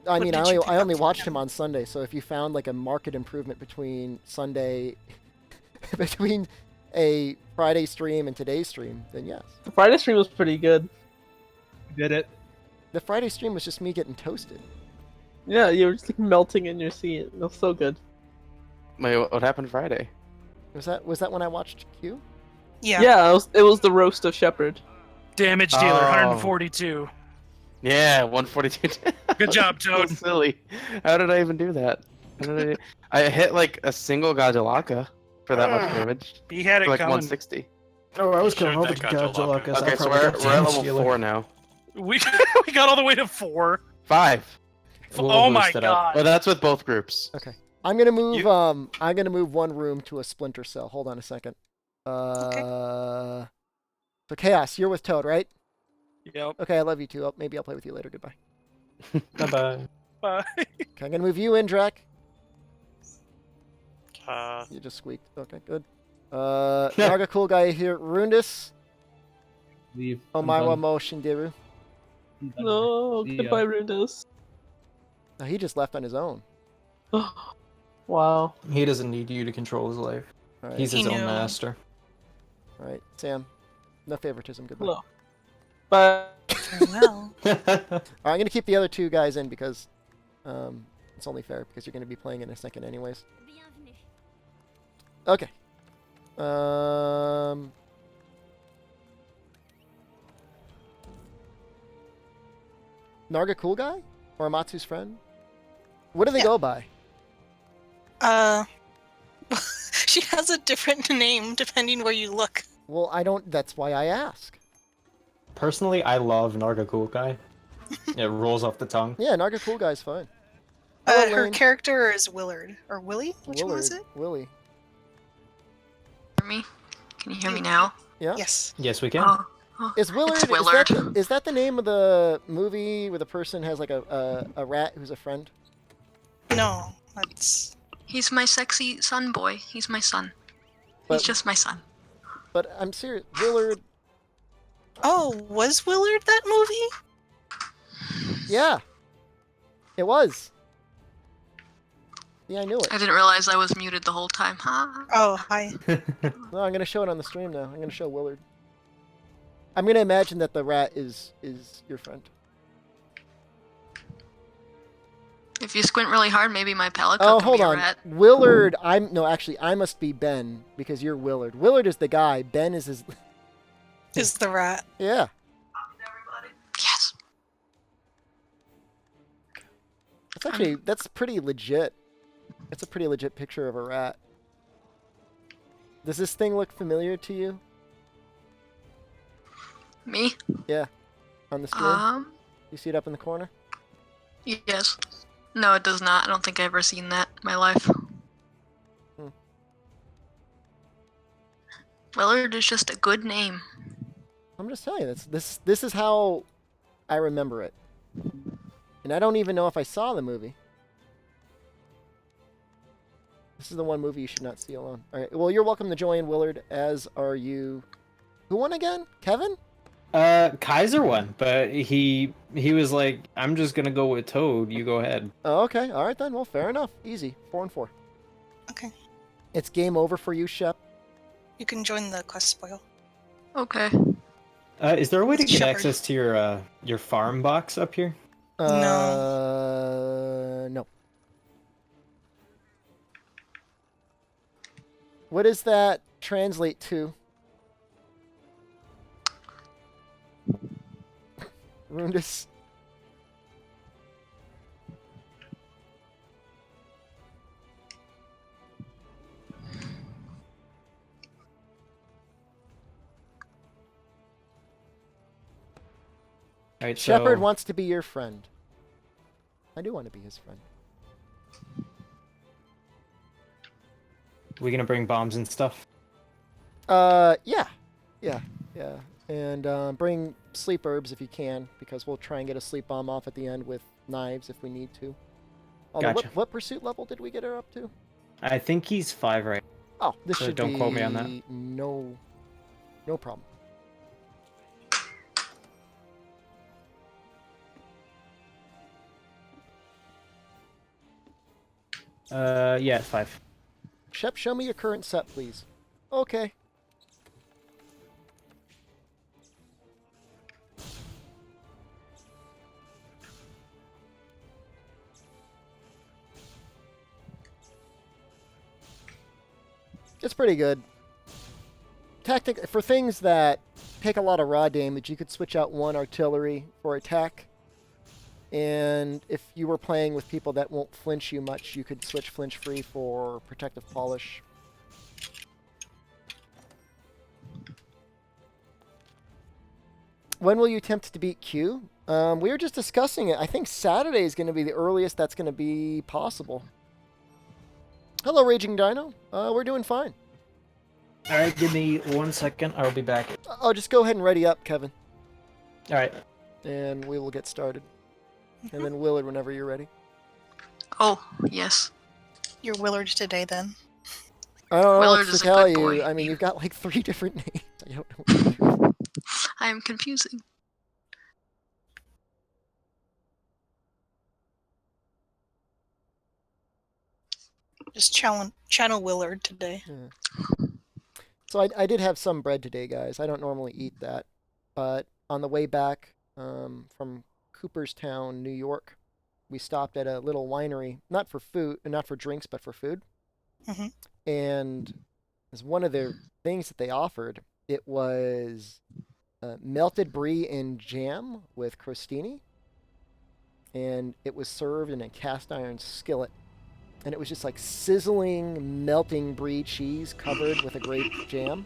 I What mean, did I you only, pick I up only from watched him? him on Sunday, so if you found like a marked improvement between Sunday, between a Friday stream and today's stream, then yes. The Friday stream was pretty good. Did it? The Friday stream was just me getting toasted. Yeah, you were just like melting in your seat. It was so good. Wait, what happened Friday? Was that when I watched Q? Yeah. Yeah, it was the roast of Shepard. Damage dealer, Oh. 142. Yeah, 142. Good job, So Toad. silly. How did I even do that? How did I hit like a single Gajalaka for that much damage. He had it For like coming. 160. Oh, I was Showed going over that to Gajalakas. Gajalakas. Okay, so we're at level 4 now. We we got all the way to 4. 5. We'll Oh my boost it up. god. Well, that's with both groups. Okay. I'm gonna move I'm gonna move one room to a splinter cell. Hold on a second. So Chaos, you're with Toad, right? Yep. Okay, I love you too. Maybe I'll play with you later. Goodbye. Bye-bye. Bye. Okay, I'm gonna move you in, Drac. Uh, You just squeaked. Okay, good. Naga cool guy here. Rundus. Leave. Omawa Mo Shinderu. No, See ya. goodbye, Rundus. No, he just left on his own. Wow. He doesn't need you to control his life. All right. He's his He own knew. master. All right, Sam. No favoritism. Goodbye. Hello. Bye. Well, All right, I'm gonna keep the other two guys in because it's only fair because you're gonna be playing in a second anyways. Okay. Narga cool guy or Amatsu's friend? What do they Yeah. go by? she has a different name depending where you look. Well, I don't. That's why I ask. Personally, I love Narga Cool Guy. It rolls off the tongue. Yeah, Narga cool guy's fine. Hello, Her Lane. character is Willard or Willie. Which one is it? Willie. Hear me? Can you hear me now? Yeah. Yes. Yes, we can. Oh, Is Willard? It's Willard. Is that the name of the movie where the person has like a rat who's a friend? No, that's He's my sexy son boy. He's my son. But- He's just my son. But I'm serious. Willard. Oh, was Willard that movie? Yeah. It was. Yeah, I knew it. I didn't realize I was muted the whole time. Huh? Oh, hi. No, I'm gonna show it on the stream now. I'm gonna show Willard. I'm gonna imagine that the rat is your friend. If you squint really hard, maybe my palate Oh, can hold be a on. rat. Willard. Actually, I must be Ben because you're Willard. Willard is the guy. Ben is his. Is the rat? Yeah. Yes. That's pretty legit. It's a pretty legit picture of a rat. Does this thing look familiar to you? Me? Yeah. On the stream? You see it up in the corner? Yes. No, it does not. I don't think I've ever seen that in my life. Hmm. Willard is just a good name. I'm just telling you, this is how I remember it. And I don't even know if I saw the movie. This is the one movie you should not see alone. Alright, well, you're welcome to join, Willard, as are you. Who won again? Kevin? Kaiser won, but he was like, I'm just gonna go with Toad, you go ahead. Oh, okay. Alright then. Well, fair enough. Easy. 4 and 4. Okay. It's game over for you, Shep. You can join the quest spoil. Okay. Is there a way to It's get Shepherd. access to your farm box up here? No. What does that translate to? Rundus. Right, Shepard so wants to be your friend. I do want to be his friend. we gonna bring bombs and stuff? Yeah. And bring sleep herbs if you can, because we'll try and get a sleep bomb off at the end with knives if we need to. Although, Gotcha. what pursuit level did we get her up to? I think he's 5 right. Oh, this So should don't be quote me on that. no problem. Yeah, 5. Shep, show me your current set, please. Okay. It's pretty good. Tactic for things that take a lot of raw damage, you could switch out 1 artillery for attack. And if you were playing with people that won't flinch you much, you could switch flinch free for protective polish. When will you attempt to beat Q? We were just discussing it. I think Saturday is going to be the earliest that's going to be possible. Hello, Raging Dino. We're doing fine. Alright, give me 1 second. I'll be back. Oh, just go ahead and ready up, Kevin. Alright. And we will get started. And then Willard whenever you're ready. Oh, yes. You're Willard today, then. I don't know Willard what is to a tell good you. boy. I mean, you've got like 3 different names. I don't know what to do. I am confusing. Just channel Willard today. Yeah. So I did have some bread today, guys. I don't normally eat that. But on the way back from Cooperstown, New York, we stopped at a little winery, not for drinks, but for food. Mm-hmm. And as one of the things that they offered, it was melted brie and jam with crostini. And it was served in a cast iron skillet. And it was just like sizzling, melting brie cheese covered with a grape jam.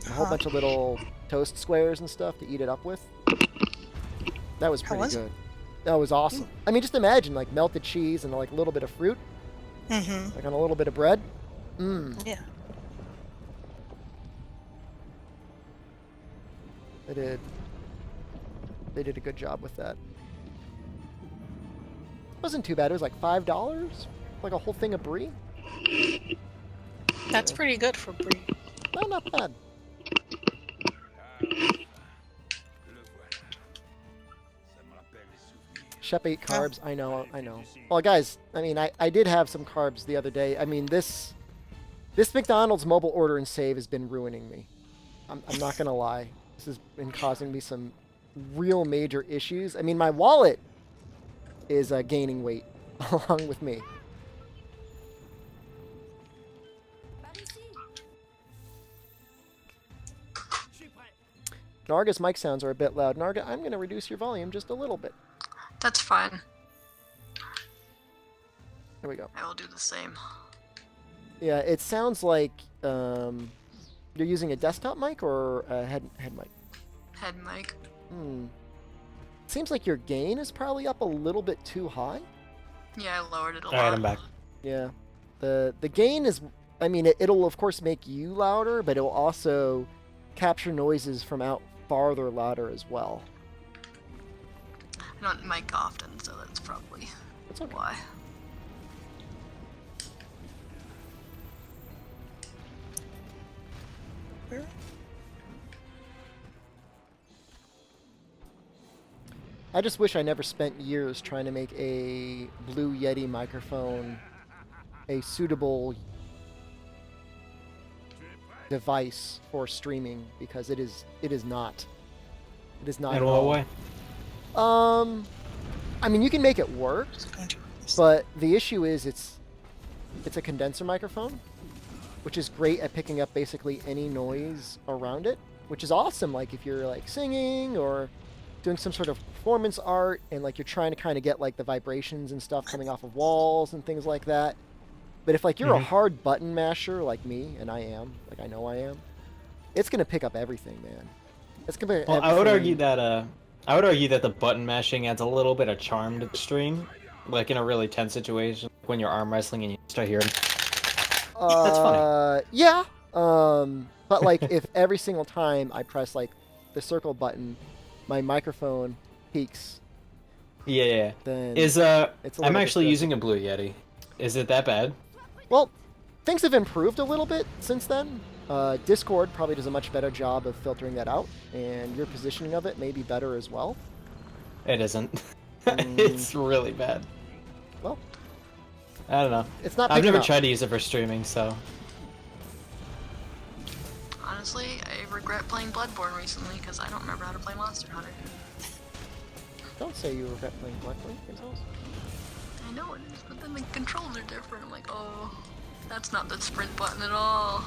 A whole bunch of little toast squares and stuff to eat it up with. That was pretty good. That was awesome. I mean, just imagine like melted cheese and like a little bit of fruit. Mm-hmm. Like on a little bit of bread. Mmm. Yeah. They did a good job with that. Wasn't too bad. It was like $5, like a whole thing of brie. That's pretty good for brie. No, not bad. Shep ate carbs. I know. Well, guys, I mean, I did have some carbs the other day. I mean, this McDonald's mobile order and save has been ruining me. I'm not gonna lie. This has been causing me some real major issues. I mean, my wallet is gaining weight along with me. Narga's mic sounds are a bit loud. Narga, I'm going to reduce your volume just a little bit. That's fine. There we go. I will do the same. Yeah, it sounds like you're using a desktop mic or a head mic? Head mic. Seems like your gain is probably up a little bit too high. Yeah, I lowered it a lot. Alright, I'm back. Yeah. The gain is, I mean, it'll of course make you louder, but it'll also capture noises from out farther louder as well. I don't mic often, so that's probably why. I just wish I never spent years trying to make a Blue Yeti microphone a suitable device for streaming because it is not. It is not. In at what all. way? I mean, you can make it work, but the issue is it's a condenser microphone, which is great at picking up basically any noise around it, which is awesome. Like if you're like singing or doing some sort of performance art and like you're trying to kind of get like the vibrations and stuff coming off of walls and things like that. But if like you're a hard button masher like me, and I am, like I know I am, it's gonna pick up everything, man. It's gonna pick up everything. I would argue that the button mashing adds a little bit of charm to the stream, like in a really tense situation, when you're arm wrestling and you start hearing. That's funny. Yeah. But like if every single time I press like the circle button, my microphone peaks. Yeah. Then I'm actually using a Blue Yeti. Is it that bad? Well, things have improved a little bit since then. Discord probably does a much better job of filtering that out, and your positioning of it may be better as well. It isn't. It's really bad. Well, I don't know. It's not. I've never tried to use it for streaming, so. Honestly, I regret playing Bloodborne recently because I don't remember how to play Monster Hunter. Don't say you regret playing Bloodborne yourselves. I know it is, but then the controls are different. I'm like, oh, that's not the sprint button at all.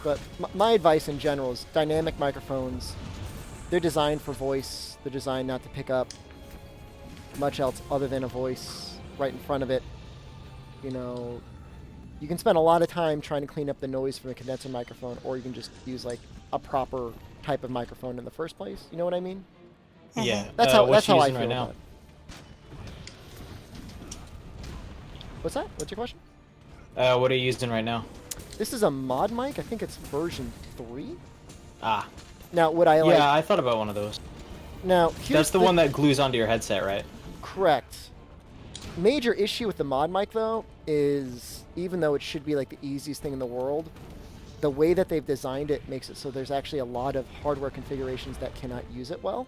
But my advice in general is dynamic microphones. They're designed for voice. They're designed not to pick up much else other than a voice right in front of it. You know, you can spend a lot of time trying to clean up the noise from a condenser microphone, or you can just use like a proper type of microphone in the first place. You know what I mean? Yeah. That's how I feel right about now? it. What's that? What's your question? What are you using right now? This is a mod mic. I think it's version 3. Ah. Now, would I like... Yeah, I thought about one of those. Now, that's the one that glues onto your headset, right? Correct. Major issue with the mod mic, though, is even though it should be like the easiest thing in the world, the way that they've designed it makes it so there's actually a lot of hardware configurations that cannot use it well.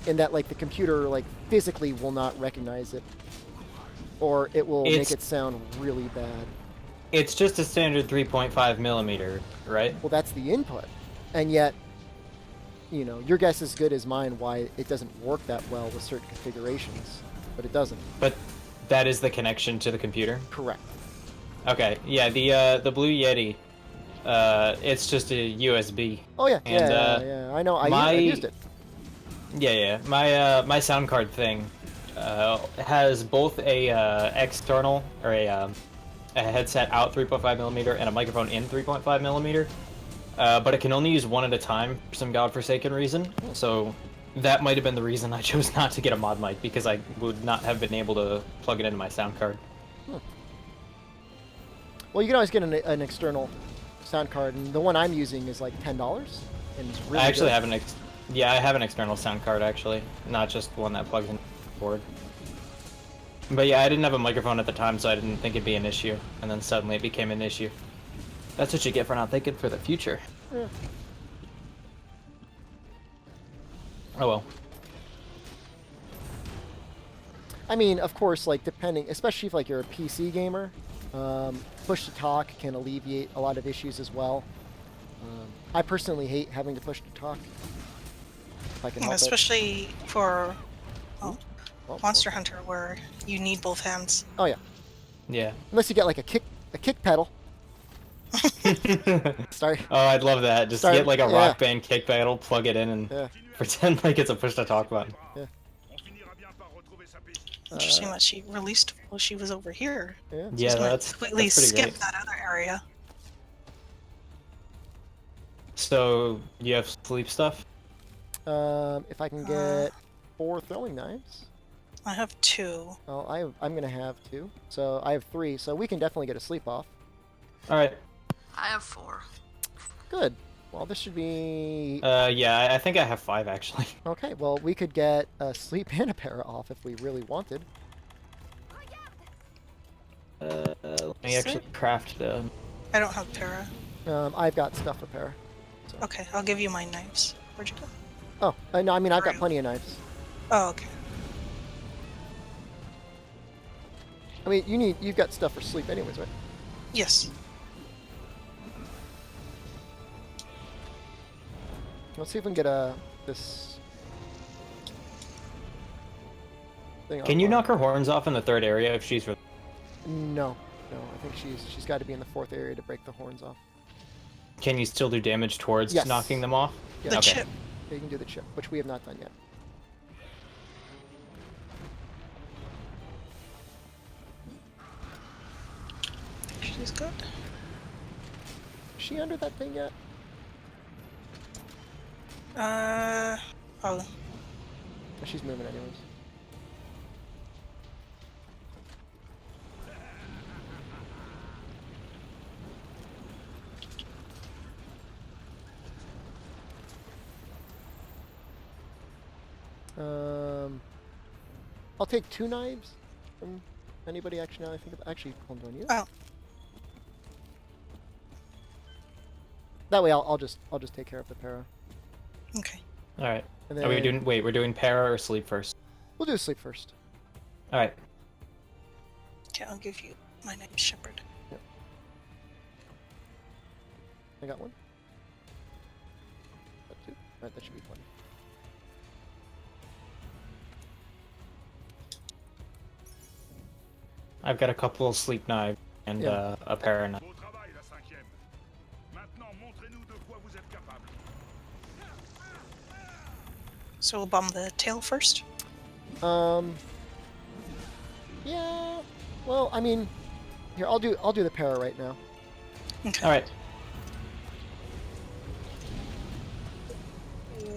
And that like the computer like physically will not recognize it, or it will make it sound really bad. It's just a standard 3.5 millimeter, right? Well, that's the input, and yet, you know, your guess is as good as mine why it doesn't work that well with certain configurations, but it doesn't. But that is the connection to the computer? Correct. Okay, yeah, the Blue Yeti, it's just a USB. Oh yeah, and, yeah, I know, I used it. Yeah, my sound card thing has both a external, or a headset out 3.5 millimeter and a microphone in 3.5 millimeter, but it can only use one at a time for some godforsaken reason. So that might have been the reason I chose not to get a mod mic, because I would not have been able to plug it into my sound card. Well, you can always get an external sound card, and the one I'm using is like $10, and it's really I actually good. have I have an external sound card actually, not just one that plugs into the board. But yeah, I didn't have a microphone at the time, so I didn't think it'd be an issue, and then suddenly it became an issue. That's what you get for not thinking for the future. Yeah. Oh well. I mean, of course, like depending, especially if like you're a PC gamer, push to talk can alleviate a lot of issues as well. I personally hate having to push to talk. If I can help especially for Monster well. Hunter, where you need both hands. Oh yeah. Yeah. Unless you get like a kick pedal. Start. Oh, I'd love that. Just get like a rock band kick pedal, plug it in, and pretend like it's a push to talk button. Yeah. Interesting that she released while she was over here. Yeah, that's completely pretty skip great. that other area. So you have sleep stuff? If I can get 4 throwing knives. I have 2. Well, I'm gonna have 2, so I have 3. So we can definitely get a sleep off. All right. I have 4. Good. Well, this should be... yeah, I think I have 5, actually. Okay, well, we could get a sleep and a para off if we really wanted. Let me actually craft the... I don't have para. I've got stuff for para. So. Okay, I'll give you my knives. Where'd you go? Oh, no, I mean, I've got plenty of knives. Oh, okay. I mean, you've got stuff for sleep anyways, right? Yes. Let's see if we can get this thing. Can you offline. knock her horns off in the third area if she's? No, I think she's got to be in the fourth area to break the horns off. Can you still do damage towards Yes. knocking them off? Yeah. The Okay. chip. Yeah, you can do the chip, which we have not done yet. She's good. Is she under that thing yet? Oh. Oh, she's moving anyways. I'll take 2 knives from anybody. Actually, now I think of actually, hold on, you. Oh. That way, I'll just take care of the para. Okay. All right. And Are we then- doing? Wait, we're doing para or sleep first? We'll do sleep first. All right. Okay, I'll give you my name, Shepherd. I got one. Got 2. Alright, that should be plenty. I've got a couple of sleep knives and Yeah. a para knife. So we'll bomb the tail first. Yeah. Well, I mean, here I'll do the para right now. Okay. All right.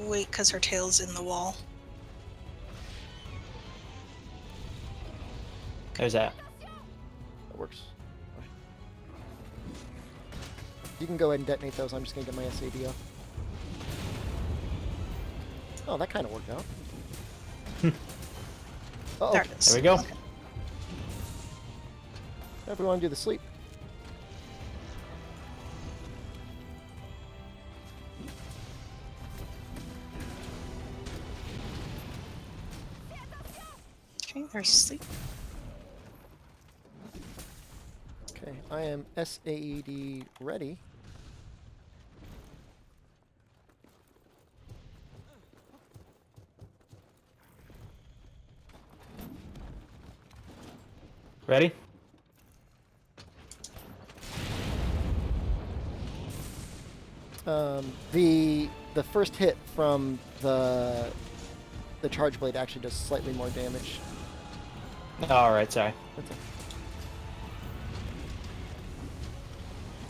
Wait, because her tail's in the wall. There's that. That works. You can go ahead and detonate those. I'm just gonna get my SAD off. Oh, that kind of worked out. Uh-oh. There it is. There we go. Okay. Now if we want to do the sleep. Okay, there's sleep. Okay, I am SAED ready. Ready? The first hit from the charge blade actually does slightly more damage. All right. Sorry. That's it.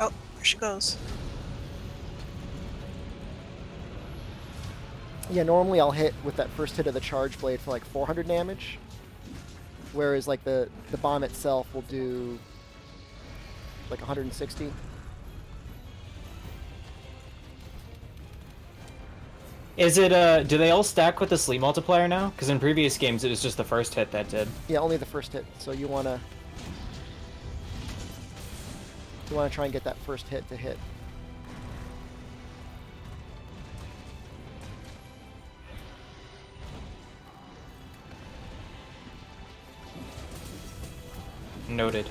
Oh, there she goes. Yeah, normally I'll hit with that first hit of the charge blade for like 400 damage, whereas like the bomb itself will do like 160. Is it? Do they all stack with the sleep multiplier now? Because in previous games it was just the first hit that did. Yeah, only the first hit. So you wanna try and get that first hit to hit. Noted.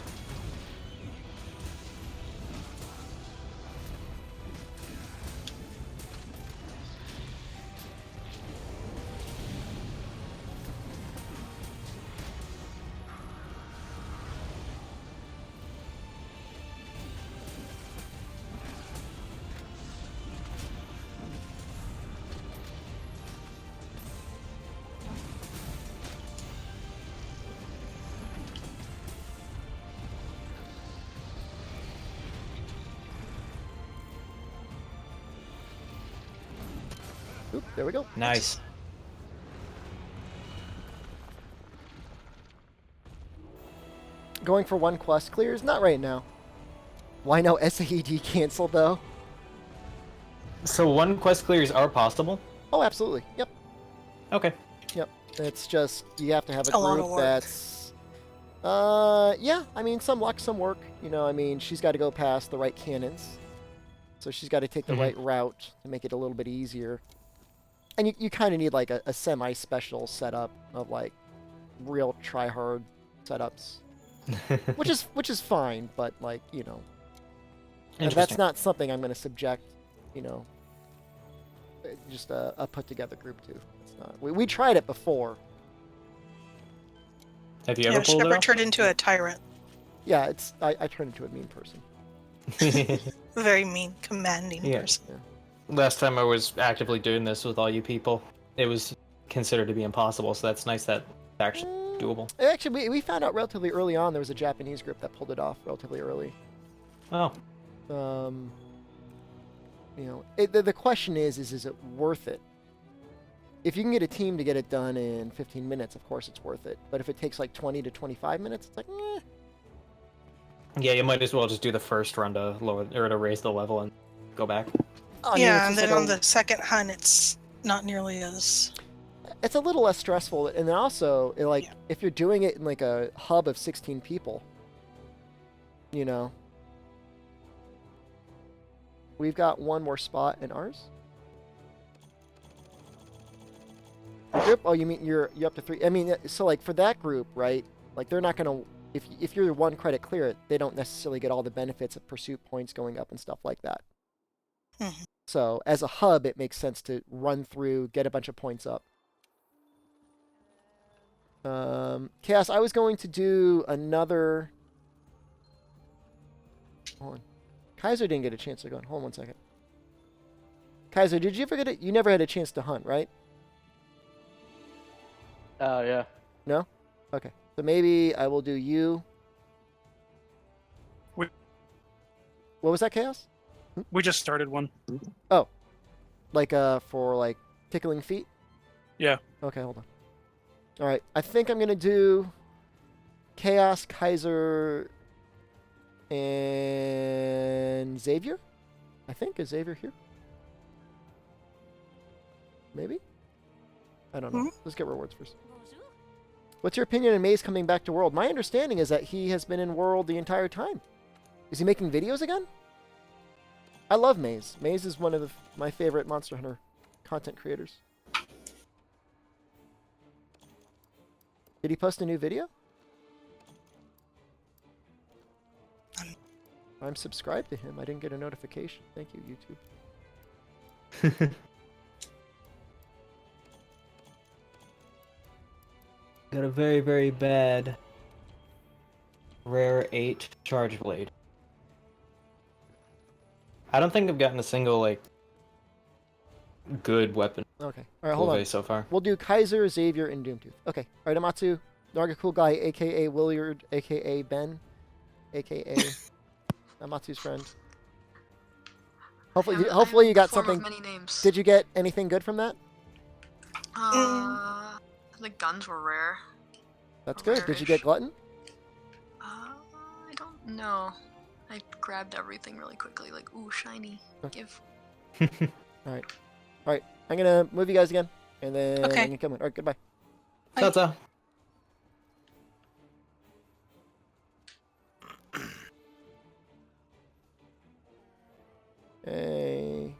Oop, there we go. Nice. Going for 1 quest clears? Not right now. Why no SAED cancel though? So 1 quest clears are possible? Oh, absolutely. Yep. Okay. Yep. It's just you have to have a A lot of group work. that's yeah, I mean some luck, some work. You know, I mean she's got to go past the right cannons. So she's got to take the right route to make it a little bit easier. And you kind of need like a semi-special setup of like real try-hard setups. which is fine, but like, you know, that's Interesting. not something I'm going to subject, you know, just a put together group to. It's not. We tried it before. Have you ever Yeah, pulled it Shepard off? turned into a tyrant. Yeah, I turned into a mean person. A very mean, commanding Yeah. person. Last time I was actively doing this with all you people, it was considered to be impossible, so that's nice that it's actually doable. Actually, we found out relatively early on there was a Japanese group that pulled it off relatively early. Oh. You know, the question is it worth it? If you can get a team to get it done in 15 minutes, of course it's worth it. But if it takes like 20 to 25 minutes, it's like, eh. Yeah, you might as well just do the first run to lower or to raise the level and go back. I mean, Yeah, it's and just then like on the second hunt, it's not nearly as. it's a little less stressful, and then also, like, Yeah. if you're doing it in like a hub of 16 people, you know, we've got one more spot in ours. Group? Oh, you mean you're up to 3? I mean, so like for that group, right? Like they're not gonna. If you're 1 credit clear, they don't necessarily get all the benefits of pursuit points going up and stuff like that. Mhm. So as a hub, it makes sense to run through, get a bunch of points up. Chaos, I was going to do another. Hold on. Kaiser didn't get a chance to go on. Hold on 1 second. Kaiser, did you ever get it? You never had a chance to hunt, right? Yeah. No? Okay. So maybe I will do you. We- What was that, Chaos? We just started one. Oh. Like, for, like, tickling feet? Yeah. Okay, hold on. Alright, I think I'm gonna do Chaos, Kaiser, and Xavier? I think. Is Xavier here? Maybe? I don't know. Let's get rewards first. What's your opinion on Maze coming back to World? My understanding is that he has been in World the entire time. Is he making videos again? I love Maze. Maze is one of my favorite Monster Hunter content creators. Did he post a new video? I'm subscribed to him. I didn't get a notification. Thank you, YouTube. Got a very, very bad rare 8 charge blade. I don't think I've gotten a single, like, good weapon. Okay. Alright, hold on. So far. We'll do Kaiser, Xavier, and Doomtooth. Okay. Alright, Amatsu, Narga Cool Guy, aka Williard, aka Ben, aka Amatsu's friend. Hopefully you got something. Many names. Did you get anything good from that? The guns were rare. That's good. Did you get Glutton? I don't know. I grabbed everything really quickly, like, ooh, shiny. Give. Alright. Alright. I'm gonna move you guys again. And then Okay. I can come in. Alright, goodbye. Ta-ta. Hey.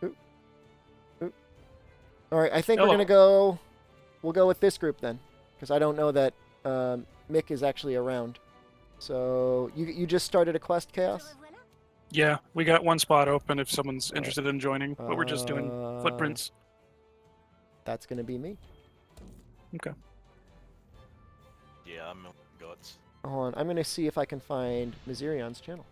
Oop. Oop. Alright, I think we're Hello. gonna go. We'll go with this group then. Because I don't know that Mick is actually around. So you just started a quest, Chaos? Yeah, we got one spot open if someone's interested in joining, but we're just doing footprints. That's gonna be me. Okay. Yeah, I'm guts. Hold on, I'm gonna see if I can find Mizirion's channel.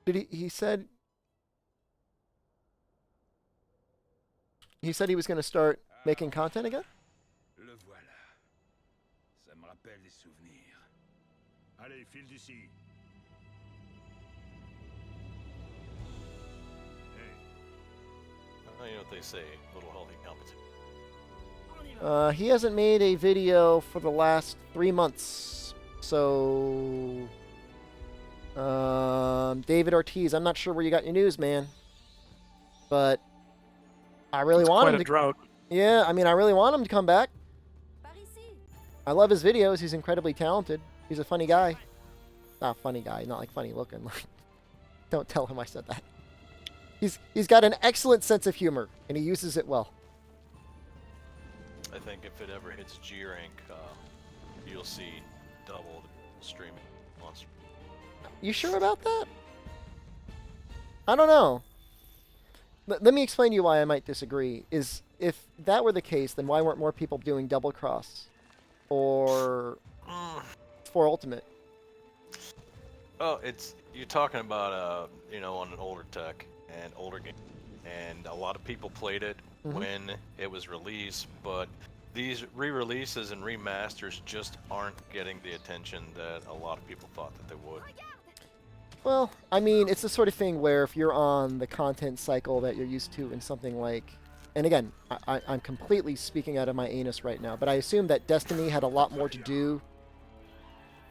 Did he said he was gonna start making content again? Le voilà. Ça me rappelle des souvenirs. Allez, file d'ici. You know what they say, little healthy competition. He hasn't made a video for the last 3 months. So David Ortiz, I'm not sure where you got your news, man. But I really want Quite him a to. drought. Yeah, I mean, I really want him to come back. I love his videos. He's incredibly talented. He's a funny guy. Not funny guy, not like funny looking. Don't tell him I said that. He's got an excellent sense of humor, and he uses it well. I think if it ever hits G rank, you'll see double the streaming monster. You sure about that? I don't know. Let me explain to you why I might disagree. Is if that were the case, then why weren't more people doing double cross or for ultimate? Oh, you're talking about on an older tech and older game, and a lot of people played it when it was released, but these re-releases and remasters just aren't getting the attention that a lot of people thought that they would. Well, I mean, it's the sort of thing where if you're on the content cycle that you're used to in something like, and again, I'm completely speaking out of my anus right now, but I assume that Destiny had a lot more to do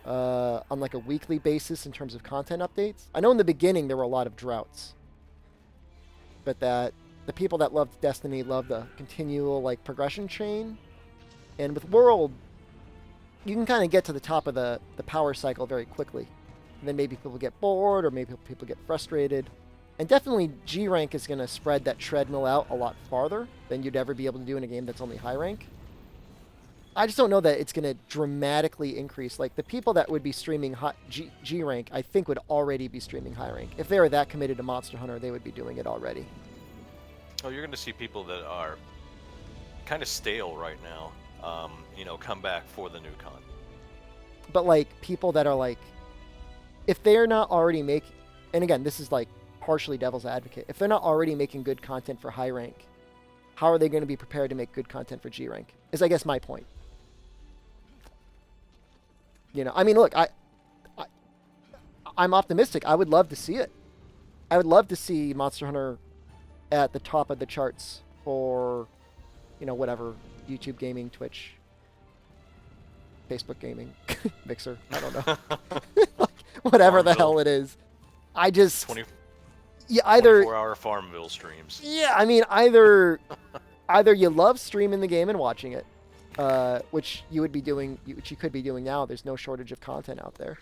on like a weekly basis in terms of content updates. I know in the beginning there were a lot of droughts, but that the people that loved Destiny loved the continual like progression chain. And with World, you can kind of get to the top of the power cycle very quickly. And then maybe people get bored or maybe people get frustrated. And definitely G rank is going to spread that treadmill out a lot farther than you'd ever be able to do in a game that's only high rank. I just don't know that it's going to dramatically increase. Like the people that would be streaming G rank, I think would already be streaming high rank. If they were that committed to Monster Hunter, they would be doing it already. Oh, you're going to see people that are kind of stale right now, come back for the new content. But like people that are like, if they're not already making, and again, this is like partially devil's advocate, if they're not already making good content for high rank, how are they going to be prepared to make good content for G rank? Is I guess my point. I mean, look, I'm optimistic. I would love to see it. I would love to see Monster Hunter at the top of the charts for, whatever, YouTube gaming, Twitch, Facebook gaming, Mixer, I don't know. Whatever the hell it is. I just... either 24-hour Farmville streams. Yeah, I mean, either you love streaming the game and watching it, which you would be doing, which you could be doing now. There's no shortage of content out there.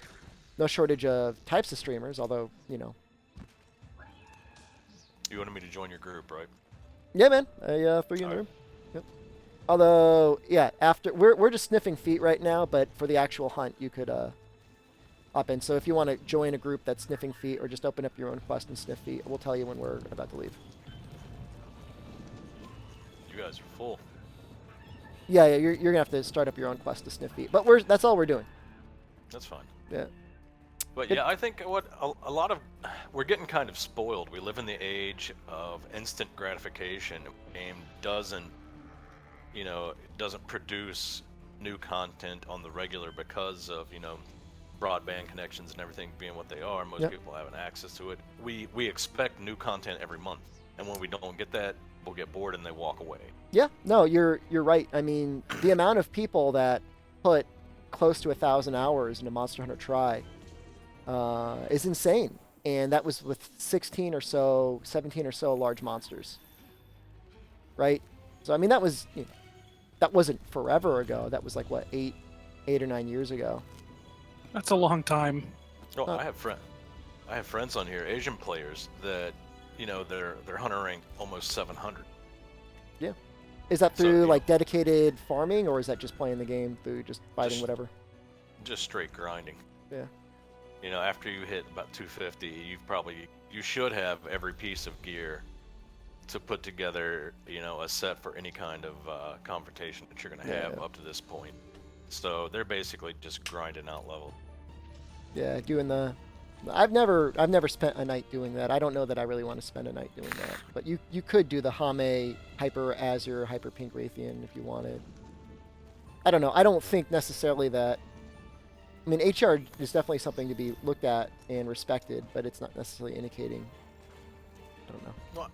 No shortage of types of streamers, although, You wanted me to join your group, right? Yeah, man. I threw you in the room. Yep. Although, yeah, after we're just sniffing feet right now, but for the actual hunt, you could up in. So if you want to join a group that's sniffing feet, or just open up your own quest and sniff feet, we'll tell you when we're about to leave. You guys are full. Yeah, you're gonna have to start up your own quest to sniff feet, but that's all we're doing. That's fine. Yeah. But yeah, I think a lot of we're getting kind of spoiled. We live in the age of instant gratification. A game doesn't produce new content on the regular because of broadband connections and everything being what they are. Most people having access to it. We expect new content every month, and when we don't get that, we'll get bored and they walk away. Yeah, no, you're right. I mean, the amount of people that put close to 1,000 hours into Monster Hunter Tri is insane, and that was with 17 or so large monsters, right? So I mean, that wasn't forever ago. That was like what, 8 or 9 years ago. That's a long time. Oh, I have friends on here, Asian players that they're hunter rank almost 700. Yeah. Is that through like dedicated farming, or is that just playing the game through just fighting whatever? Just straight grinding. Yeah. After you hit about 250, you should have every piece of gear to put together, a set for any kind of confrontation that you're going to have up to this point. So they're basically just grinding out level. Yeah, doing the... I've never spent a night doing that. I don't know that I really want to spend a night doing that. But you could do the Hame Hyper Azure Hyper Pink Raytheon if you wanted. I don't know. I don't think necessarily that... I mean, HR is definitely something to be looked at and respected, but it's not necessarily indicating... I don't know. Well,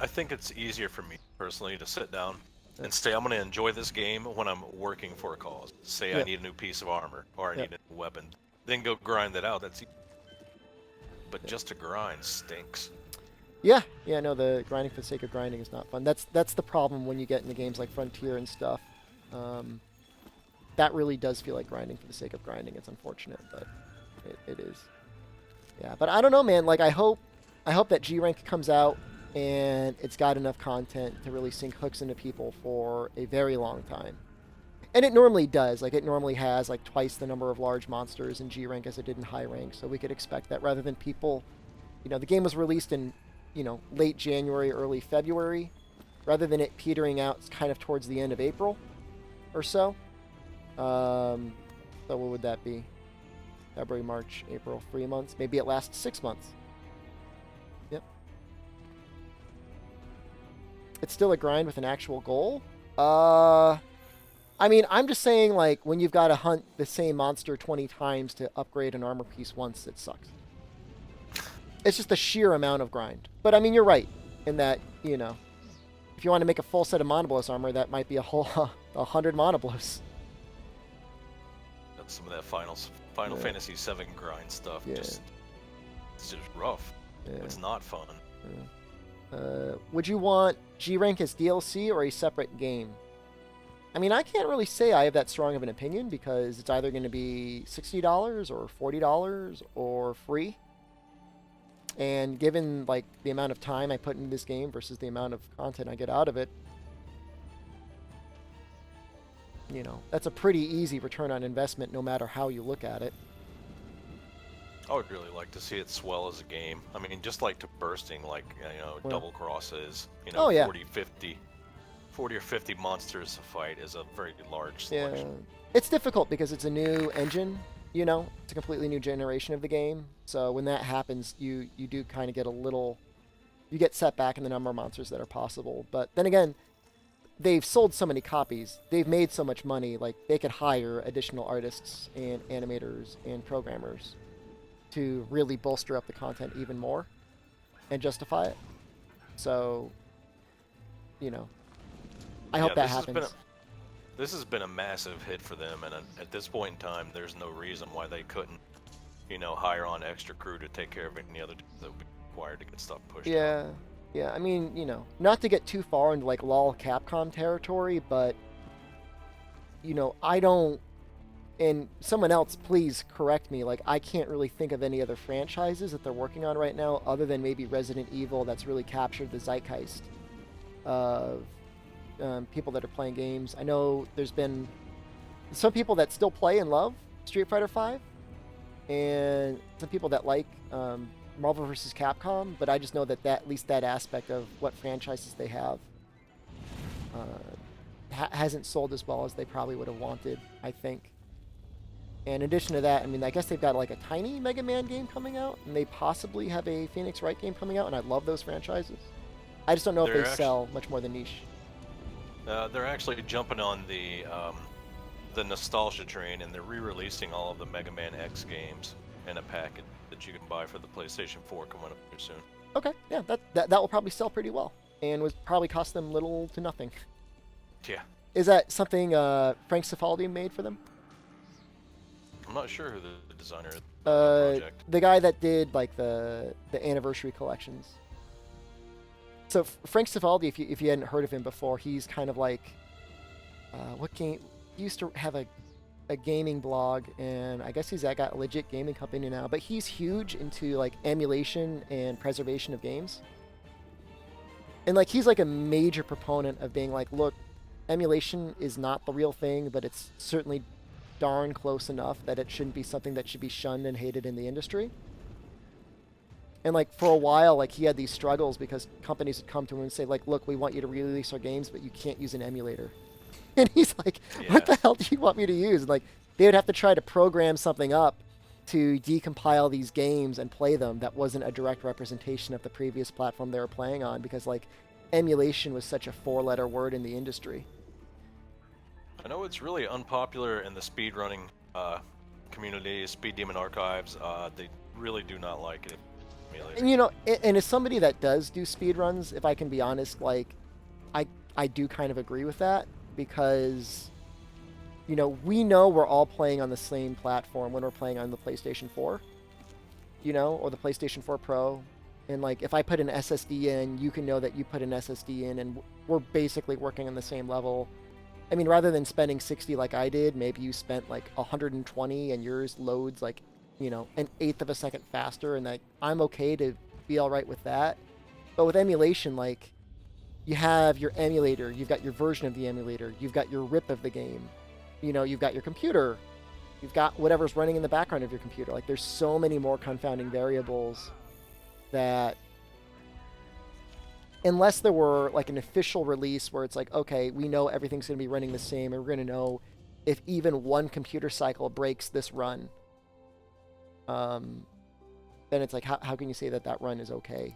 I think it's easier for me personally to sit down and say, I'm going to enjoy this game when I'm working for a cause. Say I need a new piece of armor, or I need a new weapon. Then go grind that out. That's easy. But just to grind stinks. Yeah, no, the grinding for the sake of grinding is not fun. That's the problem when you get into games like Frontier and stuff. That really does feel like grinding for the sake of grinding. It's unfortunate, but it is. Yeah, but I don't know, man. Like, I hope I hope that G rank comes out and it's got enough content to really sink hooks into people for a very long time. And it normally does. Like, it normally has like twice the number of large monsters in G rank as it did in high rank. So we could expect that rather than people, you know, the game was released in, you know, late January, early February, rather than it petering out kind of towards the end of April or so. So what would that be? February, March, April, 3 months. Maybe it lasts 6 months. Yep. It's still a grind with an actual goal. I mean, I'm just saying, like, when you've got to hunt the same monster 20 times to upgrade an armor piece once, it sucks. It's just the sheer amount of grind. But, I mean, you're right in that, you know, if you want to make a full set of Monoblos armor, that might be a whole 100 Monoblos. That's some of that Final Fantasy VII grind stuff. Yeah. It's just rough. Yeah. It's not fun. Yeah. Would you want G rank as DLC or a separate game? I mean, I can't really say I have that strong of an opinion because it's either going to be $60 or $40 or free. And given like the amount of time I put into this game versus the amount of content I get out of it, you know, that's a pretty easy return on investment no matter how you look at it. I would really like to see it swell as a game. I mean, just like to bursting, like, you know, Well, double crosses, you know, oh, yeah. 40 or 50 monsters to fight is a very large selection. Yeah. It's difficult because it's a new engine, you know, it's a completely new generation of the game. So when that happens, you do kind of get a little, you get set back in the number of monsters that are possible. But then again, they've sold so many copies, they've made so much money, like they could hire additional artists and animators and programmers to really bolster up the content even more and justify it. So, you know, I hope that happens. This has been a massive hit for them, and at this point in time, there's no reason why they couldn't, you know, hire on extra crew to take care of any other that would be required to get stuff pushed. Yeah, yeah. I mean, you know, not to get too far into like LOL Capcom territory, but you know, I don't. And someone else, please correct me. Like, I can't really think of any other franchises that they're working on right now, other than maybe Resident Evil, that's really captured the zeitgeist of people that are playing games. I know there's been some people that still play and love Street Fighter V, and some people that like Marvel vs. Capcom, but I just know that at least that aspect of what franchises they have hasn't sold as well as they probably would have wanted, I think. And in addition to that, I mean, I guess they've got like a tiny Mega Man game coming out, and they possibly have a Phoenix Wright game coming out, and I love those franchises. I just don't know if they sell much more than niche. They're actually jumping on the nostalgia train, and they're re-releasing all of the Mega Man X games in a package that you can buy for the PlayStation 4 coming up here soon. Okay, yeah, that will probably sell pretty well, and would probably cost them little to nothing. Yeah. Is that something Frank Cifaldi made for them? I'm not sure who the designer is. Project. The guy that did like the anniversary collections. So Frank Cifaldi, if you hadn't heard of him before, he's kind of like what game? He used to have a gaming blog, and I guess he's got a legit gaming company now. But he's huge into like emulation and preservation of games. And like he's like a major proponent of being like, look, emulation is not the real thing, but it's certainly darn close enough that it shouldn't be something that should be shunned and hated in the industry. And like for a while, like he had these struggles because companies would come to him and say like, look, we want you to re-release our games, but you can't use an emulator. And he's like, what the hell do you want me to use? And like they would have to try to program something up to decompile these games and play them that wasn't a direct representation of the previous platform they were playing on, because like emulation was such a four-letter word in the industry. I know it's really unpopular in the speedrunning community, Speed Demon Archives. They really do not like it. And you know, and as somebody that does do speedruns, if I can be honest, like I do kind of agree with that, because you know, we know we're all playing on the same platform when we're playing on the PlayStation 4, you know, or the PlayStation 4 Pro. And like if I put an SSD in, you can know that you put an SSD in, and we're basically working on the same level. I mean, rather than spending 60 like I did, maybe you spent like 120 and yours loads like, you know, an eighth of a second faster, and like I'm okay to be all right with that. But with emulation, like, you have your emulator, you've got your version of the emulator, you've got your rip of the game, you know, you've got your computer, you've got whatever's running in the background of your computer. Like, there's so many more confounding variables that, unless there were like an official release where it's like, okay, we know everything's going to be running the same, and we're going to know if even one computer cycle breaks this run, then it's like, how can you say that that run is okay?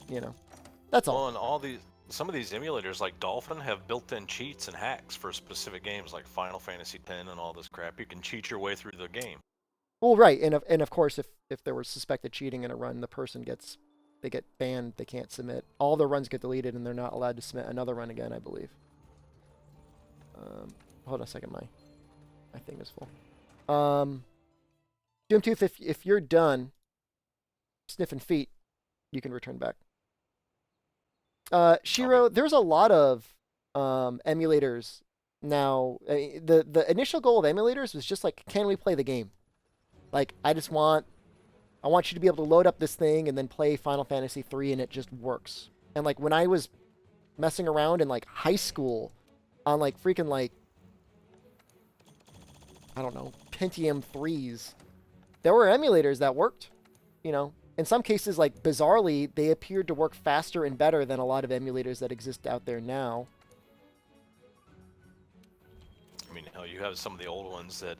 You know, that's all. Well, and some of these emulators like Dolphin have built-in cheats and hacks for specific games like Final Fantasy X and all this crap. You can cheat your way through the game. Well, right, and of course, if there was suspected cheating in a run, the person they get banned. They can't submit. All their runs get deleted, and they're not allowed to submit another run again, I believe. Hold on a second, my thing is full. Doomtooth, if you're done sniffing feet, you can return back. Shiro, there's a lot of emulators now. The initial goal of emulators was just like, can we play the game? Like, I want you to be able to load up this thing and then play Final Fantasy 3 and it just works. And like, when I was messing around in like high school on like freaking like, I don't know, Pentium 3s, there were emulators that worked, you know. In some cases, like, bizarrely, they appeared to work faster and better than a lot of emulators that exist out there now. I mean, hell, you have some of the old ones that,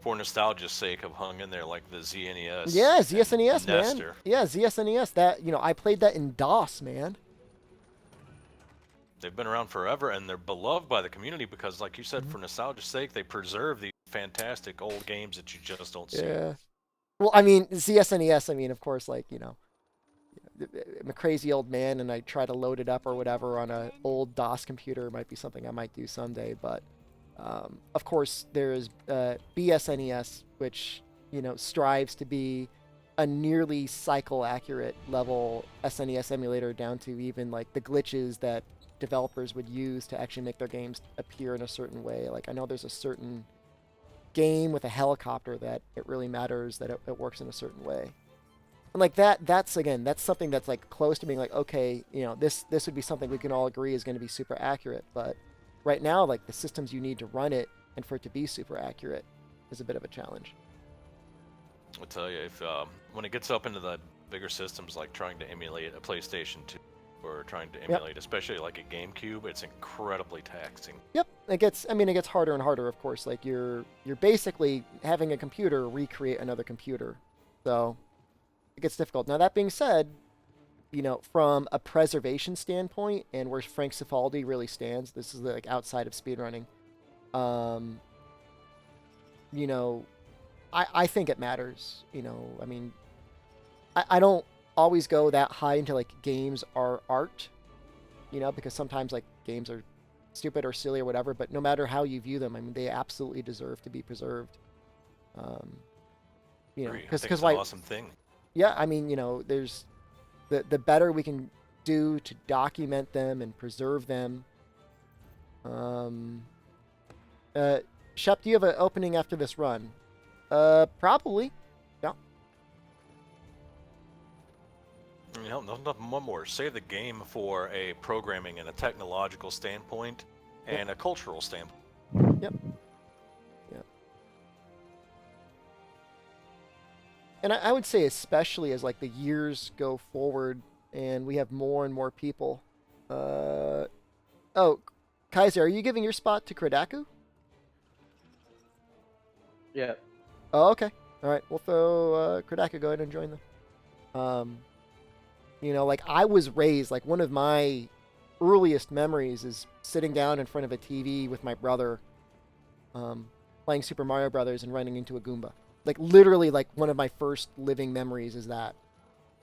for nostalgia's sake, have hung in there, like the ZNES. Yeah, ZSNES, man. Nestor. Yeah, ZSNES. That, you know, I played that in DOS, man. They've been around forever, and they're beloved by the community because, like you said, for nostalgia's sake, they preserve these fantastic old games that you just don't see. Yeah. Well, I mean, ZSNES, I mean, of course, like, you know, I'm a crazy old man and I try to load it up or whatever on an old DOS computer. It might be something I might do someday. But, of course, there's BSNES, which, you know, strives to be a nearly cycle-accurate level SNES emulator down to even, like, the glitches that developers would use to actually make their games appear in a certain way. Like, I know there's a certain game with a helicopter that it really matters that it works in a certain way. And like that's something that's like close to being like, okay, you know, this would be something we can all agree is going to be super accurate. But right now, like, the systems you need to run it and for it to be super accurate is a bit of a challenge. I'll tell you, if when it gets up into the bigger systems, like trying to emulate a PlayStation 2 or trying to emulate, especially like a GameCube, it's incredibly taxing. Yep, it gets harder and harder, of course. Like, you're basically having a computer recreate another computer. So it gets difficult. Now, that being said, you know, from a preservation standpoint and where Frank Cifaldi really stands, this is like outside of speedrunning, you know, I think it matters. You know, I mean, I don't always go that high into like games are art, you know, because sometimes like games are stupid or silly or whatever, but no matter how you view them, I mean, they absolutely deserve to be preserved. You know, because it's an awesome thing. Yeah, I mean, you know, there's the better we can do to document them and preserve them. Shep, do you have an opening after this run? Probably. Yeah. You know, nothing more. Save the game for a programming and a technological standpoint and a cultural standpoint. Yep. Yep. And I would say, especially as like the years go forward and we have more and more people. Oh, Kaiser, are you giving your spot to Kradaku? Yeah. Oh, okay. All right. We'll throw Kradaku. Go ahead and join them. You know, like, I was raised, like, one of my earliest memories is sitting down in front of a TV with my brother, playing Super Mario Brothers and running into a Goomba. Like, literally, like, one of my first living memories is that,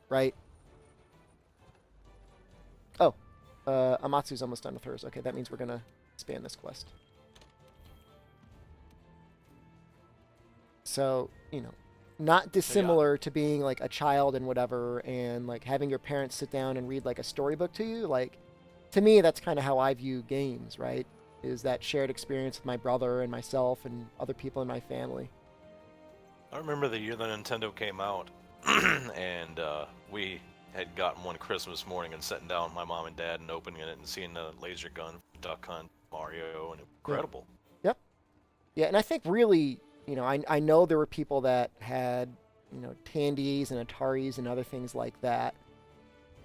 right? Oh, Amatsu's almost done with hers. Okay, that means we're gonna expand this quest. So, you know, not dissimilar to being like a child and whatever, and like having your parents sit down and read like a storybook to you. Like, to me, that's kind of how I view games, right? Is that shared experience with my brother and myself and other people in my family. I remember the year the Nintendo came out, and we had gotten one Christmas morning and sitting down with my mom and dad and opening it and seeing the laser gun, Duck Hunt, Mario, and it was incredible. Yep. Yeah, and I think really, I know there were people that had, Tandies and Ataris and other things like that.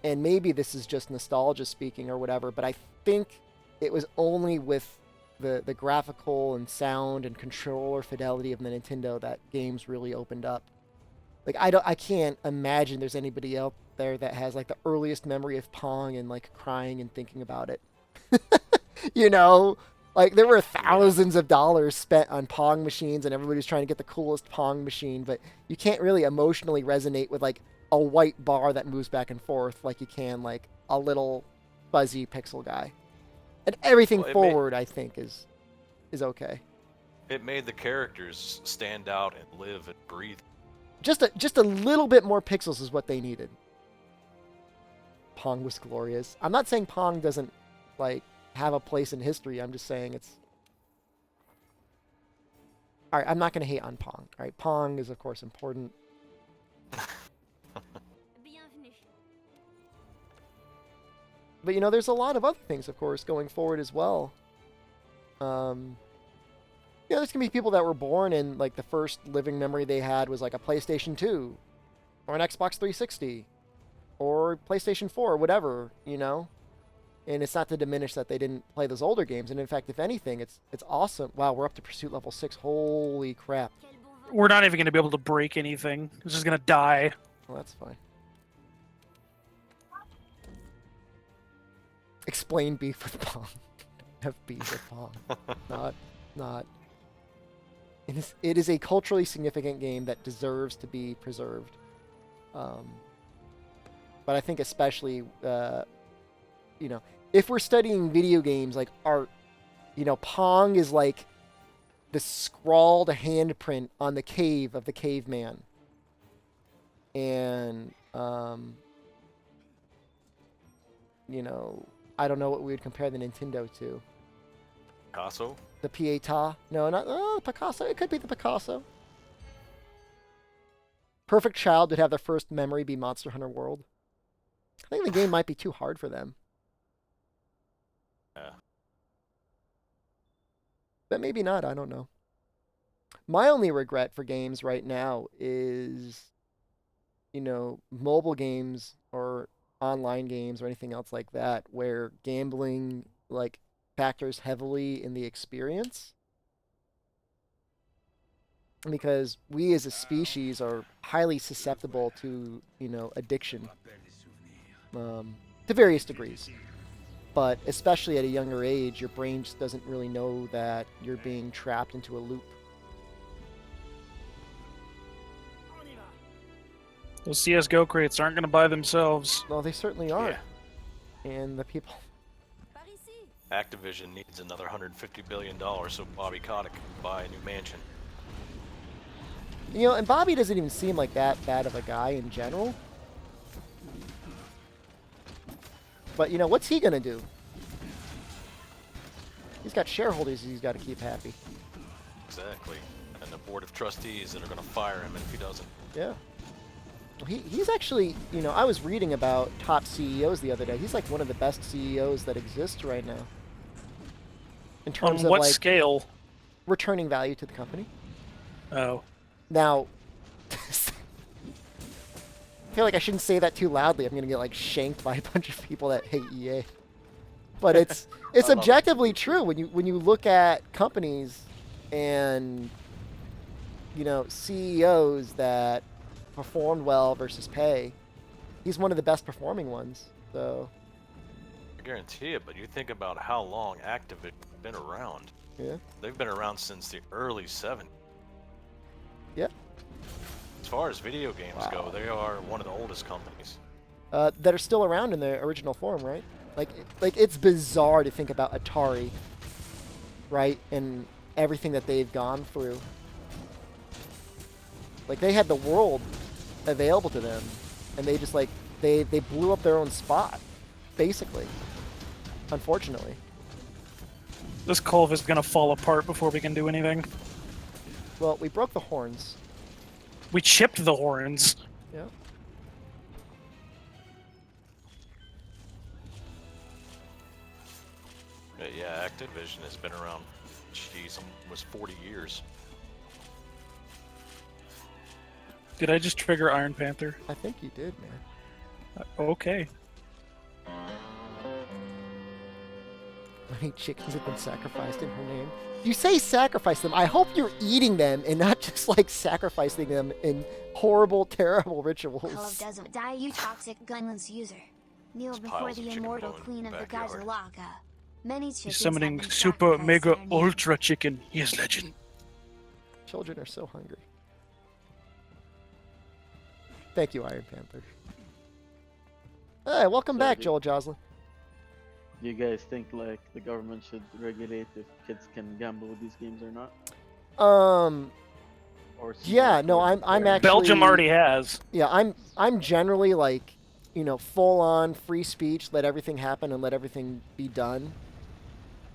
And maybe this is just nostalgia speaking or whatever, but I think it was only with the graphical and sound and controller fidelity of the Nintendo that games really opened up. Like, I can't imagine there's anybody out there that has, like, the earliest memory of Pong and, like, crying and thinking about it. Like, there were thousands of dollars spent on Pong machines, and everybody was trying to get the coolest Pong machine, but you can't really emotionally resonate with, like, a white bar that moves back and forth like you can, like, a little fuzzy pixel guy. And everything forward, I think, is okay. It made the characters stand out and live and breathe. Just a little bit more pixels is what they needed. Pong was glorious. I'm not saying Pong doesn't, like, have a place in history. I'm just saying it's... Alright, I'm not going to hate on Pong. Alright, Pong is, of course, important. But, there's a lot of other things, of course, going forward as well. There's going to be people that were born and, like, the first living memory they had was, like, a PlayStation 2. Or an Xbox 360. Or PlayStation 4, whatever, And it's not to diminish that they didn't play those older games. And, in fact, if anything, it's awesome. Wow, we're up to Pursuit Level 6. Holy crap. We're not even going to be able to break anything. It's just going to die. Well, that's fine. Explain beef with Pong. Have beef with Pong. Not. It is a culturally significant game that deserves to be preserved. But I think especially, if we're studying video games like art, Pong is like the scrawled handprint on the cave of the caveman. And, I don't know what we would compare the Nintendo to. Picasso? The Pietà? No, not Picasso. It could be the Picasso. Perfect Child would have their first memory be Monster Hunter World. I think the game might be too hard for them. Yeah. But maybe not. I don't know. My only regret for games right now is, mobile games or online games or anything else like that where gambling, like, factors heavily in the experience, because we as a species are highly susceptible to addiction to various degrees, but especially at a younger age your brain just doesn't really know that you're being trapped into a loop. Those CSGO crates aren't going to buy themselves. Well, they certainly are. Yeah. And the people... Activision needs another $150 billion so Bobby Kotick can buy a new mansion. And Bobby doesn't even seem like that bad of a guy in general. But, what's he going to do? He's got shareholders he's got to keep happy. Exactly. And the board of trustees that are going to fire him if he doesn't. Yeah. He's actually, I was reading about top CEOs the other day. He's like one of the best CEOs that exists right now. In terms of, what like, scale? Returning value to the company. Oh. Now, I feel like I shouldn't say that too loudly. I'm going to get, like, shanked by a bunch of people that hate EA. But it's objectively true when you look at companies and, CEOs that performed well versus pay. He's one of the best performing ones. So I guarantee it, but you think about how long Activision's been around. Yeah. They've been around since the early 70s. Yeah. As far as video games go, they are one of the oldest companies. That are still around in their original form, right? Like it's bizarre to think about Atari, right? And everything that they've gone through. Like, they had the world available to them, and they just, like, they blew up their own spot, basically. Unfortunately. This Kulve is gonna fall apart before we can do anything. Well, we broke the horns. We chipped the horns. Yep. Yeah, Activision has been around, jeez, almost 40 years. Did I just trigger Iron Panther? I think you did, man. Okay. Many chickens have been sacrificed in her name. You say sacrifice them. I hope you're eating them and not just like sacrificing them in horrible, terrible rituals. Love doesn't die, you toxic gunless user. Kneel before the immortal queen of the Gazalaga. Many chickens He's summoning have been Super sacrificed Mega in her name. Ultra Chicken. He is legend. Children are so hungry. Thank you, Iron Panther. Hey, welcome back, Joel Joslin. Do you guys think like the government should regulate if kids can gamble with these games or not? Or Yeah, no, I'm actually Belgium already has. Yeah, I'm generally like, you know, full on free speech, let everything happen and let everything be done.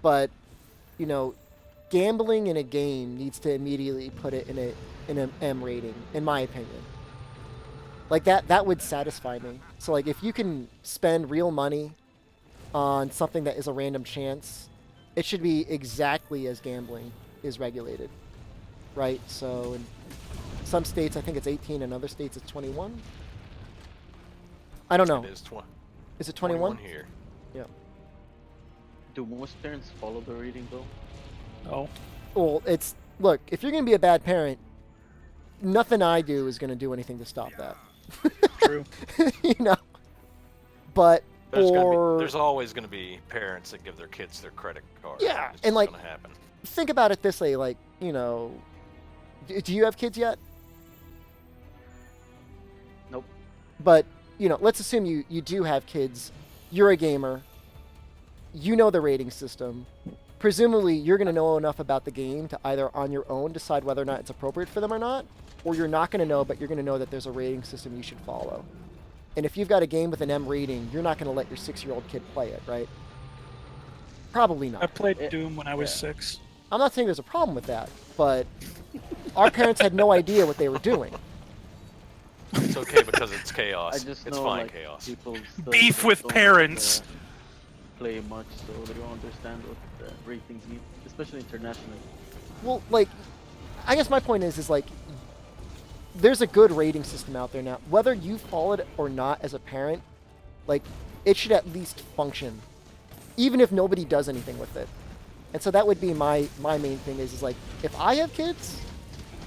But, you know, gambling in a game needs to immediately put it in an M rating, in my opinion. Like that would satisfy me. So like if you can spend real money on something that is a random chance, it should be exactly as gambling is regulated, right? So in some states I think it's 18, in other states it's 21. I don't know. It is 20. Is it 21? Here. Yeah. Do most parents follow the rating though? No. Well, look, if you're going to be a bad parent, nothing I do is going to do anything to stop that. True. You know. But there's always going to be parents that give their kids their credit card. Yeah, it's and like gonna happen. think about it this way, like, you know, do you have kids yet? Nope. But, you know, let's assume you do have kids. You're a gamer. You know the rating system. Presumably, you're going to know enough about the game to either on your own decide whether or not it's appropriate for them or not, or you're not going to know, but you're going to know that there's a rating system you should follow. And if you've got a game with an M rating, you're not going to let your 6-year-old kid play it, right? Probably not. I played Doom when I was 6. I'm not saying there's a problem with that, but our parents had no idea what they were doing. It's okay because it's chaos. I just it's know, fine like, chaos. people still Beef with don't, parents. Play much, so they don't understand what the ratings mean, especially internationally. Well, like, I guess my point is like, there's a good rating system out there now. Whether you follow it or not as a parent, like, it should at least function, even if nobody does anything with it. And so that would be my main thing is like, if I have kids,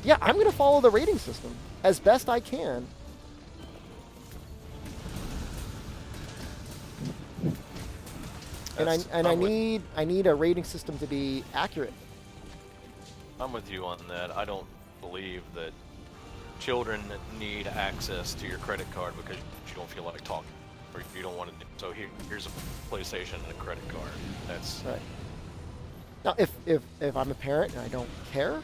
yeah, I'm going to follow the rating system as best I can. And I need a rating system to be accurate. I'm with you on that. I don't believe that children need access to your credit card because you don't feel like talking or you don't want to. So here's a PlayStation and a credit card. That's right. Now, if I'm a parent and I don't care,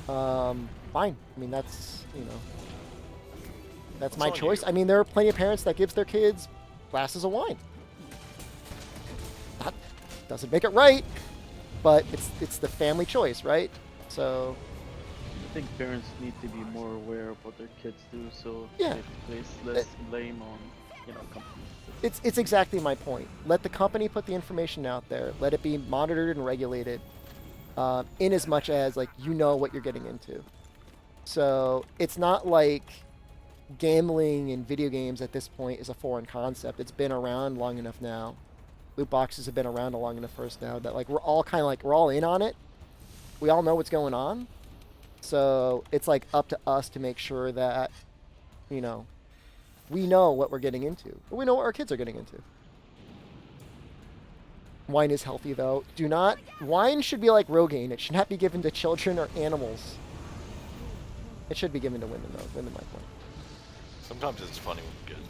fine. I mean, that's, you know, that's my choice. I mean, there are plenty of parents that gives their kids glasses of wine. That doesn't make it right, but it's the family choice, right? So I think parents need to be more aware of what their kids do, so yeah, they place less blame on, you know, companies. It's exactly my point. Let the company put the information out there. Let it be monitored and regulated, in as much as like you know what you're getting into. So it's not like gambling in video games at this point is a foreign concept. It's been around long enough now. Loot boxes have been around long enough for us now that like we're all kind of like we're all in on it. We all know what's going on. So it's like up to us to make sure that, you know, we know what we're getting into. We know what our kids are getting into. Wine is healthy though. Wine should be like Rogaine. It should not be given to children or animals. It should be given to women though. Women like wine. sometimes it's funny when good.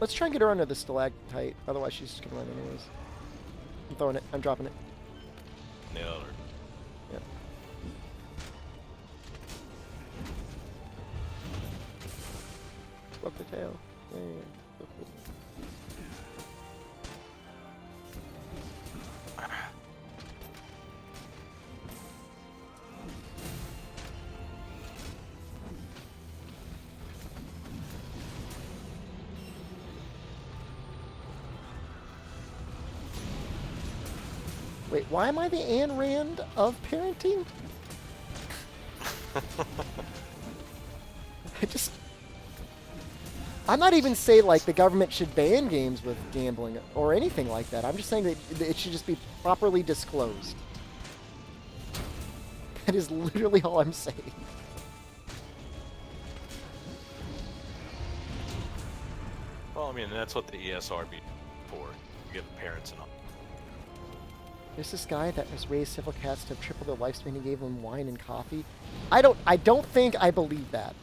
Let's try and get her under the stalactite. Otherwise, she's just gonna run anyways. I'm throwing it. I'm dropping it. Nailed her. Yep. Broke the tail. Yeah. Wait, why am I the Ayn Rand of parenting? I'm not even saying like the government should ban games with gambling or anything like that. I'm just saying that it should just be properly disclosed. That is literally all I'm saying. Well, I mean, that's what the ESR be for. You give the parents and all. There's this guy that has raised several cats to triple their lifespan and gave them wine and coffee. I don't think I believe that.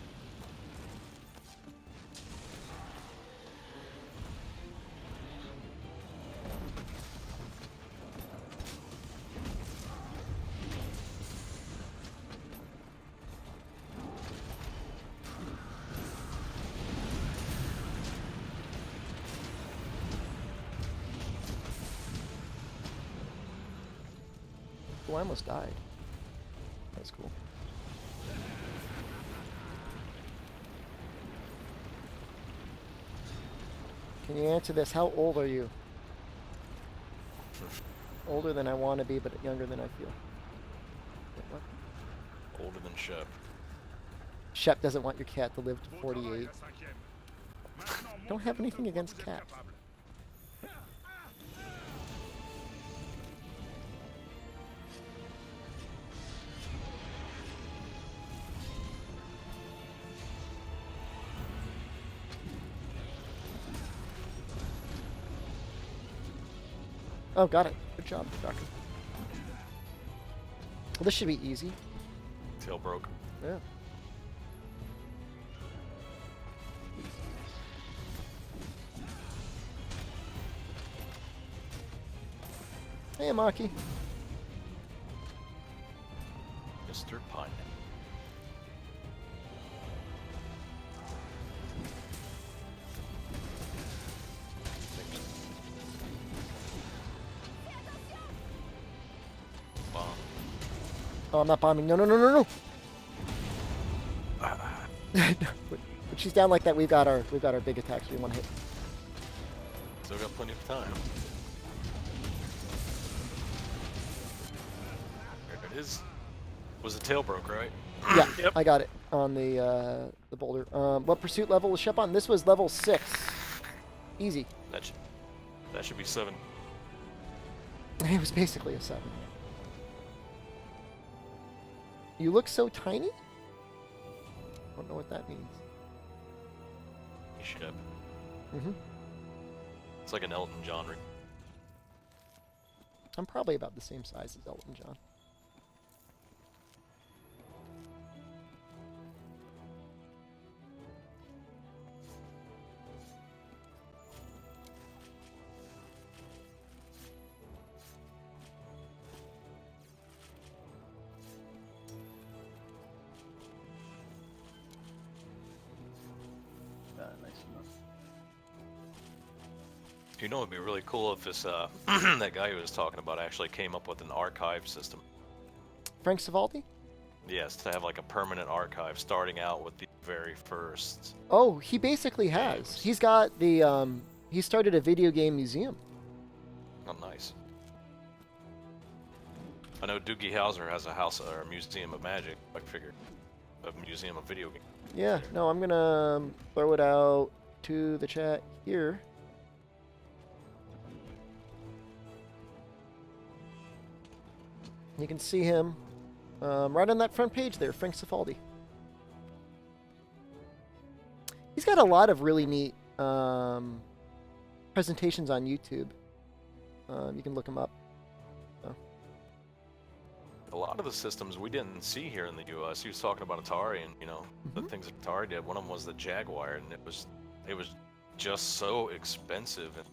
Oh, I almost died. That's cool. Can you answer this? How old are you? Older than I want to be, but younger than I feel. Wait, what? Older than Shep. Shep doesn't want your cat to live to 48. Don't have anything against cats. Oh, got it. Good job, Doctor. Well, this should be easy. Tail broke. Yeah. Hey, Maki. Mr. Pun. Oh, I'm not bombing. No, no, no, no, no. When she's down like that, we've got our big attacks we want to hit. Still got plenty of time. There it is. Was the tail broke, right? Yeah, yep. I got it on the boulder. What pursuit level was Shep on? This was level 6. Easy. That should be 7. It was basically a 7. You look so tiny? I don't know what that means. Shep. Mm-hmm. It's like an Elton John. I'm probably about the same size as Elton John. You know, it'd be really cool if this that guy who was talking about actually came up with an archive system. Frank Savaldi? Yes, to have like a permanent archive starting out with the very first. Oh, he basically has. He's got the he started a video game museum. Oh, nice. I know Doogie Howser has a house or a museum of magic. I figured a museum of video games. Yeah, no, I'm gonna throw it out to the chat here. You can see him right on that front page there, Frank Cifaldi. He's got a lot of really neat presentations on YouTube. You can look him up. So. A lot of the systems we didn't see here in the U.S. He was talking about Atari and, you know, the things that Atari did. One of them was the Jaguar, and it was just so expensive. And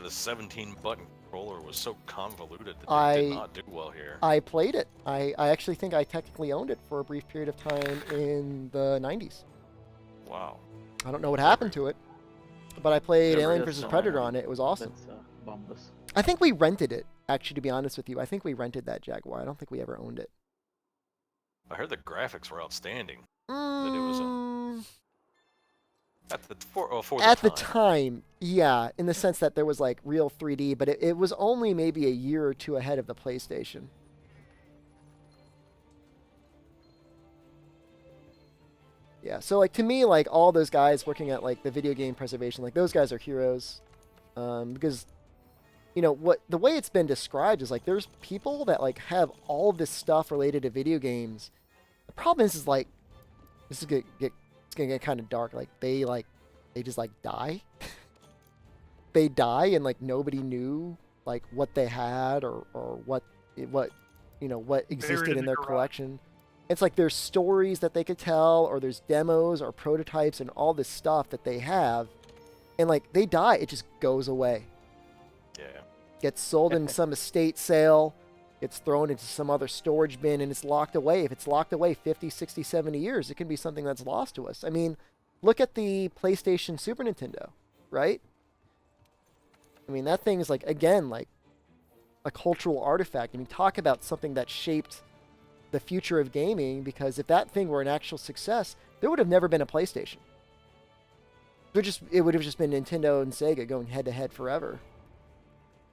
the 17-button controller was so convoluted that it did not do well here. I played it. I actually think I technically owned it for a brief period of time in the 90s. Wow. I don't know what happened to it, but I played Alien vs. Predator on it. It was awesome. I think we rented it, actually, to be honest with you. I think we rented that Jaguar. I don't think we ever owned it. I heard the graphics were outstanding. That it was At the time, yeah, in the sense that there was like real 3D, but it was only maybe a year or two ahead of the PlayStation. Yeah, so like to me, like all those guys working at like the video game preservation, like those guys are heroes, because you know what the way it's been described is like there's people that like have all this stuff related to video games. The problem is like this is it's gonna get kind of dark. Like they just like die. They die and like nobody knew like what they had or what you know what existed in their collection. It's like there's stories that they could tell, or there's demos or prototypes and all this stuff that they have, and like they die, it just goes away. Yeah. Gets sold in some estate sale, gets thrown into some other storage bin, and it's locked away. If it's locked away 50, 60, 70 years, it can be something that's lost to us. I mean, look at the PlayStation Super Nintendo, right? I mean, that thing is like, again, like a cultural artifact. I mean, talk about something that shaped the future of gaming, because if that thing were an actual success, there would have never been a PlayStation. It would have just been Nintendo and Sega going head to head forever.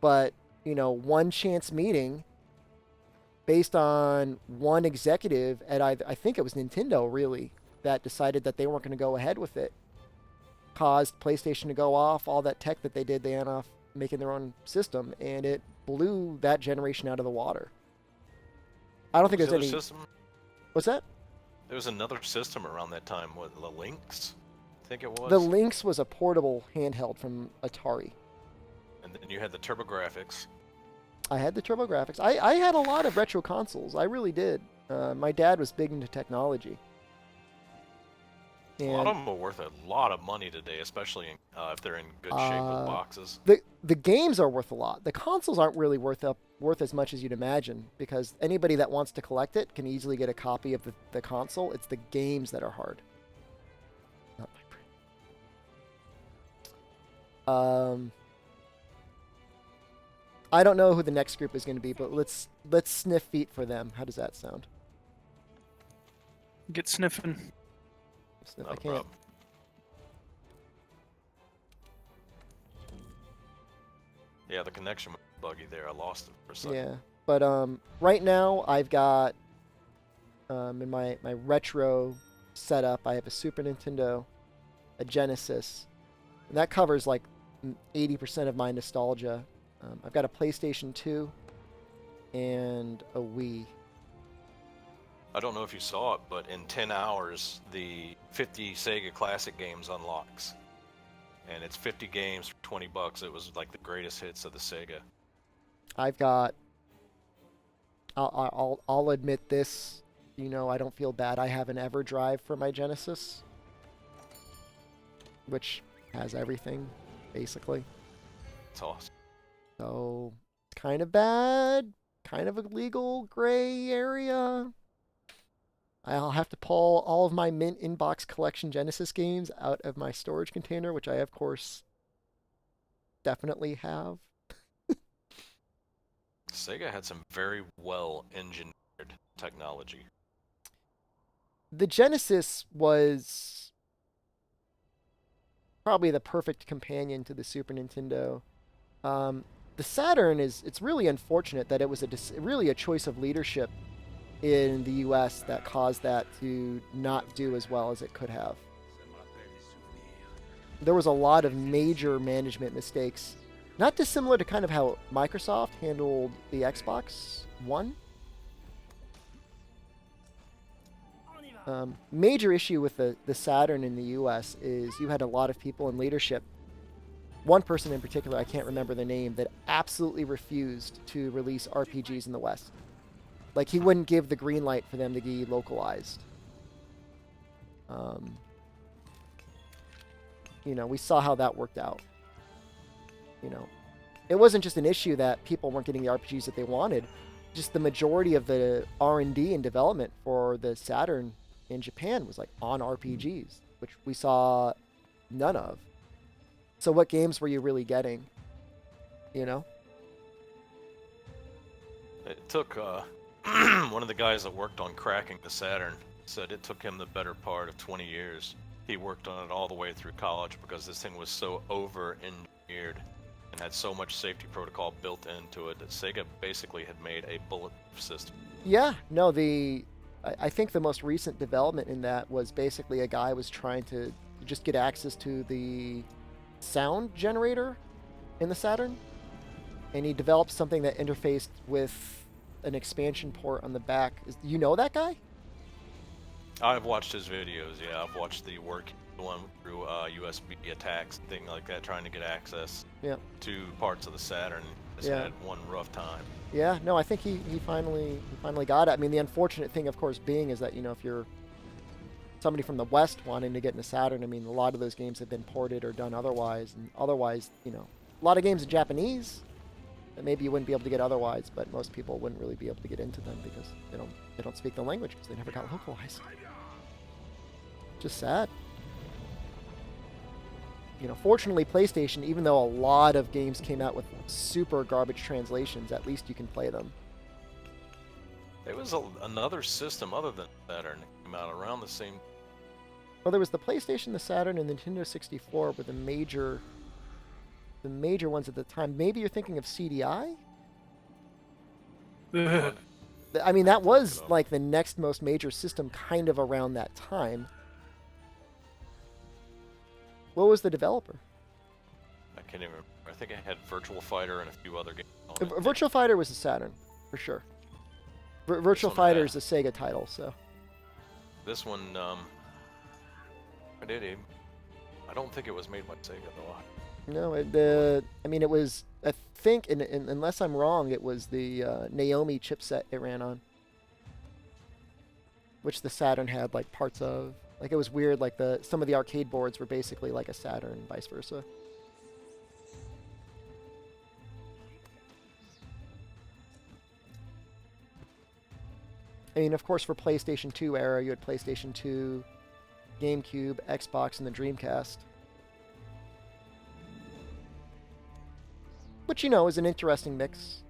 But, you know, one chance meeting based on one executive at I think it was Nintendo really that decided that they weren't going to go ahead with it, caused PlayStation to go off. All that tech that they did, they went off making their own system, and it blew that generation out of the water. I don't think there's any system? What's that? There was another system around that time. What, the Lynx? I think it was. The Lynx was a portable handheld from Atari. And then you had the TurboGrafx. I had the TurboGrafx. I had a lot of retro consoles. I really did. My dad was big into technology. And a lot of them are worth a lot of money today, especially if they're in good shape with boxes. The games are worth a lot. The consoles aren't really worth as much as you'd imagine, because anybody that wants to collect it can easily get a copy of the console. It's the games that are hard. Not my brain. I don't know who the next group is going to be, but let's sniff feet for them. How does that sound? Get sniffing. Sniff. I can't. Yeah, the connection was buggy there. I lost it for a second. Yeah, but right now I've got in my retro setup, I have a Super Nintendo, a Genesis, and that covers like 80% of my nostalgia. I've got a PlayStation 2 and a Wii. I don't know if you saw it, but in 10 hours, the 50 Sega Classic games unlocks. And it's 50 games for $20. It was like the greatest hits of the Sega. I've got... I'll admit this. You know, I don't feel bad. I have an EverDrive for my Genesis, which has everything, basically. It's awesome. So, kind of bad, kind of a legal gray area. I'll have to pull all of my mint inbox collection Genesis games out of my storage container, which I, of course, definitely have. Sega had some very well-engineered technology. The Genesis was probably the perfect companion to the Super Nintendo. The Saturn it's really unfortunate that it was really a choice of leadership in the US that caused that to not do as well as it could have. There was a lot of major management mistakes, not dissimilar to kind of how Microsoft handled the Xbox One. Major issue with the Saturn in the US is you had a lot of people in leadership. One person in particular, I can't remember the name, that absolutely refused to release RPGs in the West. Like, he wouldn't give the green light for them to be localized. You know, we saw how that worked out. You know, it wasn't just an issue that people weren't getting the RPGs that they wanted. Just the majority of the R&D and development for the Saturn in Japan was like on RPGs, which we saw none of. So what games were you really getting? You know? It took one of the guys that worked on cracking the Saturn said it took him the better part of 20 years he worked on it all the way through college because this thing was so over-engineered and had so much safety protocol built into it that Sega basically had made a bulletproof system. Yeah, no, I think the most recent development in that was basically a guy was trying to just get access to the sound generator in the Saturn, and he developed something that interfaced with an expansion port on the back. You know that guy? I've watched his videos, yeah. I've watched the one through USB attacks, thing like that, trying to get access to parts of the Saturn. Just had one rough time. Yeah, no, I think he finally got it. I mean, the unfortunate thing, of course, being is that, you know, if you're somebody from the West wanting to get into Saturn, I mean, a lot of those games have been ported or done otherwise, and otherwise, you know, a lot of games in Japanese that maybe you wouldn't be able to get otherwise, but most people wouldn't really be able to get into them because they don't speak the language because they never got localized. Just sad. You know, fortunately, PlayStation, even though a lot of games came out with super garbage translations, at least you can play them. There was another system other than Saturn that came out around the same. Well, there was the PlayStation, the Saturn, and the Nintendo 64 were the major ones at the time. Maybe you're thinking of CDI? I mean, that was like the next most major system kind of around that time. What was the developer? I can't even remember. I think it had Virtual Fighter and a few other games on it. Virtual Fighter was the Saturn, for sure. Virtual Fighter is a Sega title, so. This one, I don't think it was made by Sega, though. No, I mean, it was, I think, unless I'm wrong, it was the Naomi chipset it ran on. Which the Saturn had, like, parts of. Like, it was weird, like, some of the arcade boards were basically like a Saturn, vice versa. I mean, of course, for PlayStation 2 era, you had PlayStation 2, GameCube, Xbox, and the Dreamcast. Which, you know, is an interesting mix.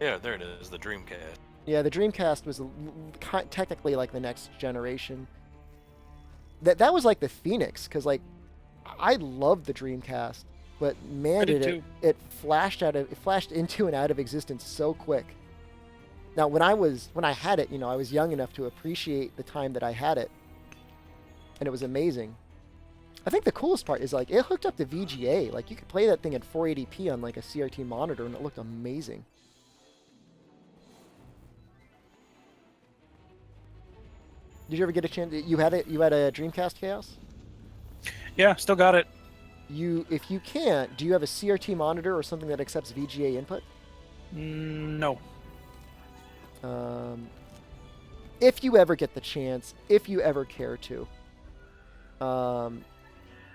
Yeah, there it is, the Dreamcast. Yeah, the Dreamcast was technically like the next generation. That was like the Phoenix, because like I loved the Dreamcast, but man, it flashed into and out of existence so quick. Now, when I had it, you know, I was young enough to appreciate the time that I had it, and it was amazing. I think the coolest part is like it hooked up to VGA. Like you could play that thing at 480p on like a CRT monitor, and it looked amazing. Did you ever get a chance? You had it. You had a Dreamcast, Chaos? Yeah, still got it. If you can't, do you have a CRT monitor or something that accepts VGA input? No. If you ever get the chance, if you ever care to,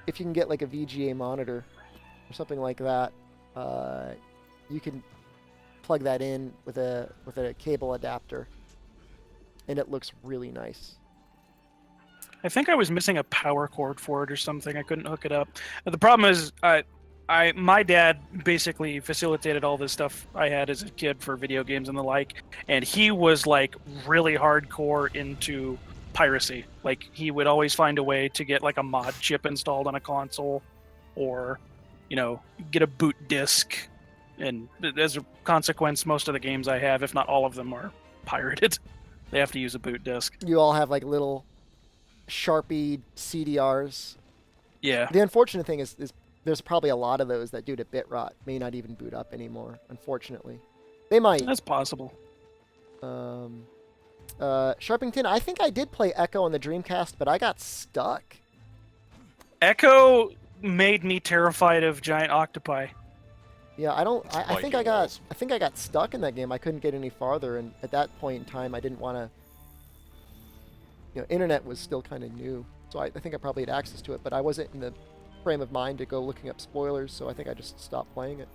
if you can get like a VGA monitor or something like that, you can plug that in with a cable adapter, and it looks really nice. I think I was missing a power cord for it or something. I couldn't hook it up. The problem is, my dad basically facilitated all this stuff I had as a kid for video games and the like, and he was like really hardcore into piracy. Like he would always find a way to get like a mod chip installed on a console, or, you know, get a boot disc. And as a consequence, most of the games I have, if not all of them, are pirated. They have to use a boot disc. You all have like little Sharpie CDRs. Yeah. The unfortunate thing is there's probably a lot of those that due to bit rot may not even boot up anymore, unfortunately. They might. That's possible. Sharpington, I think I did play Echo on the Dreamcast, but I got stuck. Echo made me terrified of giant octopi. Yeah, I think I got stuck in that game. I couldn't get any farther, and at that point in time I didn't want to, you know, internet was still kind of new. So I think I probably had access to it, but I wasn't in the frame of mind to go looking up spoilers, so I think I just stopped playing it.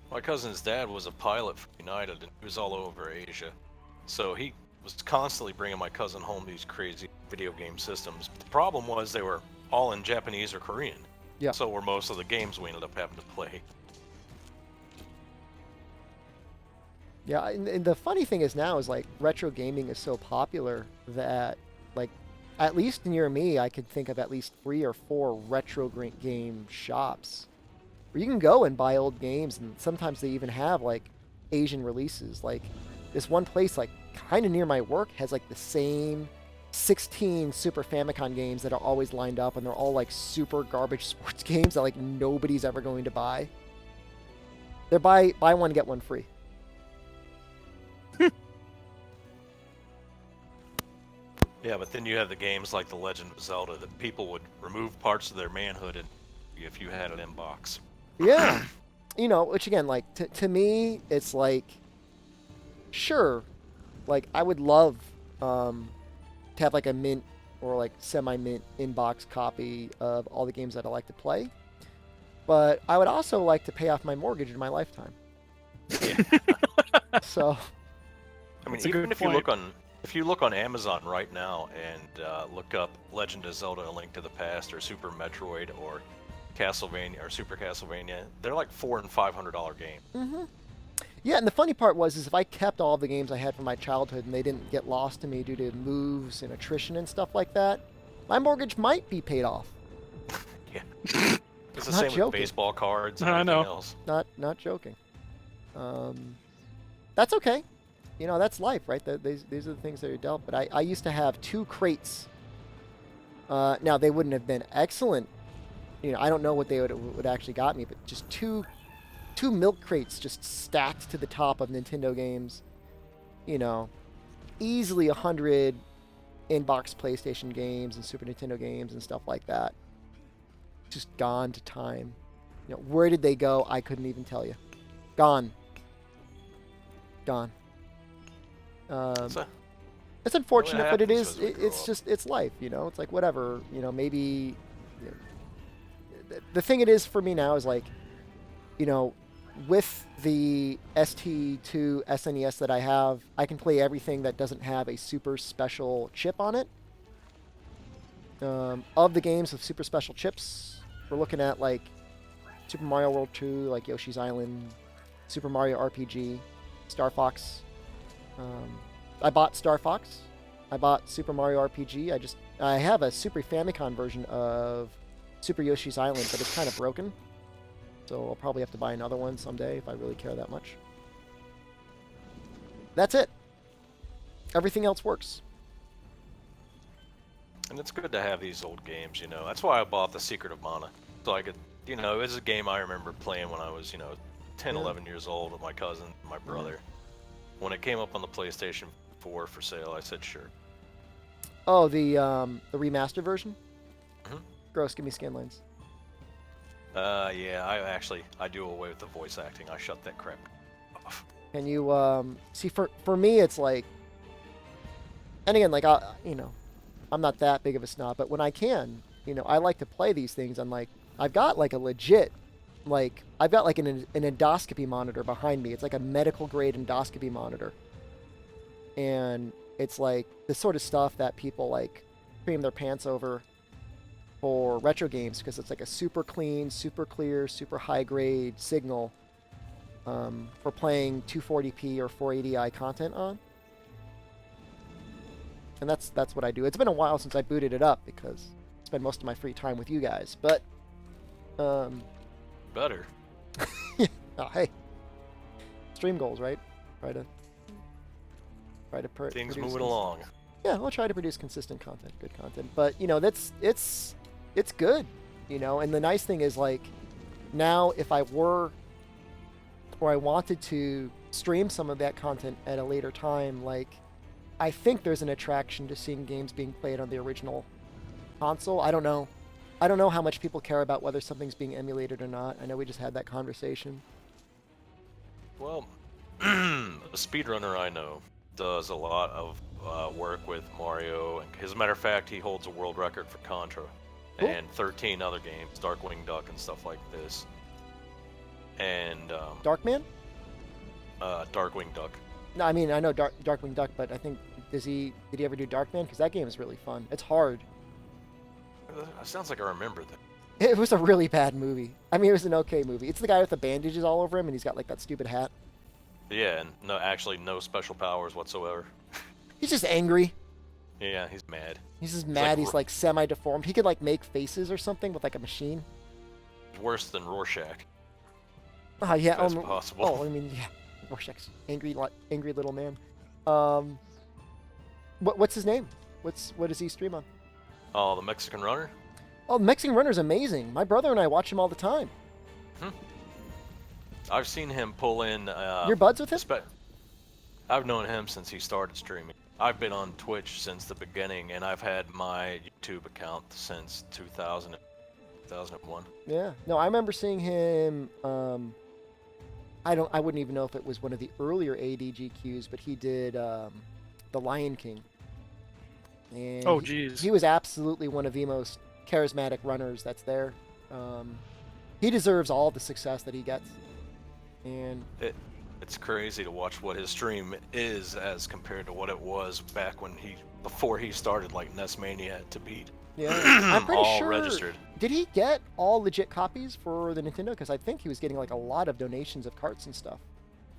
My cousin's dad was a pilot for United, and he was all over Asia. So he was constantly bringing my cousin home these crazy video game systems. The problem was they were all in Japanese or Korean. Yeah. So were most of the games we ended up having to play. Yeah, and the funny thing is now is like retro gaming is so popular that like at least near me I could think of at least 3 or 4 retro game shops where you can go and buy old games, and sometimes they even have like Asian releases. Like this one place like kind of near my work has like the same 16 Super Famicom games that are always lined up, and they're all like super garbage sports games that like nobody's ever going to buy. They're buy one get one free. Yeah, but then you have the games like The Legend of Zelda that people would remove parts of their manhood if you had an inbox. Yeah. You know, which again, like, to me, it's like, sure, like, I would love to have, like, a mint or, like, semi-mint inbox copy of all the games that I like to play. But I would also like to pay off my mortgage in my lifetime. Yeah. So. I mean, even if you look on Amazon right now and look up Legend of Zelda: A Link to the Past or Super Metroid or Castlevania or Super Castlevania, they're like $400 and $500 games. Mm-hmm. Yeah, and the funny part was is if I kept all the games I had from my childhood and they didn't get lost to me due to moves and attrition and stuff like that, my mortgage might be paid off. Yeah. It's the same with baseball cards and everything else. Not joking. That's okay. You know, that's life, right? These are the things that are dealt. But I used to have 2 crates. Now, they wouldn't have been excellent. You know, I don't know what they would actually got me, but just two milk crates just stacked to the top of Nintendo games. You know, easily 100 inbox PlayStation games and Super Nintendo games and stuff like that. Just gone to time. You know, where did they go? I couldn't even tell you. Gone. It's unfortunate, but it's life, you know. It's like whatever, you know. Maybe you know, the thing it is for me now is like, you know, with the ST2 SNES that I have, I can play everything that doesn't have a super special chip on it. Of the games with super special chips, we're looking at like Super Mario World 2, like Yoshi's Island, Super Mario RPG, Star Fox. I bought Star Fox. I bought Super Mario RPG. I have a Super Famicom version of Super Yoshi's Island, but it's kind of broken. So I'll probably have to buy another one someday if I really care that much. That's it. Everything else works. And it's good to have these old games, you know. That's why I bought The Secret of Mana. So I could, you know, it was a game I remember playing when I was, you know, 10, 11 years old with my cousin, my brother. When it came up on the PlayStation 4 for sale, I said sure. Oh, the remastered version? Mm-hmm. Gross, give me scan lines. Yeah, I do away with the voice acting. I shut that crap off. Can you, see, for me, it's like, and again, like, you know, I'm not that big of a snob, but when I can, you know, I like to play these things on, like, I've got, like, a legit, like, I've got, like, an endoscopy monitor behind me. It's like a medical-grade endoscopy monitor. And it's, like, the sort of stuff that people, like, cream their pants over for retro games because it's, like, a super clean, super clear, super high-grade signal for playing 240p or 480i content on. And that's what I do. It's been a while since I booted it up because I spend most of my free time with you guys. But, better. Oh, hey. Stream goals, right? Try to things moving along. Yeah, we'll try to produce consistent content, good content. But, you know, it's good, you know. And the nice thing is, like, now if I were or I wanted to stream some of that content at a later time, like, I think there's an attraction to seeing games being played on the original console. I don't know. I don't know how much people care about whether something's being emulated or not. I know we just had that conversation. Well, a speedrunner I know does a lot of work with Mario. And as a matter of fact, he holds a world record for Contra and 13 other games, Darkwing Duck and stuff like this. And Darkman? Darkwing Duck. No, I mean I know Darkwing Duck, but I think did he ever do Darkman? Because that game is really fun. It's hard. Sounds like I remember that. It was a really bad movie. I mean, it was an okay movie. It's the guy with the bandages all over him, and he's got like that stupid hat. Yeah, and actually no special powers whatsoever. He's just angry. Yeah, he's mad. He's just mad. He's Ro- like semi-deformed. He could like make faces or something with like a machine. Worse than Rorschach. Yeah. If that's possible. Oh, I mean, yeah. Rorschach's angry little man. What's his name? What does he stream on? Oh, the Mexican runner? Oh, Mexican runner's amazing. My brother and I watch him all the time. I've seen him pull in. You're buds with him? I've known him since he started streaming. I've been on Twitch since the beginning, and I've had my YouTube account since 2001. Yeah. No, I remember seeing him. I wouldn't even know if it was one of the earlier ADGQs, but he did The Lion King. And Oh, geez. He was absolutely one of the most charismatic runners that's there. He deserves all the success that he gets. And it's crazy to watch what his stream is as compared to what it was back when before he started like Nesmania to beat. Yeah, I'm pretty all sure. registered. Did he get all legit copies for the Nintendo? Because I think he was getting like a lot of donations of carts and stuff.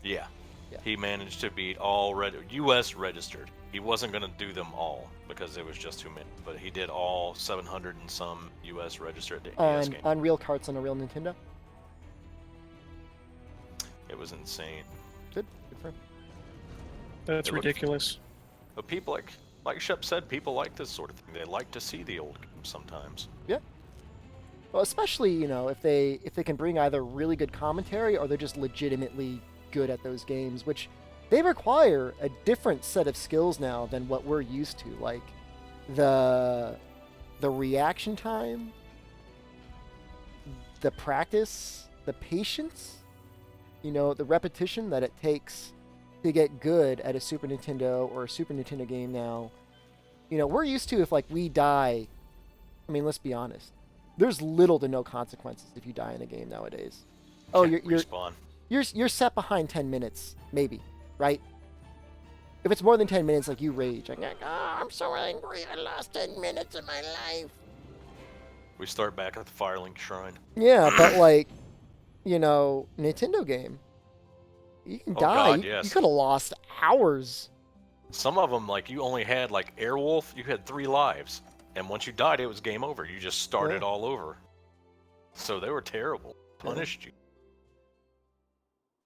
Yeah. Yeah. He managed to beat all U.S. registered. He wasn't going to do them all because it was just too many, but he did all 700 and some U.S. registered NES games. On real carts on a real Nintendo? It was insane. Good for him. That's ridiculous. But people like Shep said, people like this sort of thing. They like to see the old games sometimes. Yeah. Well, especially, if they can bring either really good commentary or they're just legitimately good at those games, which they require a different set of skills now than what we're used to. Like the reaction time, the practice, the patience, the repetition that it takes to get good at a Super Nintendo or a Super Nintendo game now. We're used to if like we die, I mean, let's be honest. There's little to no consequences if you die in a game nowadays. Oh, Respawn. You're set behind 10 minutes, maybe, right? If it's more than 10 minutes, like you rage, like, I'm so angry, I lost 10 minutes of my life. We start back at the Firelink Shrine. Yeah, but like, Nintendo game, you can die. God, yes. You could have lost hours. Some of them, like you only had like Airwolf, you had 3 lives, and once you died, it was game over. You just started all over. So they were terrible. Punished you.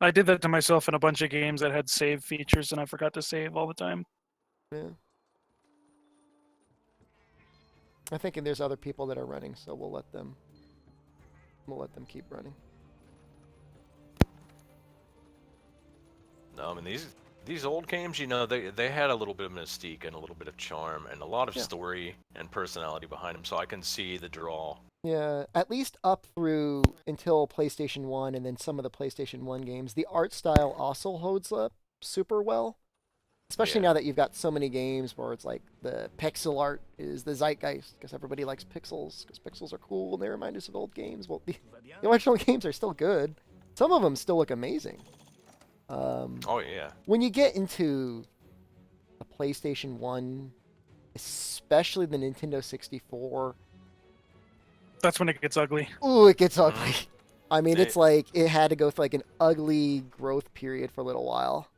I did that to myself in a bunch of games that had save features, and I forgot to save all the time. Yeah. I think there's other people that are running, so we'll let them keep running. No, I mean these old games, they had a little bit of mystique and a little bit of charm and a lot of story and personality behind them, so I can see the draw. Yeah, at least up through until PlayStation 1 and then some of the PlayStation 1 games, the art style also holds up super well. Especially now that you've got so many games where it's like the pixel art is the zeitgeist because everybody likes pixels because pixels are cool and they remind us of old games. Well, the original games are still good. Some of them still look amazing. Oh yeah. When you get into the PlayStation 1, especially the Nintendo 64, that's when it gets ugly. Ooh, it gets ugly. I mean, it's like it had to go through like an ugly growth period for a little while.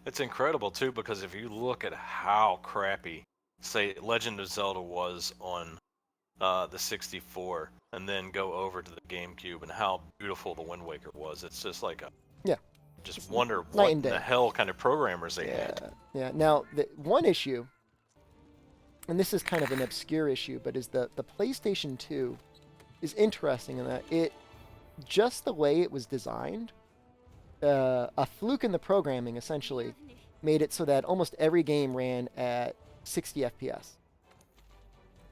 It's incredible too, because if you look at how crappy, say, Legend of Zelda was on the 64, and then go over to the GameCube and how beautiful the Wind Waker was, it's just like just wonder what in the hell kind of programmers they had. Yeah. Now, the one issue, and this is kind of an obscure issue, but is the PlayStation 2 is interesting in that it, just the way it was designed, a fluke in the programming essentially made it so that almost every game ran at 60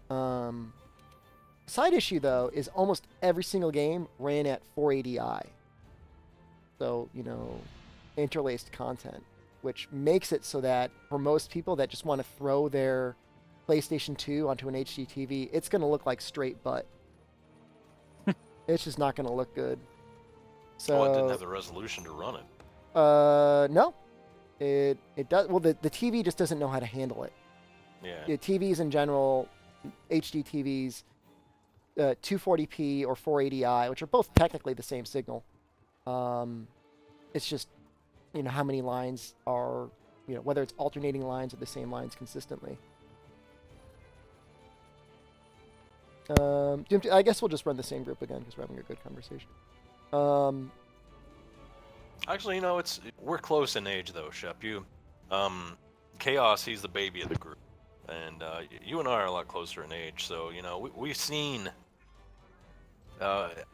FPS. Side issue though is almost every single game ran at 480i. So, interlaced content, which makes it so that for most people that just want to throw their PlayStation 2 onto an HD TV, it's going to look like straight butt. It's just not going to look good. So it didn't have the resolution to run it. No. It does. Well, the TV just doesn't know how to handle it. Yeah. TVs in general, HD TVs, 240p or 480i, which are both technically the same signal. It's just how many lines are, whether it's alternating lines or the same lines consistently. I guess we'll just run the same group again because we're having a good conversation. Actually, we're close in age though, Shep. Chaos, he's the baby of the group, and you and I are a lot closer in age. So we've seen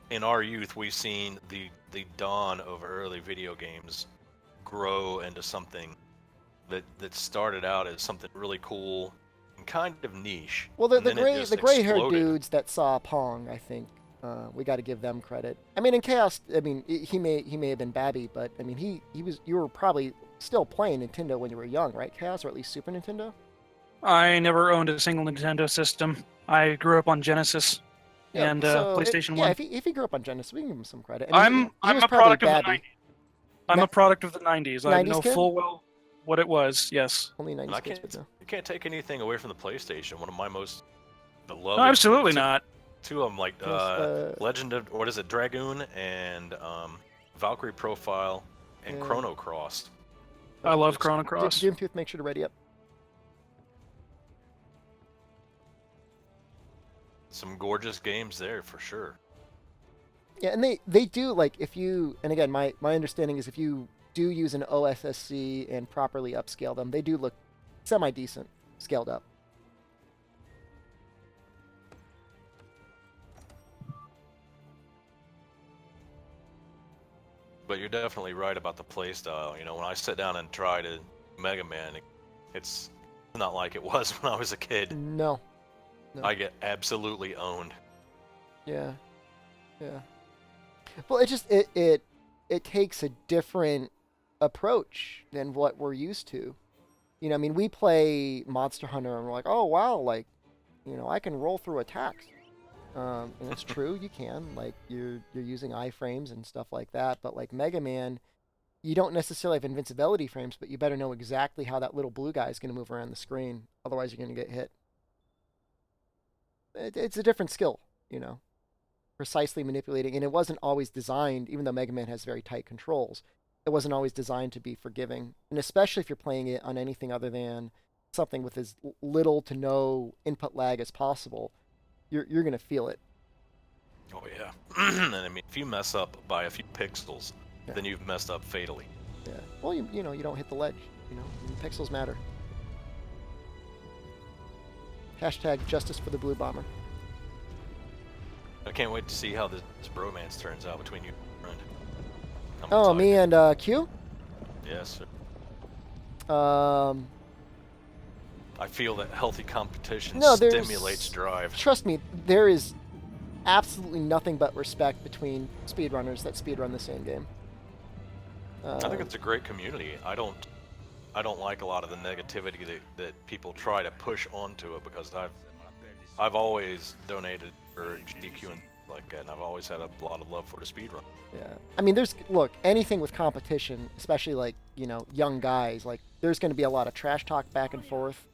in our youth, we've seen the dawn of early video games grow into something that started out as something really cool and kind of niche. Well, the gray-haired exploded. dudes that saw Pong, I think, we got to give them credit. I mean, in Chaos, he may have been babby, but I mean, you were probably still playing Nintendo when you were young, right, Chaos, or at least Super Nintendo? I never owned a single Nintendo system. I grew up on Genesis and PlayStation 1. If he grew up on Genesis, we can give him some credit. I'm a product of the 90s. I'm a product of the 90s. I 90s know kid? full well what it was, yes. Only 90s And kids would know. you can't take anything away from the PlayStation. One of my most beloved. No, absolutely not. Two of them, like Legend of Dragoon and Valkyrie Profile and Chrono Cross. I love Chrono Cross. Doomtooth, make sure to ready up. Some gorgeous games there for sure. Yeah, and they do, like, if you, and again, my understanding is if you do use an OSSC and properly upscale them, they do look semi-decent scaled up. But you're definitely right about the playstyle. When I sit down and try to Mega Man, it's not like it was when I was a kid. No. I get absolutely owned. Yeah. Well, it takes a different approach than what we're used to. We play Monster Hunter and we're like, oh wow, like, I can roll through attacks. And it's true, you can. Like, you're using iframes and stuff like that. But like Mega Man, you don't necessarily have invincibility frames, but you better know exactly how that little blue guy is going to move around the screen. Otherwise, you're going to get hit. It's a different skill, precisely manipulating. And it wasn't always designed, even though Mega Man has very tight controls, it wasn't always designed to be forgiving. And especially if you're playing it on anything other than something with as little to no input lag as possible, you're going to feel it. Oh yeah. And I mean, if you mess up by a few pixels, then you've messed up fatally. Yeah. Well, you don't hit the ledge. Pixels matter. Hashtag justice for the blue bomber. I can't wait to see how this bromance turns out between you and your friend. Oh, me and Q? Yes, sir. I feel that healthy competition stimulates drive. Trust me, there is absolutely nothing but respect between speedrunners that speedrun the same game. I think it's a great community. I don't like a lot of the negativity that people try to push onto it, because I've always donated for GDQ and like that, and I've always had a lot of love for the speedrun. Yeah, I mean, anything with competition, especially like young guys, like there's going to be a lot of trash talk back and forth.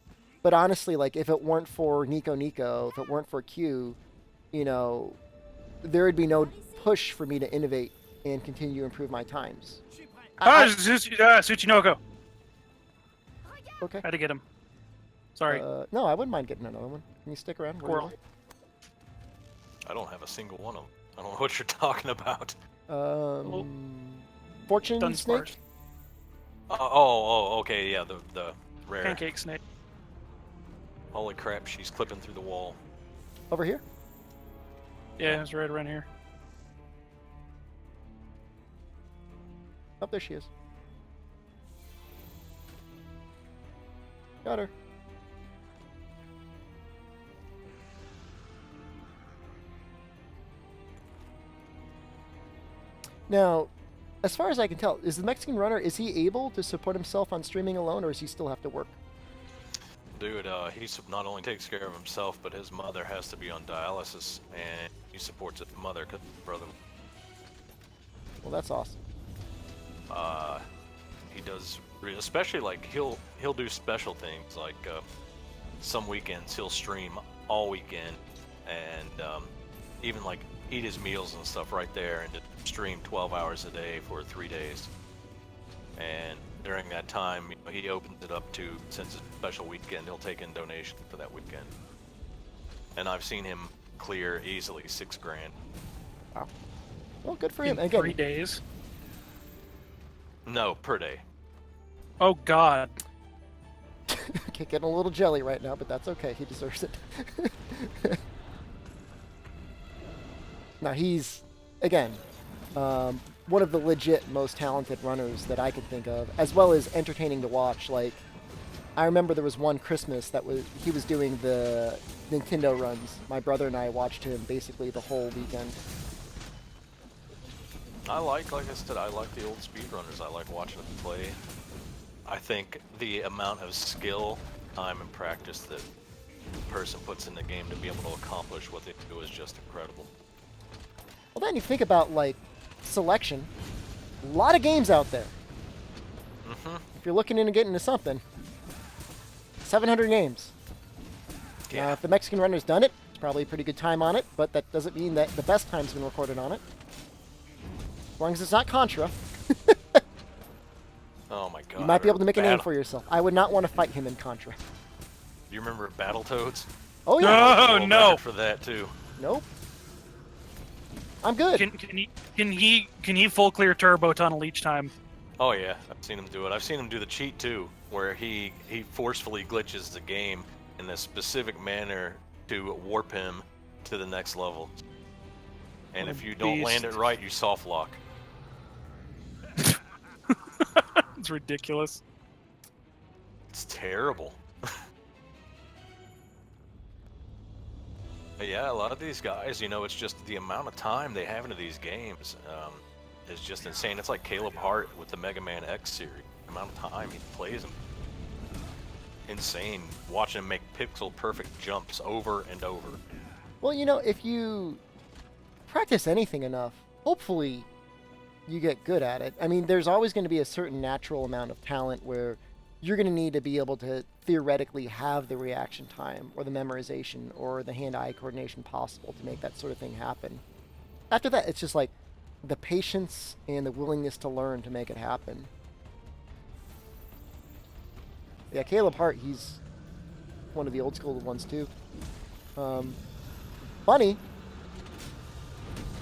But honestly, like if it weren't for Nico, if it weren't for Q, there would be no push for me to innovate and continue to improve my times. Tsuchinoko. Okay. Had to get him. Sorry. No, I wouldn't mind getting another one. Can you stick around? Squirrel. I don't have a single one of them. I don't know what you're talking about. Fortune Dun snake? Spars. Okay, yeah, the rare. Pancake snake. Holy crap, she's clipping through the wall. Over here? Yeah, it's right around here. Oh, there she is. Got her. Now, as far as I can tell, is the Mexican runner, is he able to support himself on streaming alone, or does he still have to work? Dude, he not only takes care of himself, but his mother has to be on dialysis, and he supports his mother because his brother. Well, that's awesome. He does, especially like he'll do special things like some weekends he'll stream all weekend, and even like eat his meals and stuff right there, and just stream 12 hours a day for 3 days. And during that time, he opens it up to, since it's a special weekend, he'll take in donations for that weekend. And I've seen him clear easily $6 grand. Wow. Well, good for him. In Again, 3 days. No, per day. Oh God. Okay, getting a little jelly right now, but that's okay. He deserves it. Now he's, again, one of the legit most talented runners that I could think of, as well as entertaining to watch. Like, I remember there was one Christmas that he was doing the Nintendo runs. My brother and I watched him basically the whole weekend. Like I said, I like the old speedrunners. I like watching them play. I think the amount of skill, time, and practice that a person puts in the game to be able to accomplish what they do is just incredible. Well, then you think about, like, selection. A lot of games out there. Mm-hmm. If you're looking into getting into something, 700 games. Yeah. Now, if the Mexican runner's done it, it's probably a pretty good time on it, but that doesn't mean that the best time's been recorded on it. As long as it's not Contra. Oh my god. You might be able to make a name for yourself. I would not want to fight him in Contra. Do you remember Battletoads? Oh yeah. Oh no. For that too. Nope. I'm good. Can he full clear turbo tunnel each time? Oh yeah, I've seen him do it. I've seen him do the cheat too, where he forcefully glitches the game in a specific manner to warp him to the next level. And if you don't land it right, you soft lock. It's ridiculous. It's terrible. But yeah, a lot of these guys, it's just the amount of time they have into these games is just insane. It's like Caleb Hart with the Mega Man X series. The amount of time he plays them. Insane. Watching him make pixel-perfect jumps over and over. Well, if you practice anything enough, hopefully you get good at it. I mean, there's always going to be a certain natural amount of talent where you're going to need to be able to theoretically have the reaction time or the memorization or the hand-eye coordination possible to make that sort of thing happen. After that, it's just like the patience and the willingness to learn to make it happen. Yeah, Caleb Hart, he's one of the old school ones too. Funny.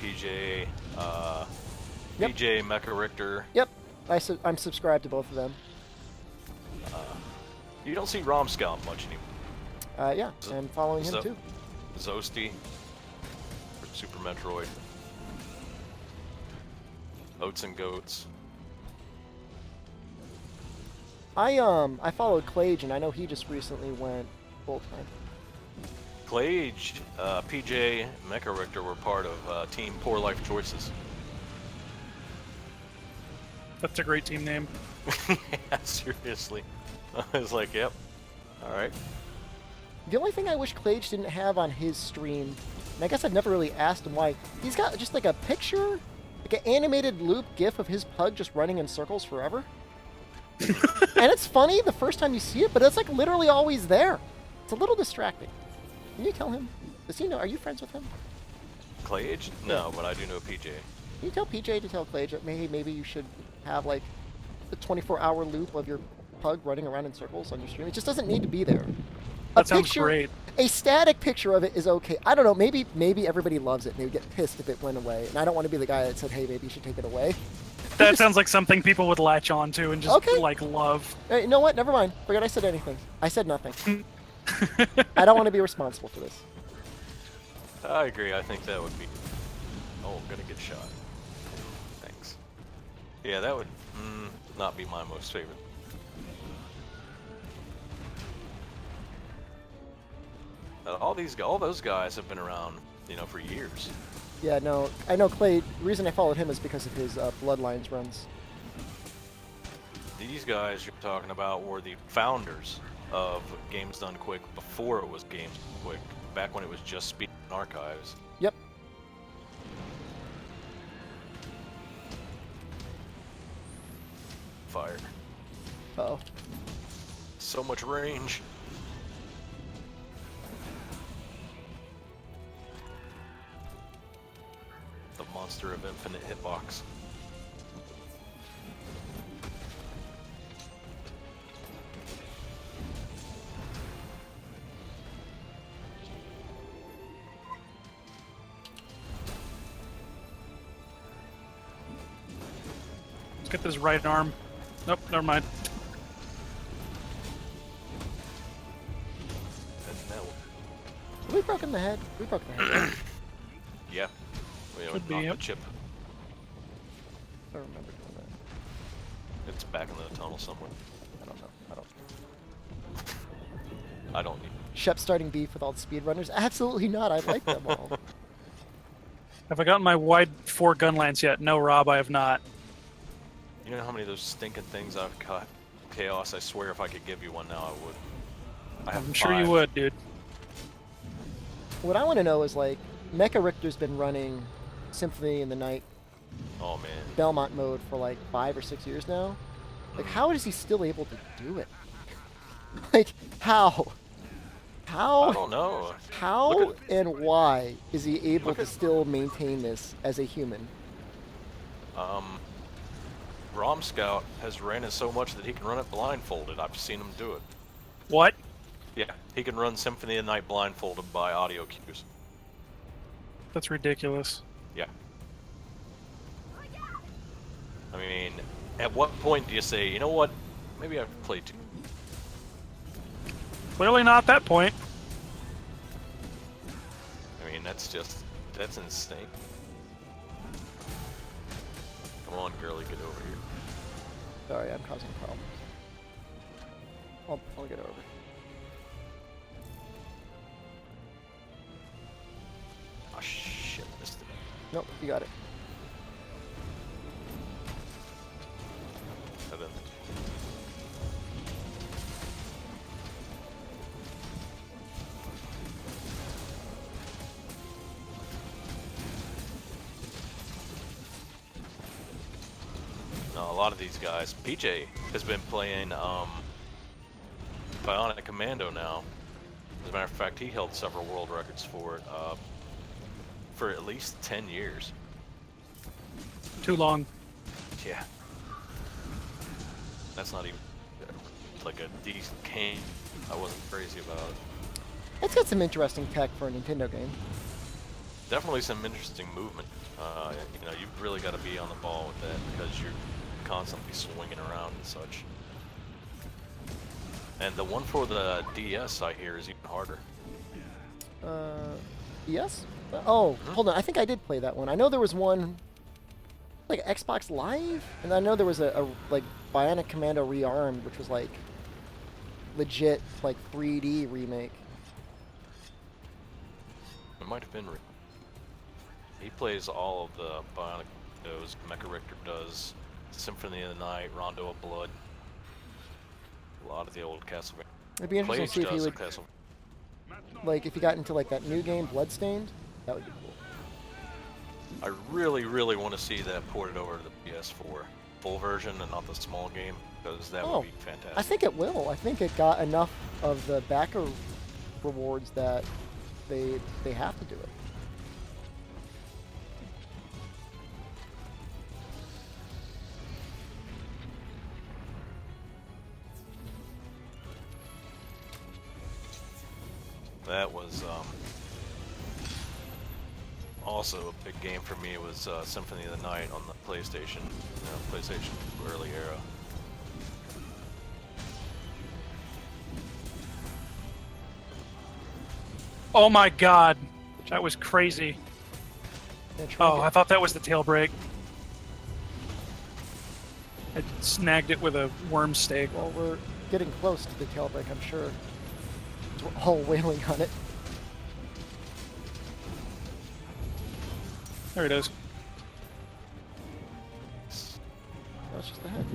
PJ, Yep. PJ, Mecha Richter. Yep, I'm subscribed to both of them. You don't see Rom Scout much anymore. Yeah, I'm following him too. Zosti, for Super Metroid. Oats and Goats. I followed Clage, and I know he just recently went full time. Clage, PJ, Mecha Richter were part of Team Poor Life Choices. That's a great team name. Yeah, seriously. I was like, yep. Alright. The only thing I wish Clage didn't have on his stream, and I guess I've never really asked him why, he's got just like a picture, like an animated loop gif of his pug just running in circles forever. And it's funny the first time you see it, but it's like literally always there. It's a little distracting. Can you tell him? Does he know? Are you friends with him? Clage? No, but I do know PJ. Can you tell PJ to tell Clage that maybe you should have like a 24-hour loop of your pug running around in circles on your stream? It just doesn't need to be there. That sounds great. A static picture of it is okay. I don't know. Maybe everybody loves it and they would get pissed if it went away. And I don't want to be the guy that said, hey, maybe you should take it away. That sounds like something people would latch on to and just like love. Hey, you know what? Never mind. Forget I said anything. I said nothing. I don't want to be responsible for this. I agree. I think that would be... Oh, I'm gonna get shot. Thanks. Yeah, that would not be my most favorite. All those guys have been around, for years. Yeah, no, I know Clay. The reason I followed him is because of his Bloodlines runs. These guys you're talking about were the founders of Games Done Quick before it was Games Done Quick, back when it was just Speed Archives. Yep. Fire. Uh-oh. So much range. The monster of infinite hitbox. Get this right arm. Nope, never mind. Have we broken the head? We broke the head. Right? Yeah. We Could be, knocked yep. the chip. I don't remember doing that. It's back in the tunnel somewhere. I don't know. I don't need. Shep starting beef with all the speedrunners? Absolutely not. I like them all. Have I gotten my wide 4 gun lance yet? No, Rob, I have not. You know how many of those stinking things I've caught? Chaos, I swear if I could give you one now, I would. I have I'm sure you 5. would, dude. What I want to know is, like, Mecha Richter's been running Symphony in the Night Oh man. Belmont mode for like 5 or 6 years now. Like, how is he still able to do it? Like, how? How? I don't know. How and why is he able to still maintain this as a human? Rom Scout has ran it so much that he can run it blindfolded. I've seen him do it. What? Yeah, he can run Symphony of the Night blindfolded by audio cues. That's ridiculous. Yeah. I mean, at what point do you say, you know what, maybe I could play 2? Clearly not that point. I mean, that's insane. Come on, girlie, get over here. Sorry, I'm causing problems. I'll get over. Oh shit, missed it. Nope, you got it. I didn't. No, a lot of these guys. PJ has been playing Bionic Commando now. As a matter of fact, he held several world records for it for at least 10 years. Too long. Yeah. That's not even like a decent game. I wasn't crazy about it. It's got some interesting tech for a Nintendo game. Definitely some interesting movement. You know, you've really got to be on the ball with that because you're constantly swinging around and such. And the one for the DS, I hear, is even harder. Yes? Oh, hold on. I think I did play that one. I know there was one, like Xbox Live, and I know there was a like Bionic Commando Rearmed, which was like legit like 3D remake. It might have been. He plays all of the Bionic Commandos. Mecha Richter does Symphony of the Night, Rondo of Blood. A lot of the old Castlevania. It'd be interesting to see if he would, Castle. like, if he got into like that new game, Bloodstained. That would be cool. I really, really want to see that ported over to the PS4 full version and not the small game, because that would be fantastic. I think it will. I think it got enough of the backer rewards that they have to do it. That was also a big game for me. Was Symphony of the Night on the PlayStation, PlayStation early era. Oh my god. That was crazy. Oh, I thought that was the tail break. I snagged it with a worm stake. Well, we're getting close to the tail break, I'm sure. We're all wailing on it. There it is. That's just the head.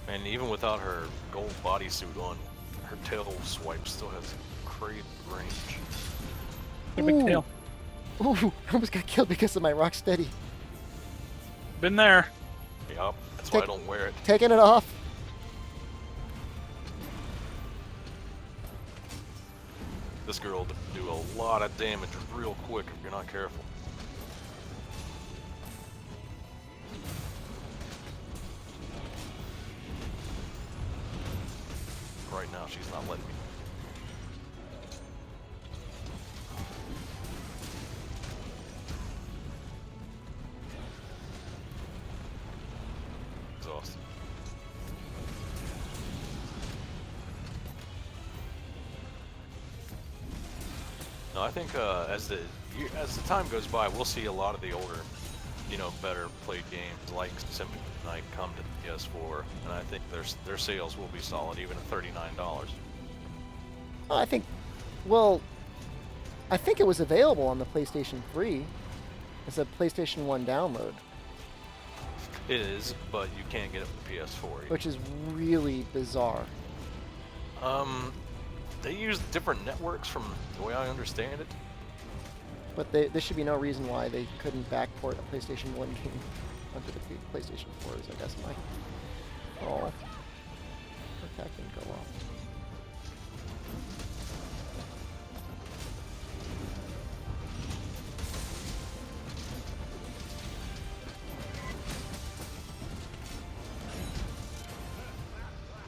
And even without her gold bodysuit on, her tail swipe still has crazy range. Big tail. Ooh, I almost got killed because of my Rocksteady. Been there. Yup, that's why I don't wear it. Taking it off. This girl will do a lot of damage real quick if you're not careful. Right now, she's not letting me. cost. No, I think as the time goes by, we'll see a lot of the older, better played games like Symphony of the Night come to the PS4, and I think their sales will be solid, even at $39. I think it was available on the PlayStation 3 as a PlayStation 1 download. It is, but you can't get it for PS4 either. Which is really bizarre. They use different networks from the way I understand it. But there should be no reason why they couldn't backport a PlayStation 1 game onto the PlayStation 4, is I guess my... Oh. That didn't go well.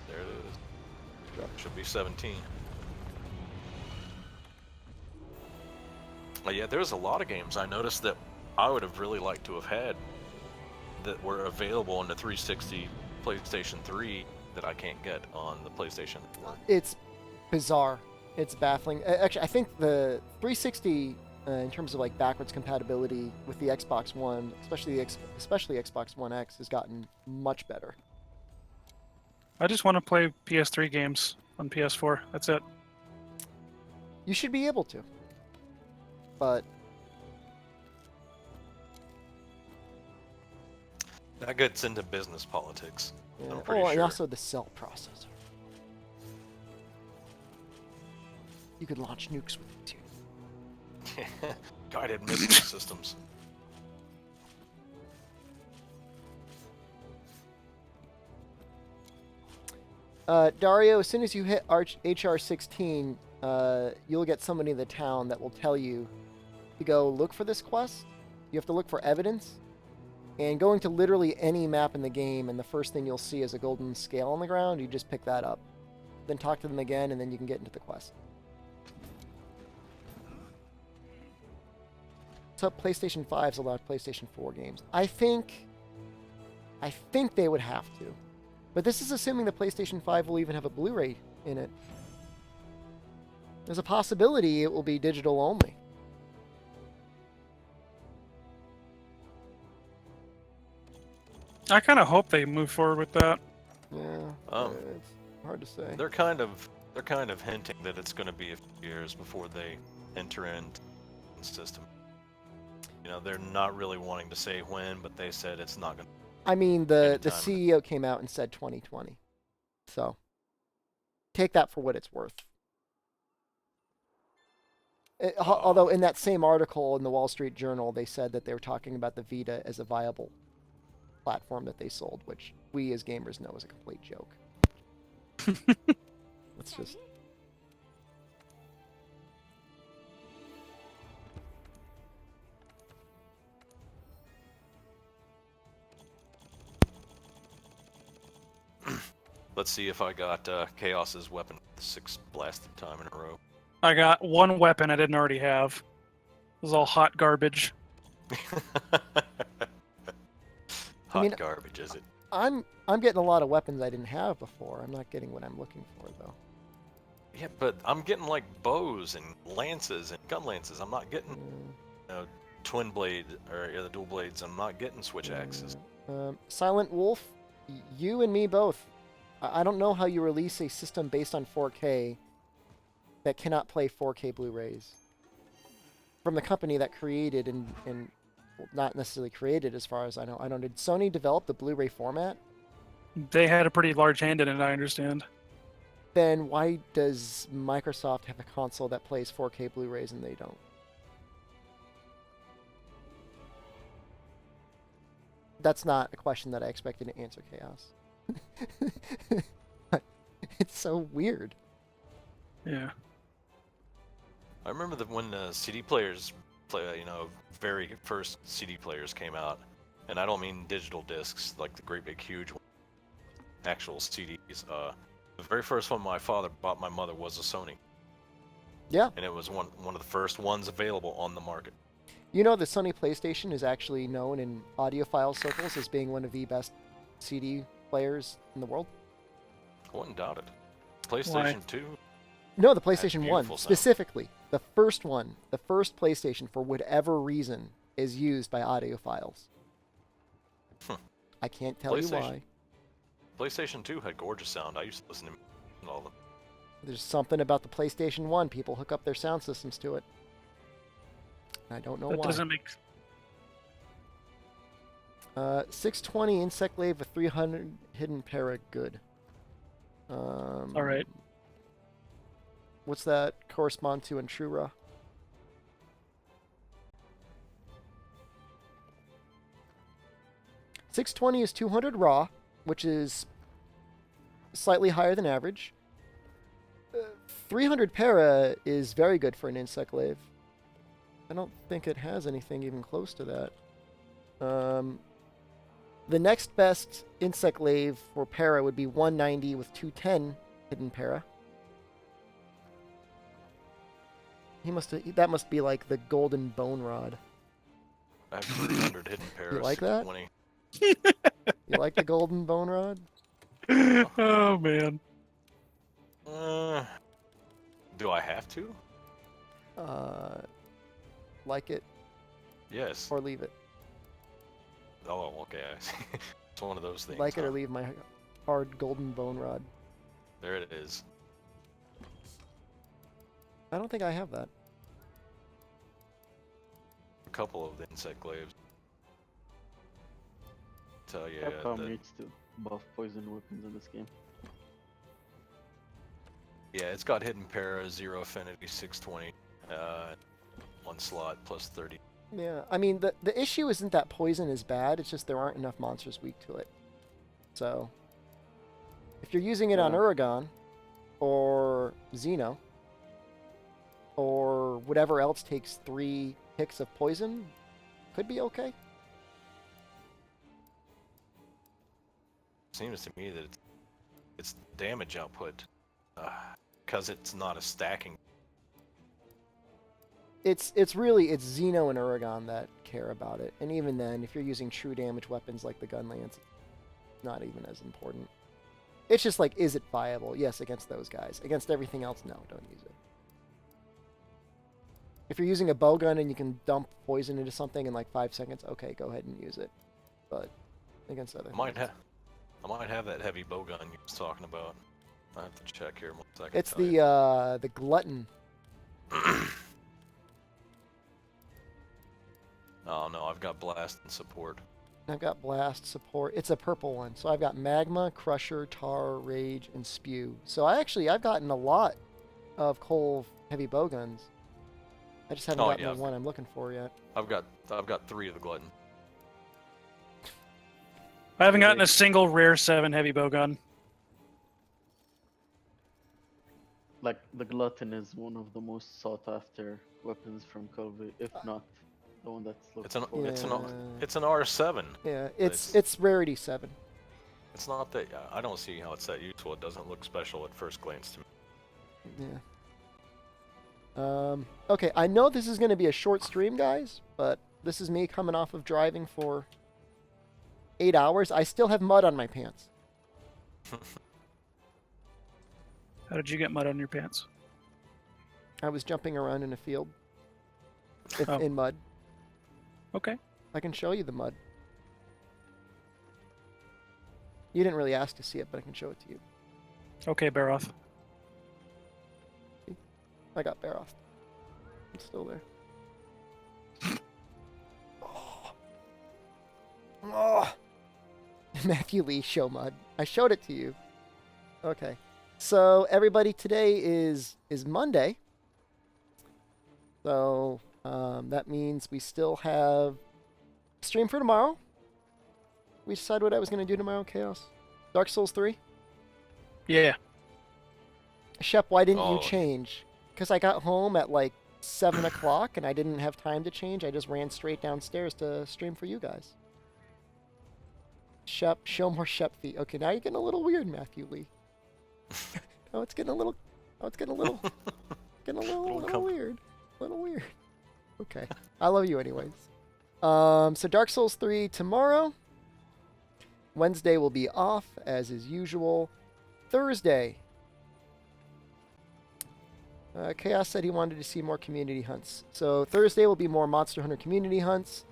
There it is. Should be 17. Yeah, there's a lot of games I noticed that I would have really liked to have had that were available on the 360 PlayStation 3 that I can't get on the PlayStation 4. It's bizarre. It's baffling. Actually, I think the 360, in terms of like backwards compatibility with the Xbox One, especially Xbox One X, has gotten much better. I just want to play PS3 games on PS4. That's it. You should be able to. But that gets into business politics. yeah. I'm pretty sure. And also the cell processor. You could launch nukes with it too. Guided missile systems. Dario, as soon as you hit HR 16, you'll get somebody in the town that will tell you to go look for this quest. You have to look for evidence. And going to literally any map in the game, and the first thing you'll see is a golden scale on the ground, you just pick that up. Then talk to them again, and then you can get into the quest. So PlayStation 5's allowed PlayStation 4 games. I think they would have to. But this is assuming the PlayStation 5 will even have a Blu-ray in it. There's a possibility it will be digital only. I kind of hope they move forward with that. Yeah, it's hard to say. They're kind of hinting that it's going to be a few years before they enter into the system. They're not really wanting to say when, but they said it's not going to. I mean, the CEO came out and said 2020. So take that for what it's worth. Although in that same article in the Wall Street Journal, they said that they were talking about the Vita as a viable platform that they sold, which we as gamers know is a complete joke. Let's just... Let's see if I got Chaos's weapon 6 blasted time in a row. I got one weapon I didn't already have. It was all hot garbage. Hot garbage, is it? I'm getting a lot of weapons I didn't have before. I'm not getting what I'm looking for, though. Yeah, but I'm getting like bows and lances and gun lances. I'm not getting twin blade or the dual blades. I'm not getting switch axes. Silent Wolf, you and me both. I don't know how you release a system based on 4K that cannot play 4K Blu-rays from the company that created and well, not necessarily created, as far as I know. Did Sony develop the Blu-ray format? They had a pretty large hand in it, I understand. Then why does Microsoft have a console that plays 4K Blu-rays and they don't? That's not a question that I expected to answer, Chaos. It's so weird. Yeah. I remember when the CD players, very first CD players came out, and I don't mean digital discs like the great big huge one, actual CDs. The very first one my father bought my mother was a Sony. Yeah. And it was one of the first ones available on the market. The Sony PlayStation is actually known in audiophile circles as being one of the best CD players in the world. I wouldn't doubt it. PlayStation 2? No, the PlayStation 1 beautiful sound. specifically. The first one, the first PlayStation, for whatever reason, is used by audiophiles. I can't tell you why. PlayStation 2 had gorgeous sound. I used to listen to all of them. There's something about the PlayStation 1. People hook up their sound systems to it. I don't know why. That doesn't make. 620 Insect Glaive with 300 Hidden Para, good. All right. What's that correspond to in True-Ra? $620 is 200 raw, which is slightly higher than average. 300 para is very good for an Insect Glaive. I don't think it has anything even close to that. The next best Insect Glaive for para would be 190 with 210 hidden para. That must be like the golden bone rod. I have 300 hidden pairs. You like that? 620. You like the golden bone rod? Oh man. Do I have to? Like it Yes. or leave it. Oh, okay. I see. It's one of those things. Like it huh? or leave my hard golden bone rod. There it is. I don't think I have that. A couple of the Insect Glaives. Tell you Capcom that, needs to buff poison weapons in this game. yeah, it's got hidden para, 0 affinity, 620, 1 slot plus 30. Yeah, I mean, the issue isn't that poison is bad, it's just there aren't enough monsters weak to it. So, if you're using it on Yeah. Uragon, or Xeno, or whatever else takes 3 hits of poison, could be okay. Seems to me that it's damage output, because it's not a stacking. It's Xeno and Uragon that care about it, and even then, if you're using true damage weapons like the gun lance, it's not even as important. It's just like, is it viable? Yes, against those guys. Against everything else, no, don't use it. If you're using a bowgun and you can dump poison into something in like 5 seconds, okay, go ahead and use it. But against other I might things. have that heavy bowgun you was talking about. I have to check here 1 second. It's the Glutton. Oh no, I've got blast and support. I've got blast support. It's a purple one. So I've got magma, crusher, tar, rage, and spew. So I've gotten a lot of Kolv heavy bowguns. I just haven't gotten the one I'm looking for yet. I've got 3 of the glutton. I haven't gotten a single rare 7 heavy bowgun. Like, the Glutton is one of the most sought after weapons from Kulve, if not the one that's looked for. It's an R7. Yeah, it's rarity 7. It's not that I don't see how it's that useful. It doesn't look special at first glance to me. Yeah. Okay, I know this is going to be a short stream, guys, but this is me coming off of driving for 8 hours. I still have mud on my pants. How did you get mud on your pants? I was jumping around in a field Oh. in mud. Okay. I can show you the mud. You didn't really ask to see it, but I can show it to you. Okay, Baroth. I got Baroth. It's still there. Oh. Matthew Lee show mud. I showed it to you. Okay. So everybody, today is Monday. So that means we still have stream for tomorrow. We decided what I was going to do tomorrow, Chaos. Dark Souls 3? Yeah. Shep, why didn't you change? Because I got home at like 7 o'clock and I didn't have time to change. I just ran straight downstairs to stream for you guys. Shep, show more Shep feet. Okay, now you're getting a little weird, Matthew Lee. Oh, it's getting a little weird. A little weird. Okay. I love you anyways. So Dark Souls 3 tomorrow. Wednesday will be off, as is usual. Thursday. Chaos said he wanted to see more community hunts. So Thursday will be more Monster Hunter community hunts.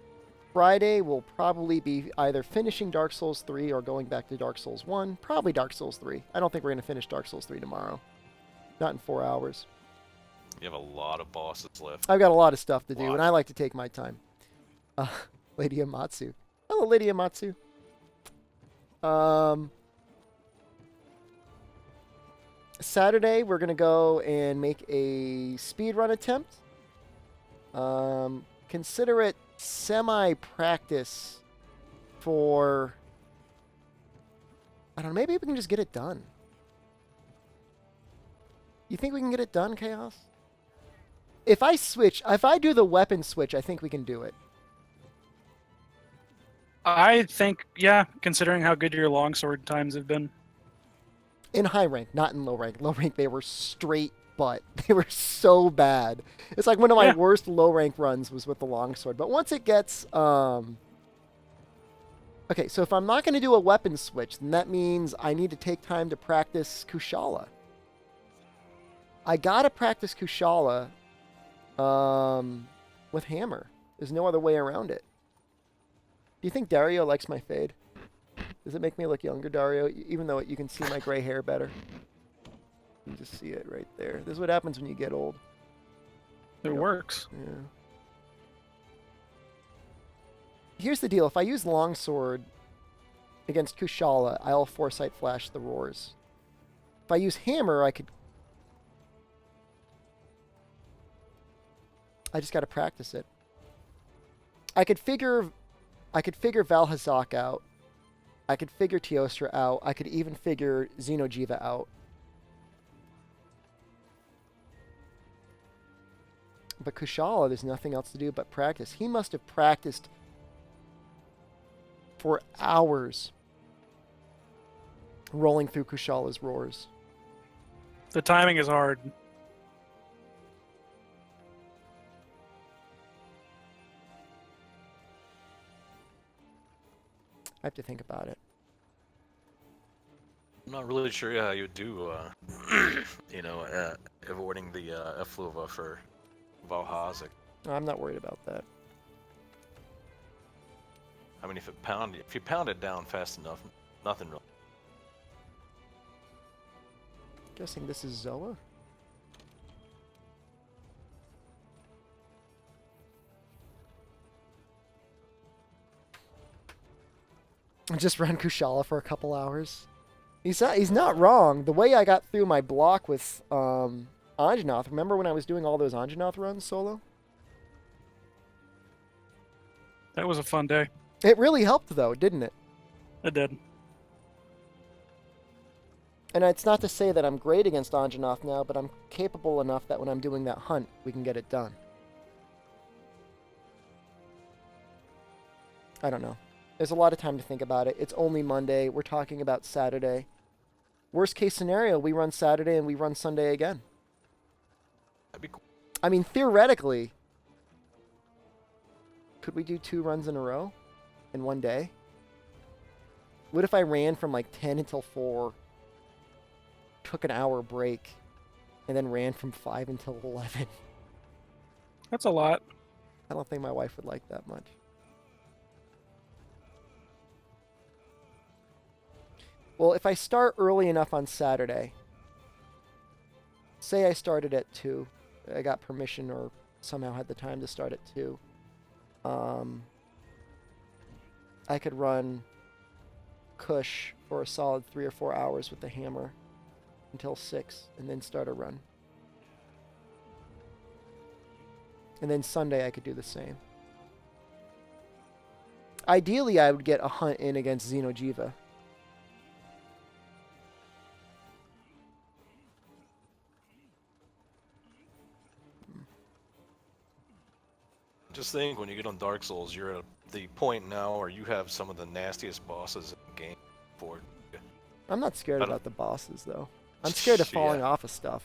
Friday will probably be either finishing Dark Souls 3 or going back to Dark Souls 1. Probably Dark Souls 3. I don't think we're going to finish Dark Souls 3 tomorrow. Not in 4 hours. You have a lot of bosses left. I've got a lot of stuff to do, and I like to take my time. Lady Amatsu. Hello, Lady Amatsu. Saturday, we're going to go and make a speedrun attempt. Consider it semi-practice for... I don't know, maybe we can just get it done. You think we can get it done, Chaos? If I do the weapon switch, I think we can do it. I think, yeah, considering how good your longsword times have been. In high rank, not in low rank. Low rank, they were straight butt. They were so bad. It's like one of my worst low rank runs was with the longsword. But once it gets... Okay, so if I'm not going to do a weapon switch, then that means I need to take time to practice Kushala. I got to practice Kushala with Hammer. There's no other way around it. Do you think Dario likes my fade? Does it make me look younger, Dario? Even though you can see my gray hair better. You can just see it right there. This is what happens when you get old. It works. Yeah. Here's the deal. If I use Longsword against Kushala, I'll Foresight Flash the Roars. If I use Hammer, I just got to practice it. I could figure Valhazak out. I could figure Teostra out. I could even figure Xenojiva out. But Kushala, there's nothing else to do but practice. He must have practiced for hours rolling through Kushala's roars. The timing is hard. I have to think about it. I'm not really sure how you would do, avoiding the effluva for Valhazak. I'm not worried about that. I mean, if you pound it down fast enough, nothing really. Guessing this is Zoa? I just ran Kushala for a couple hours. He's not wrong. The way I got through my block with Anjanath, remember when I was doing all those Anjanath runs solo? That was a fun day. It really helped though, didn't it? It did. And it's not to say that I'm great against Anjanath now, but I'm capable enough that when I'm doing that hunt, we can get it done. I don't know. There's a lot of time to think about it. It's only Monday. We're talking about Saturday. Worst case scenario, we run Saturday and we run Sunday again. That'd be cool. I mean, theoretically, could we do 2 runs in a row in one day? What if I ran from like 10 until 4, took an hour break, and then ran from 5 until 11? That's a lot. I don't think my wife would like that much. Well, if I start early enough on Saturday, say I started at 2, I got permission or somehow had the time to start at 2, I could run Kush for a solid 3 or 4 hours with the hammer until 6, and then start a run. And then Sunday I could do the same. Ideally, I would get a hunt in against Xenojiva. Just think, when you get on Dark Souls, you're at the point now where you have some of the nastiest bosses in the game for you. I'm not scared about the bosses, though. I'm scared of falling off of stuff.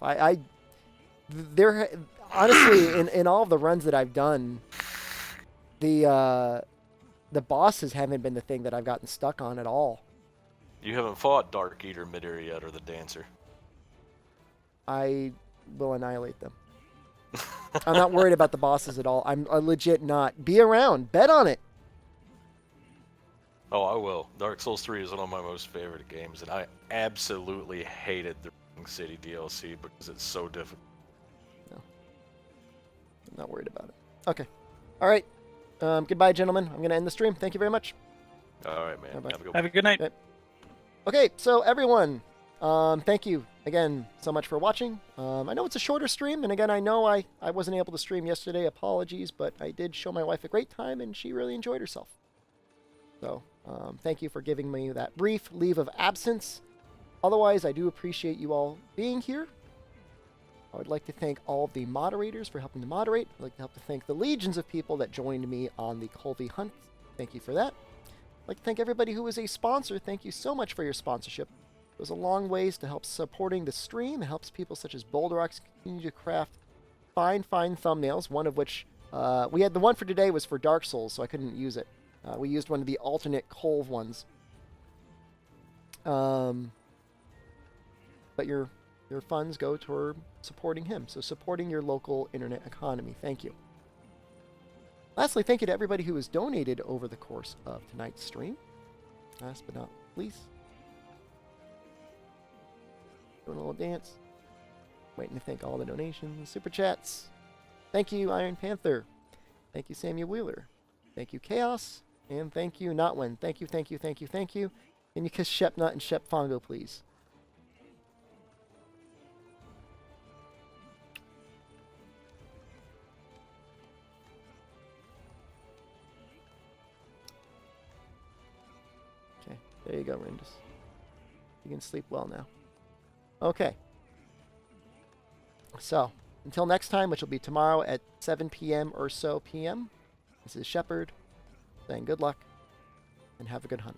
There, honestly, in all of the runs that I've done, the bosses haven't been the thing that I've gotten stuck on at all. You haven't fought Dark Eater, Mid-Ear yet, or the Dancer. I will annihilate them. I'm not worried about the bosses at all. I'm legit not. Be around. Bet on it. Oh, I will. Dark Souls 3 is one of my most favorite games, and I absolutely hated the Ring City DLC because it's so difficult. No. I'm not worried about it. Okay. All right. Goodbye, gentlemen. I'm going to end the stream. Thank you very much. All right, man. Bye-bye. Have a good night. Okay, so everyone, thank you again so much for watching. I know it's a shorter stream, and again, I know I wasn't able to stream yesterday. Apologies, but I did show my wife a great time, and she really enjoyed herself. So, thank you for giving me that brief leave of absence. Otherwise, I do appreciate you all being here. I would like to thank all of the moderators for helping to moderate. I'd like to thank the legions of people that joined me on the Kulve Hunt. Thank you for that. I'd like to thank everybody who is a sponsor. Thank you so much for your sponsorship. It goes a long ways to help supporting the stream. It helps people such as Boulderox continue to craft fine thumbnails, one of which, we had the one for today was for Dark Souls, so I couldn't use it. We used one of the alternate Kulve ones. But your funds go toward supporting him. So supporting your local internet economy. Thank you. Lastly, thank you to everybody who has donated over the course of tonight's stream. Last but not least. Doing a little dance. Waiting to thank all the donations, super chats. Thank you, Iron Panther. Thank you, Samuel Wheeler. Thank you, Chaos. And thank you, Notwin. Thank you. Can you kiss Shepnut and Shep Fongo, please? Okay, there you go, Rindus. You can sleep well now. Okay. So, until next time, which will be tomorrow at 7 p.m. or so p.m., this is Shepard saying good luck and have a good hunt.